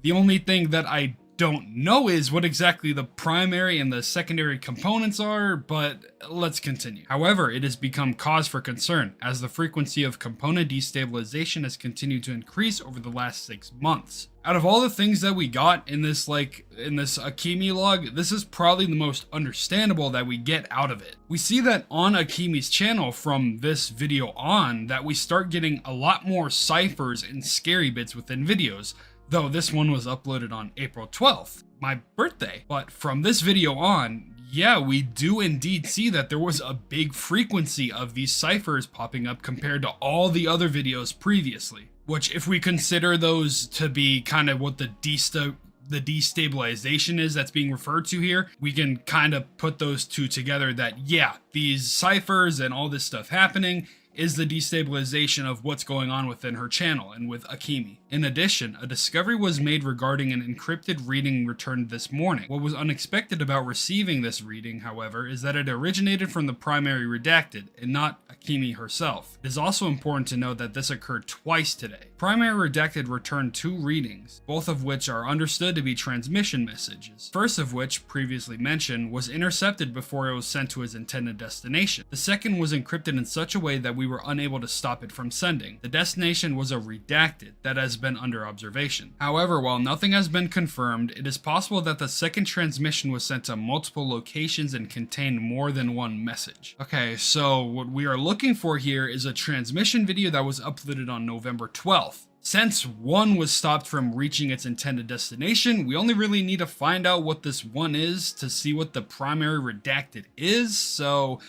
The only thing that I don't know is what exactly the primary and the secondary components are, but let's continue. However, it has become cause for concern as the frequency of component destabilization has continued to increase over the last 6 months. Out of all the things that we got in this Akemi log, this is probably the most understandable that we get out of it. We see that on Akemi's channel from this video on that we start getting a lot more ciphers and scary bits within videos. Though this one was uploaded on April 12th, my birthday. But from this video on, yeah, we do indeed see that there was a big frequency of these ciphers popping up compared to all the other videos previously. Which, if we consider those to be kind of what the destabilization is that's being referred to here, we can kind of put those two together that, yeah, these ciphers and all this stuff happening is the destabilization of what's going on within her channel and with Akemi. In addition, a discovery was made regarding an encrypted reading returned this morning. What was unexpected about receiving this reading, however, is that it originated from the primary redacted and not Akemi herself. It is also important to note that this occurred twice today. Primary redacted returned 2 readings, both of which are understood to be transmission messages. First of which, previously mentioned, was intercepted before it was sent to its intended destination. The second was encrypted in such a way that we were unable to stop it from sending. The destination was a redacted that has been under observation. However, while nothing has been confirmed, it is possible that the second transmission was sent to multiple locations and contained more than one message. Okay, so what we are looking for here is a transmission video that was uploaded on November 12th. Since one was stopped from reaching its intended destination, we only really need to find out what this one is to see what the primary redacted is, so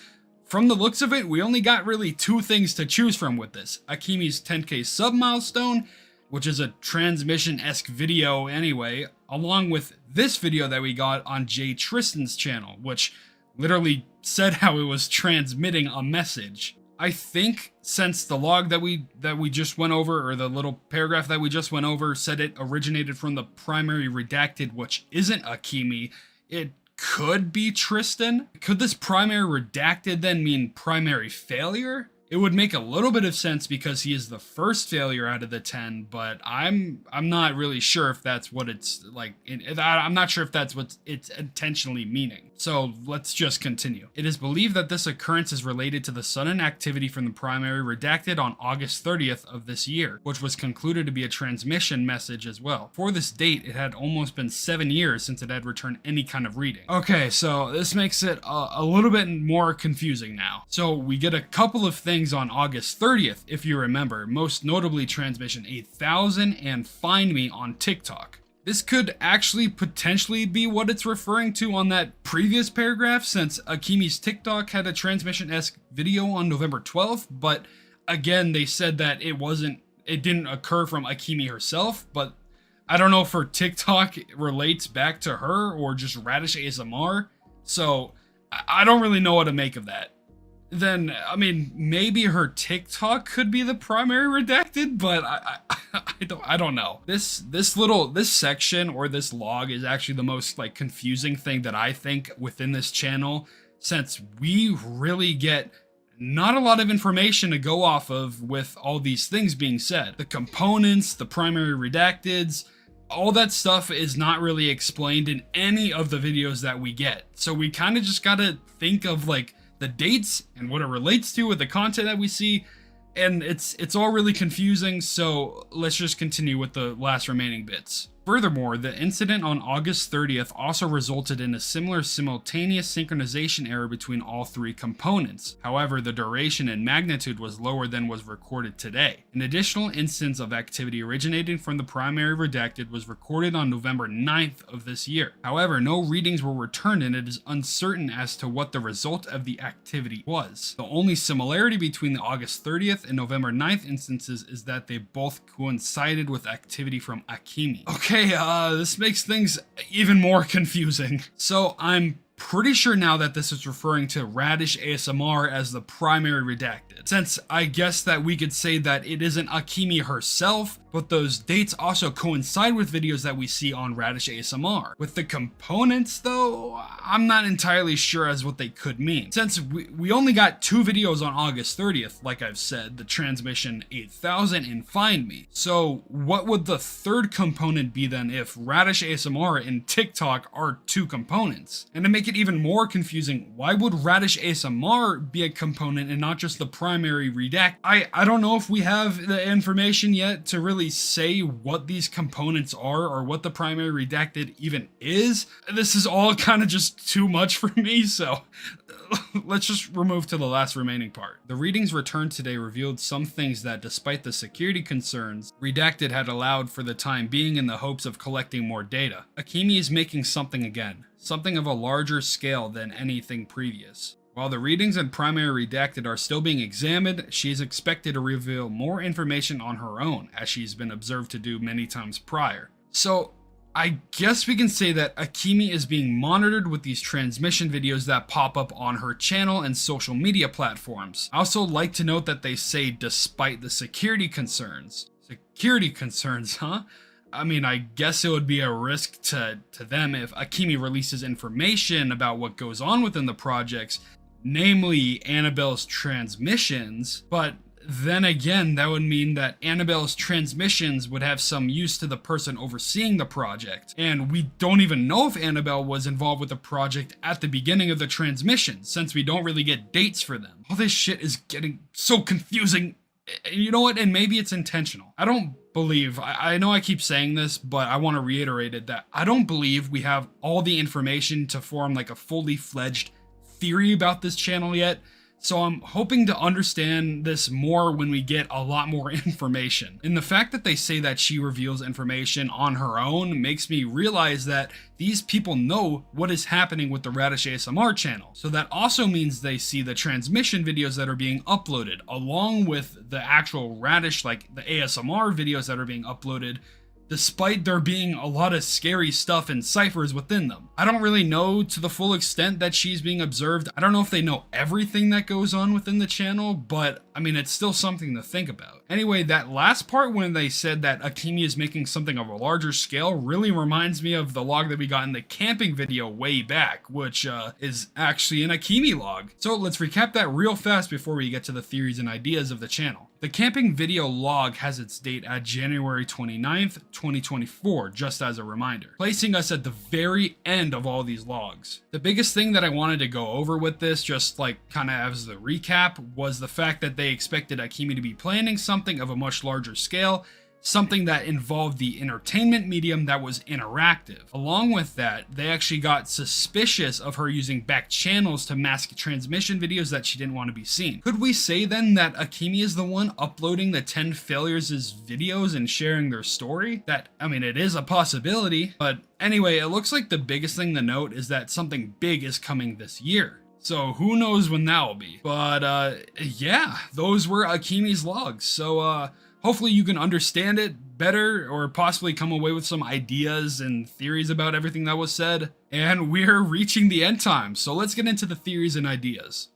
from the looks of it, we only got really 2 things to choose from with this. Akemi's 10K sub milestone, which is a transmission-esque video anyway, along with this video that we got on Jay Tristan's channel, which literally said how it was transmitting a message. I think since the log that we just went over, or the little paragraph that we just went over, said it originated from the primary redacted, which isn't Akemi, it could be Tristan. Could this primary redacted then mean primary failure? It would make a little bit of sense because he is the first failure out of the 10, but I'm not really sure if that's what it's like. I'm not sure if that's what it's intentionally meaning. So let's just continue. It is believed that this occurrence is related to the sudden activity from the primary redacted on August 30th of this year, which was concluded to be a transmission message as well. For this date, it had almost been 7 years since it had returned any kind of reading. Okay, so this makes it a little bit more confusing now. So we get a couple of things on August 30th, if you remember, most notably transmission 8000 and Find Me on TikTok. This could actually potentially be what it's referring to on that previous paragraph, since Akemi's TikTok had a transmission-esque video on November 12th, but again, they said that it didn't occur from Akemi herself, but I don't know if her TikTok relates back to her or just Radish ASMR, so I don't really know what to make of that. Then, I mean, maybe her TikTok could be the primary redacted, but I don't know. This section or this log is actually the most like confusing thing that I think within this channel, since we really get not a lot of information to go off of with all these things being said. The components, the primary redacteds, all that stuff is not really explained in any of the videos that we get. So we kind of just gotta think of like the dates and what it relates to with the content that we see, and it's all really confusing, so let's just continue with the last remaining bits. Furthermore, the incident on August 30th also resulted in a similar simultaneous synchronization error between all three components. However, the duration and magnitude was lower than was recorded today. An additional instance of activity originating from the primary redacted was recorded on November 9th of this year. However, no readings were returned and it is uncertain as to what the result of the activity was. The only similarity between the August 30th and November 9th instances is that they both coincided with activity from Akemi. Okay, this makes things even more confusing. So I'm pretty sure now that this is referring to Radish ASMR as the primary redacted, since I guess that we could say that it isn't Akemi herself, but those dates also coincide with videos that we see on Radish ASMR. With the components though, I'm not entirely sure as what they could mean, since we only got 2 videos on August 30th, like I've said, the transmission 8000 and Find Me. So what would the third component be then if Radish ASMR and TikTok are 2 components? And to make it even more confusing, why would Radish ASMR be a component and not just the primary redact? I don't know if we have the information yet to really say what these components are or what the primary redacted even is. This is all kind of just too much for me, so let's just remove to the last remaining part. The readings returned today revealed some things that, despite the security concerns, Redacted had allowed for the time being in the hopes of collecting more data. Akemi is making something again, something of a larger scale than anything previous. While the readings and primary redacted are still being examined, she is expected to reveal more information on her own, as she's been observed to do many times prior. So, I guess we can say that Akemi is being monitored with these transmission videos that pop up on her channel and social media platforms. I also like to note that they say despite the security concerns. Security concerns, huh? I mean, I guess it would be a risk to them if Akemi releases information about what goes on within the projects, namely Annabelle's transmissions, but then again, that would mean that Annabelle's transmissions would have some use to the person overseeing the project, and we don't even know if Annabelle was involved with the project at the beginning of the transmission, since we don't really get dates for them. All this shit is getting so confusing. You know what, and maybe it's intentional. I don't believe, I know I keep saying this, but I want to reiterate it, that I don't believe we have all the information to form like a fully fledged theory about this channel yet, so I'm hoping to understand this more when we get a lot more information. And the fact that they say that she reveals information on her own makes me realize that these people know what is happening with the Radish ASMR channel. So that also means they see the transmission videos that are being uploaded, along with the actual Radish, like the ASMR videos that are being uploaded, despite there being a lot of scary stuff and ciphers within them. I don't really know to the full extent that she's being observed. I don't know if they know everything that goes on within the channel, but I mean, it's still something to think about. Anyway, that last part when they said that Akemi is making something of a larger scale really reminds me of the log that we got in the camping video way back, which is actually an Akemi log. So let's recap that real fast before we get to the theories and ideas of the channel. The camping video log has its date at January 29th, 2024, just as a reminder, placing us at the very end of all these logs. The biggest thing that I wanted to go over with this, just like kind of as the recap, was the fact that they expected Akemi to be planning something of a much larger scale, something that involved the entertainment medium that was interactive. Along with that, they actually got suspicious of her using back channels to mask transmission videos that she didn't want to be seen. Could we say then that Akemi is the one uploading the 10 failures' videos and sharing their story? That, I mean, it is a possibility, but anyway, it looks like the biggest thing to note is that something big is coming this year. So who knows when that will be. But yeah, those were Akemi's logs. So hopefully you can understand it better or possibly come away with some ideas and theories about everything that was said. And we're reaching the end time, so let's get into the theories and ideas.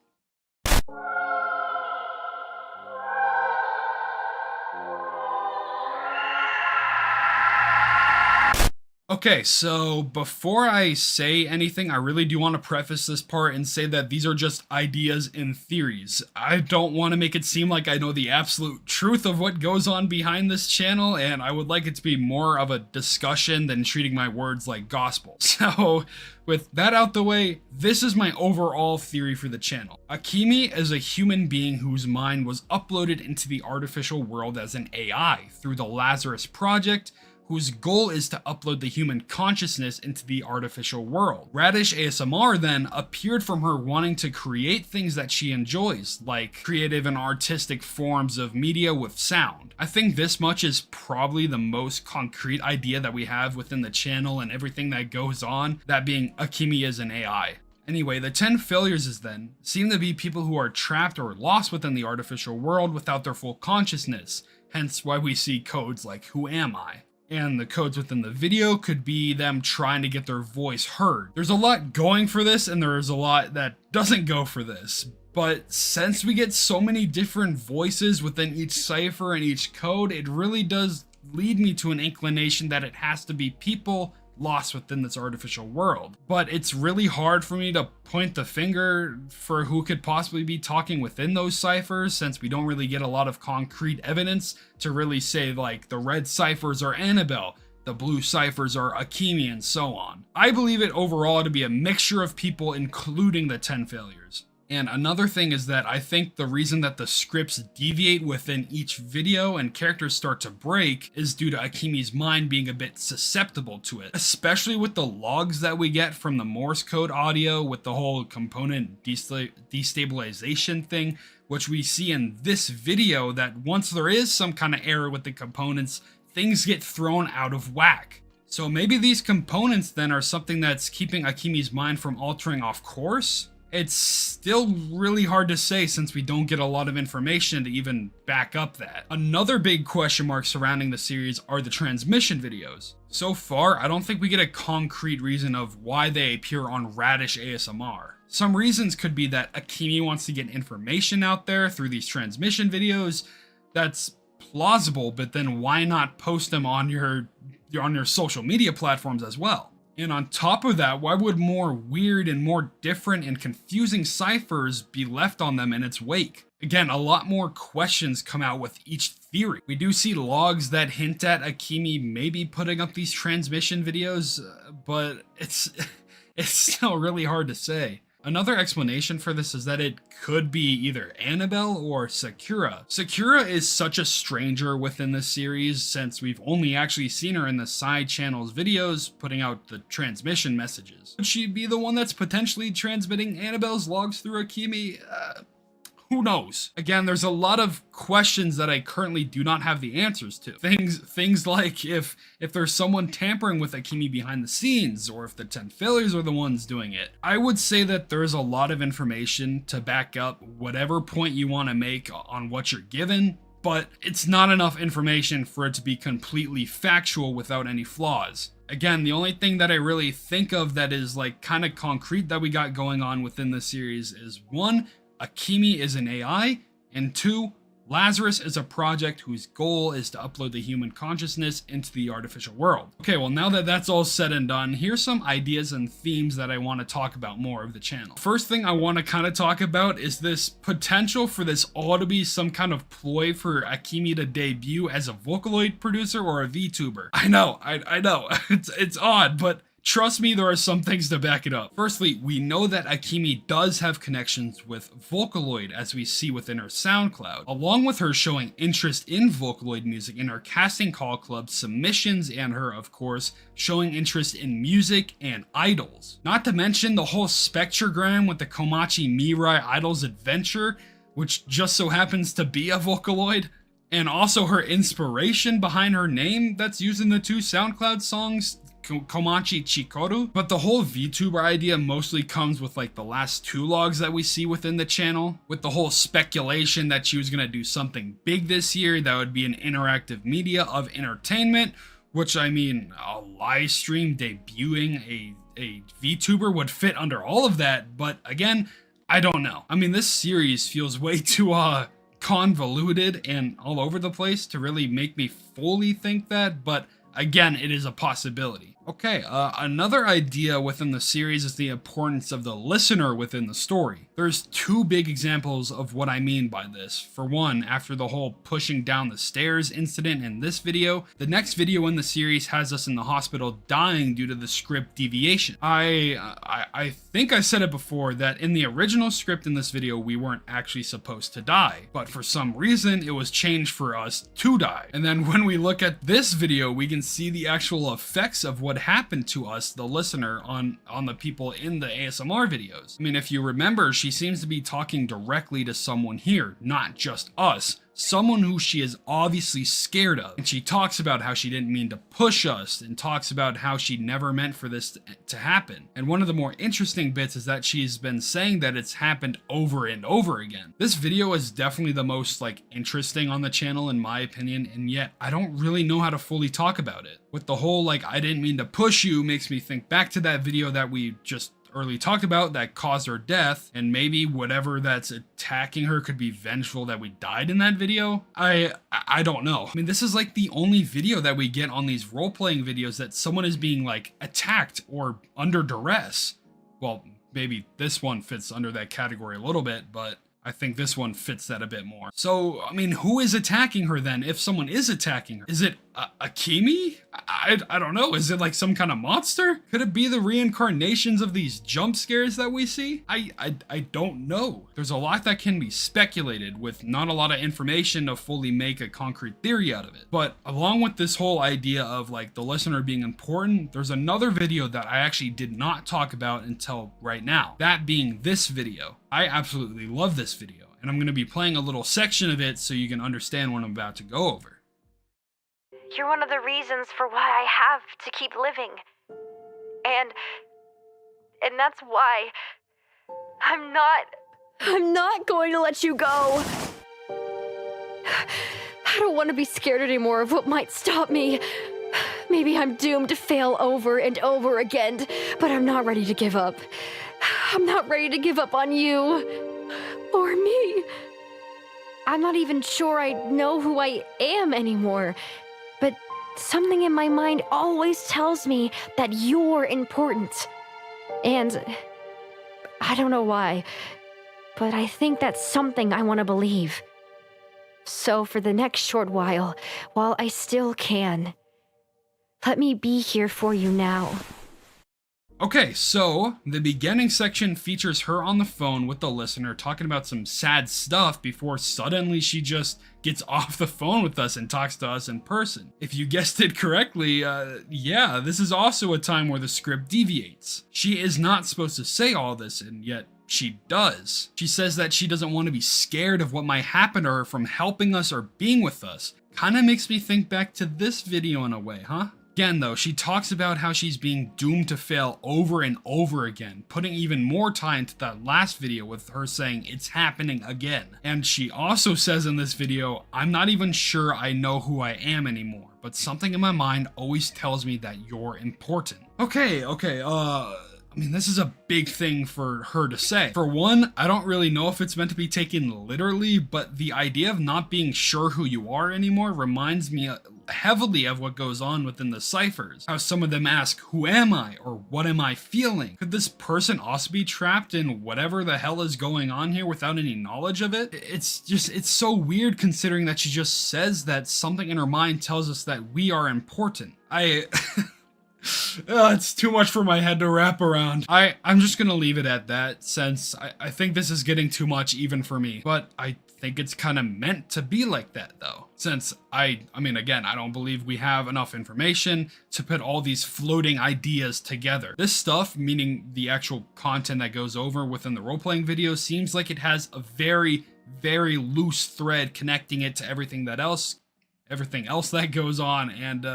Okay, so before I say anything, I really do want to preface this part and say that these are just ideas and theories. I don't want to make it seem like I know the absolute truth of what goes on behind this channel, and I would like it to be more of a discussion than treating my words like gospel. So, with that out the way, this is my overall theory for the channel. Akemi is a human being whose mind was uploaded into the artificial world as an AI through the Lazarus Project, whose goal is to upload the human consciousness into the artificial world. Radish ASMR then appeared from her wanting to create things that she enjoys, like creative and artistic forms of media with sound. I think this much is probably the most concrete idea that we have within the channel and everything that goes on, that being Akemi as an AI. Anyway, the 10 failures then seem to be people who are trapped or lost within the artificial world without their full consciousness, hence why we see codes like "Who am I?" And the codes within the video could be them trying to get their voice heard. There's a lot going for this, and there's a lot that doesn't go for this. But since we get so many different voices within each cipher and each code, it really does lead me to an inclination that it has to be people lost within this artificial world. But it's really hard for me to point the finger for who could possibly be talking within those ciphers, since we don't really get a lot of concrete evidence to really say like the red ciphers are Annabelle, the blue ciphers are Akemi, and so on. I believe it overall to be a mixture of people, including the 10 failures. And another thing is that I think the reason that the scripts deviate within each video and characters start to break is due to Akemi's mind being a bit susceptible to it, especially with the logs that we get from the Morse code audio with the whole component destabilization thing, which we see in this video, that once there is some kind of error with the components, things get thrown out of whack. So maybe these components then are something that's keeping Akemi's mind from altering off course? It's still really hard to say since we don't get a lot of information to even back up that. Another big question mark surrounding the series are the transmission videos. So far, I don't think we get a concrete reason of why they appear on Radish ASMR. Some reasons could be that Akemi wants to get information out there through these transmission videos. That's plausible, but then why not post them on your social media platforms as well? And on top of that, why would more weird and more different and confusing ciphers be left on them in its wake? Again, a lot more questions come out with each theory. We do see logs that hint at Akemi maybe putting up these transmission videos, but it's still really hard to say. Another explanation for this is that it could be either Annabelle or Sakura. Sakura is such a stranger within this series since we've only actually seen her in the side channel's videos putting out the transmission messages. Could she be the one that's potentially transmitting Annabelle's logs through Akemi? Who knows? Again, there's a lot of questions that I currently do not have the answers to. Things like if there's someone tampering with Akemi behind the scenes, or if the 10 failures are the ones doing it. I would say that there's a lot of information to back up whatever point you want to make on what you're given, but it's not enough information for it to be completely factual without any flaws. Again, the only thing that I really think of that is like kind of concrete that we got going on within the series is 1, Akemi is an AI, and 2, Lazarus is a project whose goal is to upload the human consciousness into the artificial world. Okay, well now that that's all said and done, here's some ideas and themes that I want to talk about more of the channel. First thing I want to kind of talk about is this potential for this all to be some kind of ploy for Akemi to debut as a Vocaloid producer or a VTuber. I know, it's odd, but trust me, there are some things to back it up. Firstly, we know that Akemi does have connections with Vocaloid, as we see within her Soundcloud, along with her showing interest in Vocaloid music in her casting call club submissions, and her, of course, showing interest in music and idols. Not to mention the whole spectrogram with the Komachi Mirai Idols adventure, which just so happens to be a Vocaloid. And also her inspiration behind her name that's used in the 2 Soundcloud songs, Komachi Chikoru. But the whole VTuber idea mostly comes with like the last 2 logs that we see within the channel, with the whole speculation that she was gonna do something big this year that would be an interactive media of entertainment, which I mean, a live stream debuting a VTuber would fit under all of that, but again, I don't know. I mean, this series feels way too convoluted and all over the place to really make me fully think that, but again, it is a possibility. Okay, another idea within the series is the importance of the listener within the story. There's two big examples of what I mean by this. For one, after the whole pushing down the stairs incident in this video, the next video in the series has us in the hospital dying due to the script deviation. I think I said it before that in the original script in this video we weren't actually supposed to die, but for some reason it was changed for us to die. And then when we look at this video, we can see the actual effects of what happened to us, the listener, on the people in the ASMR videos. I mean, if you remember, she seems to be talking directly to someone here, not just us. Someone who she is obviously scared of. And she talks about how she didn't mean to push us, and talks about how she never meant for this to happen. And one of the more interesting bits is that she's been saying that it's happened over and over again. This video is definitely the most interesting on the channel in my opinion, and yet I don't really know how to fully talk about it. With the whole I didn't mean to push you makes me think back to that video that we just early talked about that caused her death, and maybe whatever that's attacking her could be vengeful that we died in that video. I don't know. I mean, this is the only video that we get on these role-playing videos that someone is being attacked or under duress. Well, maybe this one fits under that category a little bit, but I think this one fits that a bit more. So, I mean, who is attacking her then, if someone is attacking her? Is it Akemi? I don't know. Is it some kind of monster? Could it be the reincarnations of these jump scares that we see? I don't know. There's a lot that can be speculated with not a lot of information to fully make a concrete theory out of it. But along with this whole idea of the listener being important, there's another video that I actually did not talk about until right now. That being this video. I absolutely love this video, and I'm going to be playing a little section of it so you can understand what I'm about to go over. You're one of the reasons for why I have to keep living. And that's why I'm not going to let you go. I don't want to be scared anymore of what might stop me. Maybe I'm doomed to fail over and over again, but I'm not ready to give up. I'm not ready to give up on you or me. I'm not even sure I know who I am anymore, but something in my mind always tells me that you're important. And I don't know why, but I think that's something I want to believe. So for the next short while I still can, let me be here for you now. Okay, so the beginning section features her on the phone with the listener talking about some sad stuff before suddenly she just gets off the phone with us and talks to us in person. If you guessed it correctly, yeah, this is also a time where the script deviates. She is not supposed to say all this, and yet she does. She says that she doesn't want to be scared of what might happen to her from helping us or being with us. Kinda makes me think back to this video in a way, huh? Again though, she talks about how she's being doomed to fail over and over again, putting even more time into that last video with her saying it's happening again. And she also says in this video, I'm not even sure I know who I am anymore, but something in my mind always tells me that you're important. Okay, I mean, this is a big thing for her to say. For one, I don't really know if it's meant to be taken literally, but the idea of not being sure who you are anymore reminds me heavily of what goes on within the ciphers. How some of them ask, who am I? Or what am I feeling? Could this person also be trapped in whatever the hell is going on here without any knowledge of it? It's so weird considering that she just says that something in her mind tells us that we are important. It's too much for my head to wrap around. I'm just gonna leave it at that, since I think this is getting too much even for me. But I think it's kind of meant to be like that though. Since I mean, again, I don't believe we have enough information to put all these floating ideas together. This stuff, meaning the actual content that goes over within the role-playing video, seems like it has a very, very loose thread connecting it to everything else that goes on, and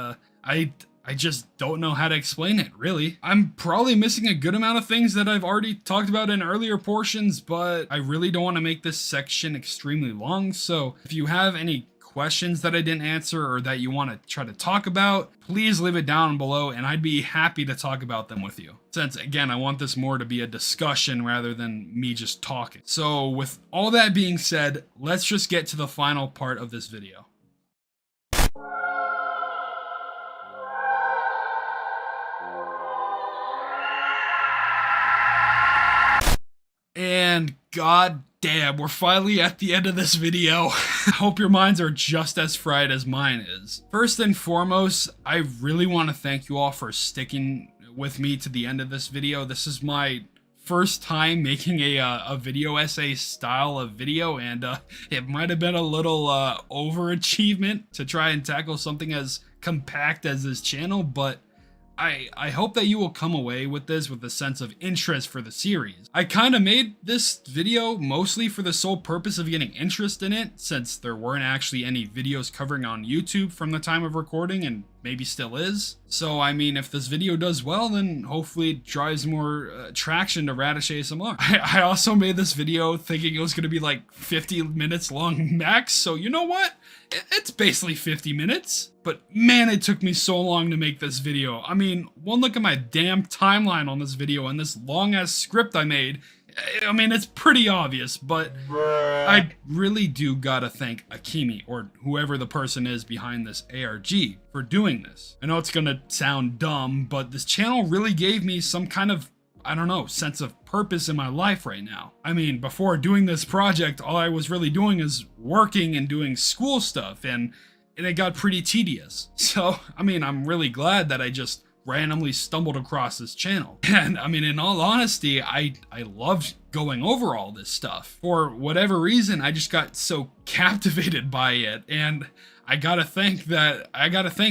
I just don't know how to explain it, really. I'm probably missing a good amount of things that I've already talked about in earlier portions, but I really don't want to make this section extremely long, so if you have any questions that I didn't answer or that you want to try to talk about, please leave it down below and I'd be happy to talk about them with you. Since, again, I want this more to be a discussion rather than me just talking. So with all that being said, let's just get to the final part of this video. And God damn, we're finally at the end of this video. I hope your minds are just as fried as mine is. First and foremost, I really want to thank you all for sticking with me to the end of this video. This is my first time making a video essay style of video, and it might have been a little overachievement to try and tackle something as compact as this channel, but I hope that you will come away with this with a sense of interest for the series. I kind of made this video mostly for the sole purpose of getting interest in it, since there weren't actually any videos covering on YouTube from the time of recording, and maybe still is. So I mean, if this video does well, then hopefully it drives more traction to Radish ASMR. I also made this video thinking it was going to be like 50 minutes long max, so you know what? It's basically 50 minutes, but man, it took me so long to make this video. I mean, one look at my damn timeline on this video and this long ass script I made. I mean, it's pretty obvious, but I really do gotta thank Akemi, or whoever the person is behind this ARG, for doing this. I know it's gonna sound dumb, but this channel really gave me some kind of, I don't know, sense of purpose in my life right now. I mean, before doing this project, all I was really doing is working and doing school stuff, and it got pretty tedious. So, I mean, I'm really glad that I just randomly stumbled across this channel. And I mean, in all honesty, I loved going over all this stuff. For whatever reason, I just got so captivated by it, and I gotta thank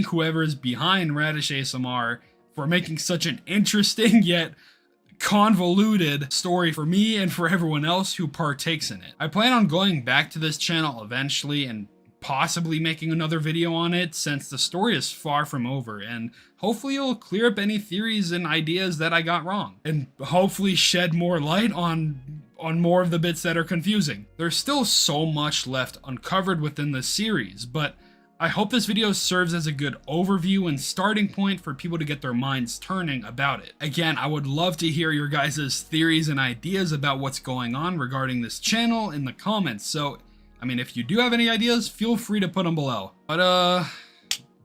whoever is behind Radish ASMR for making such an interesting yet convoluted story for me and for everyone else who partakes in it. I plan on going back to this channel eventually and possibly making another video on it, since the story is far from over, and hopefully it'll clear up any theories and ideas that I got wrong, and hopefully shed more light on more of the bits that are confusing. There's still so much left uncovered within this series, but I hope this video serves as a good overview and starting point for people to get their minds turning about it. Again, I would love to hear your guys' theories and ideas about what's going on regarding this channel in the comments, so I mean, if you do have any ideas, feel free to put them below. But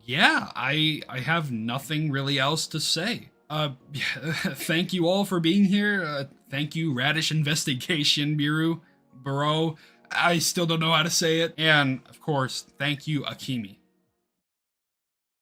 yeah, I have nothing really else to say. Thank you all for being here. Thank you, Radish Investigation Bureau. I still don't know how to say it. And of course, thank you, Akemi.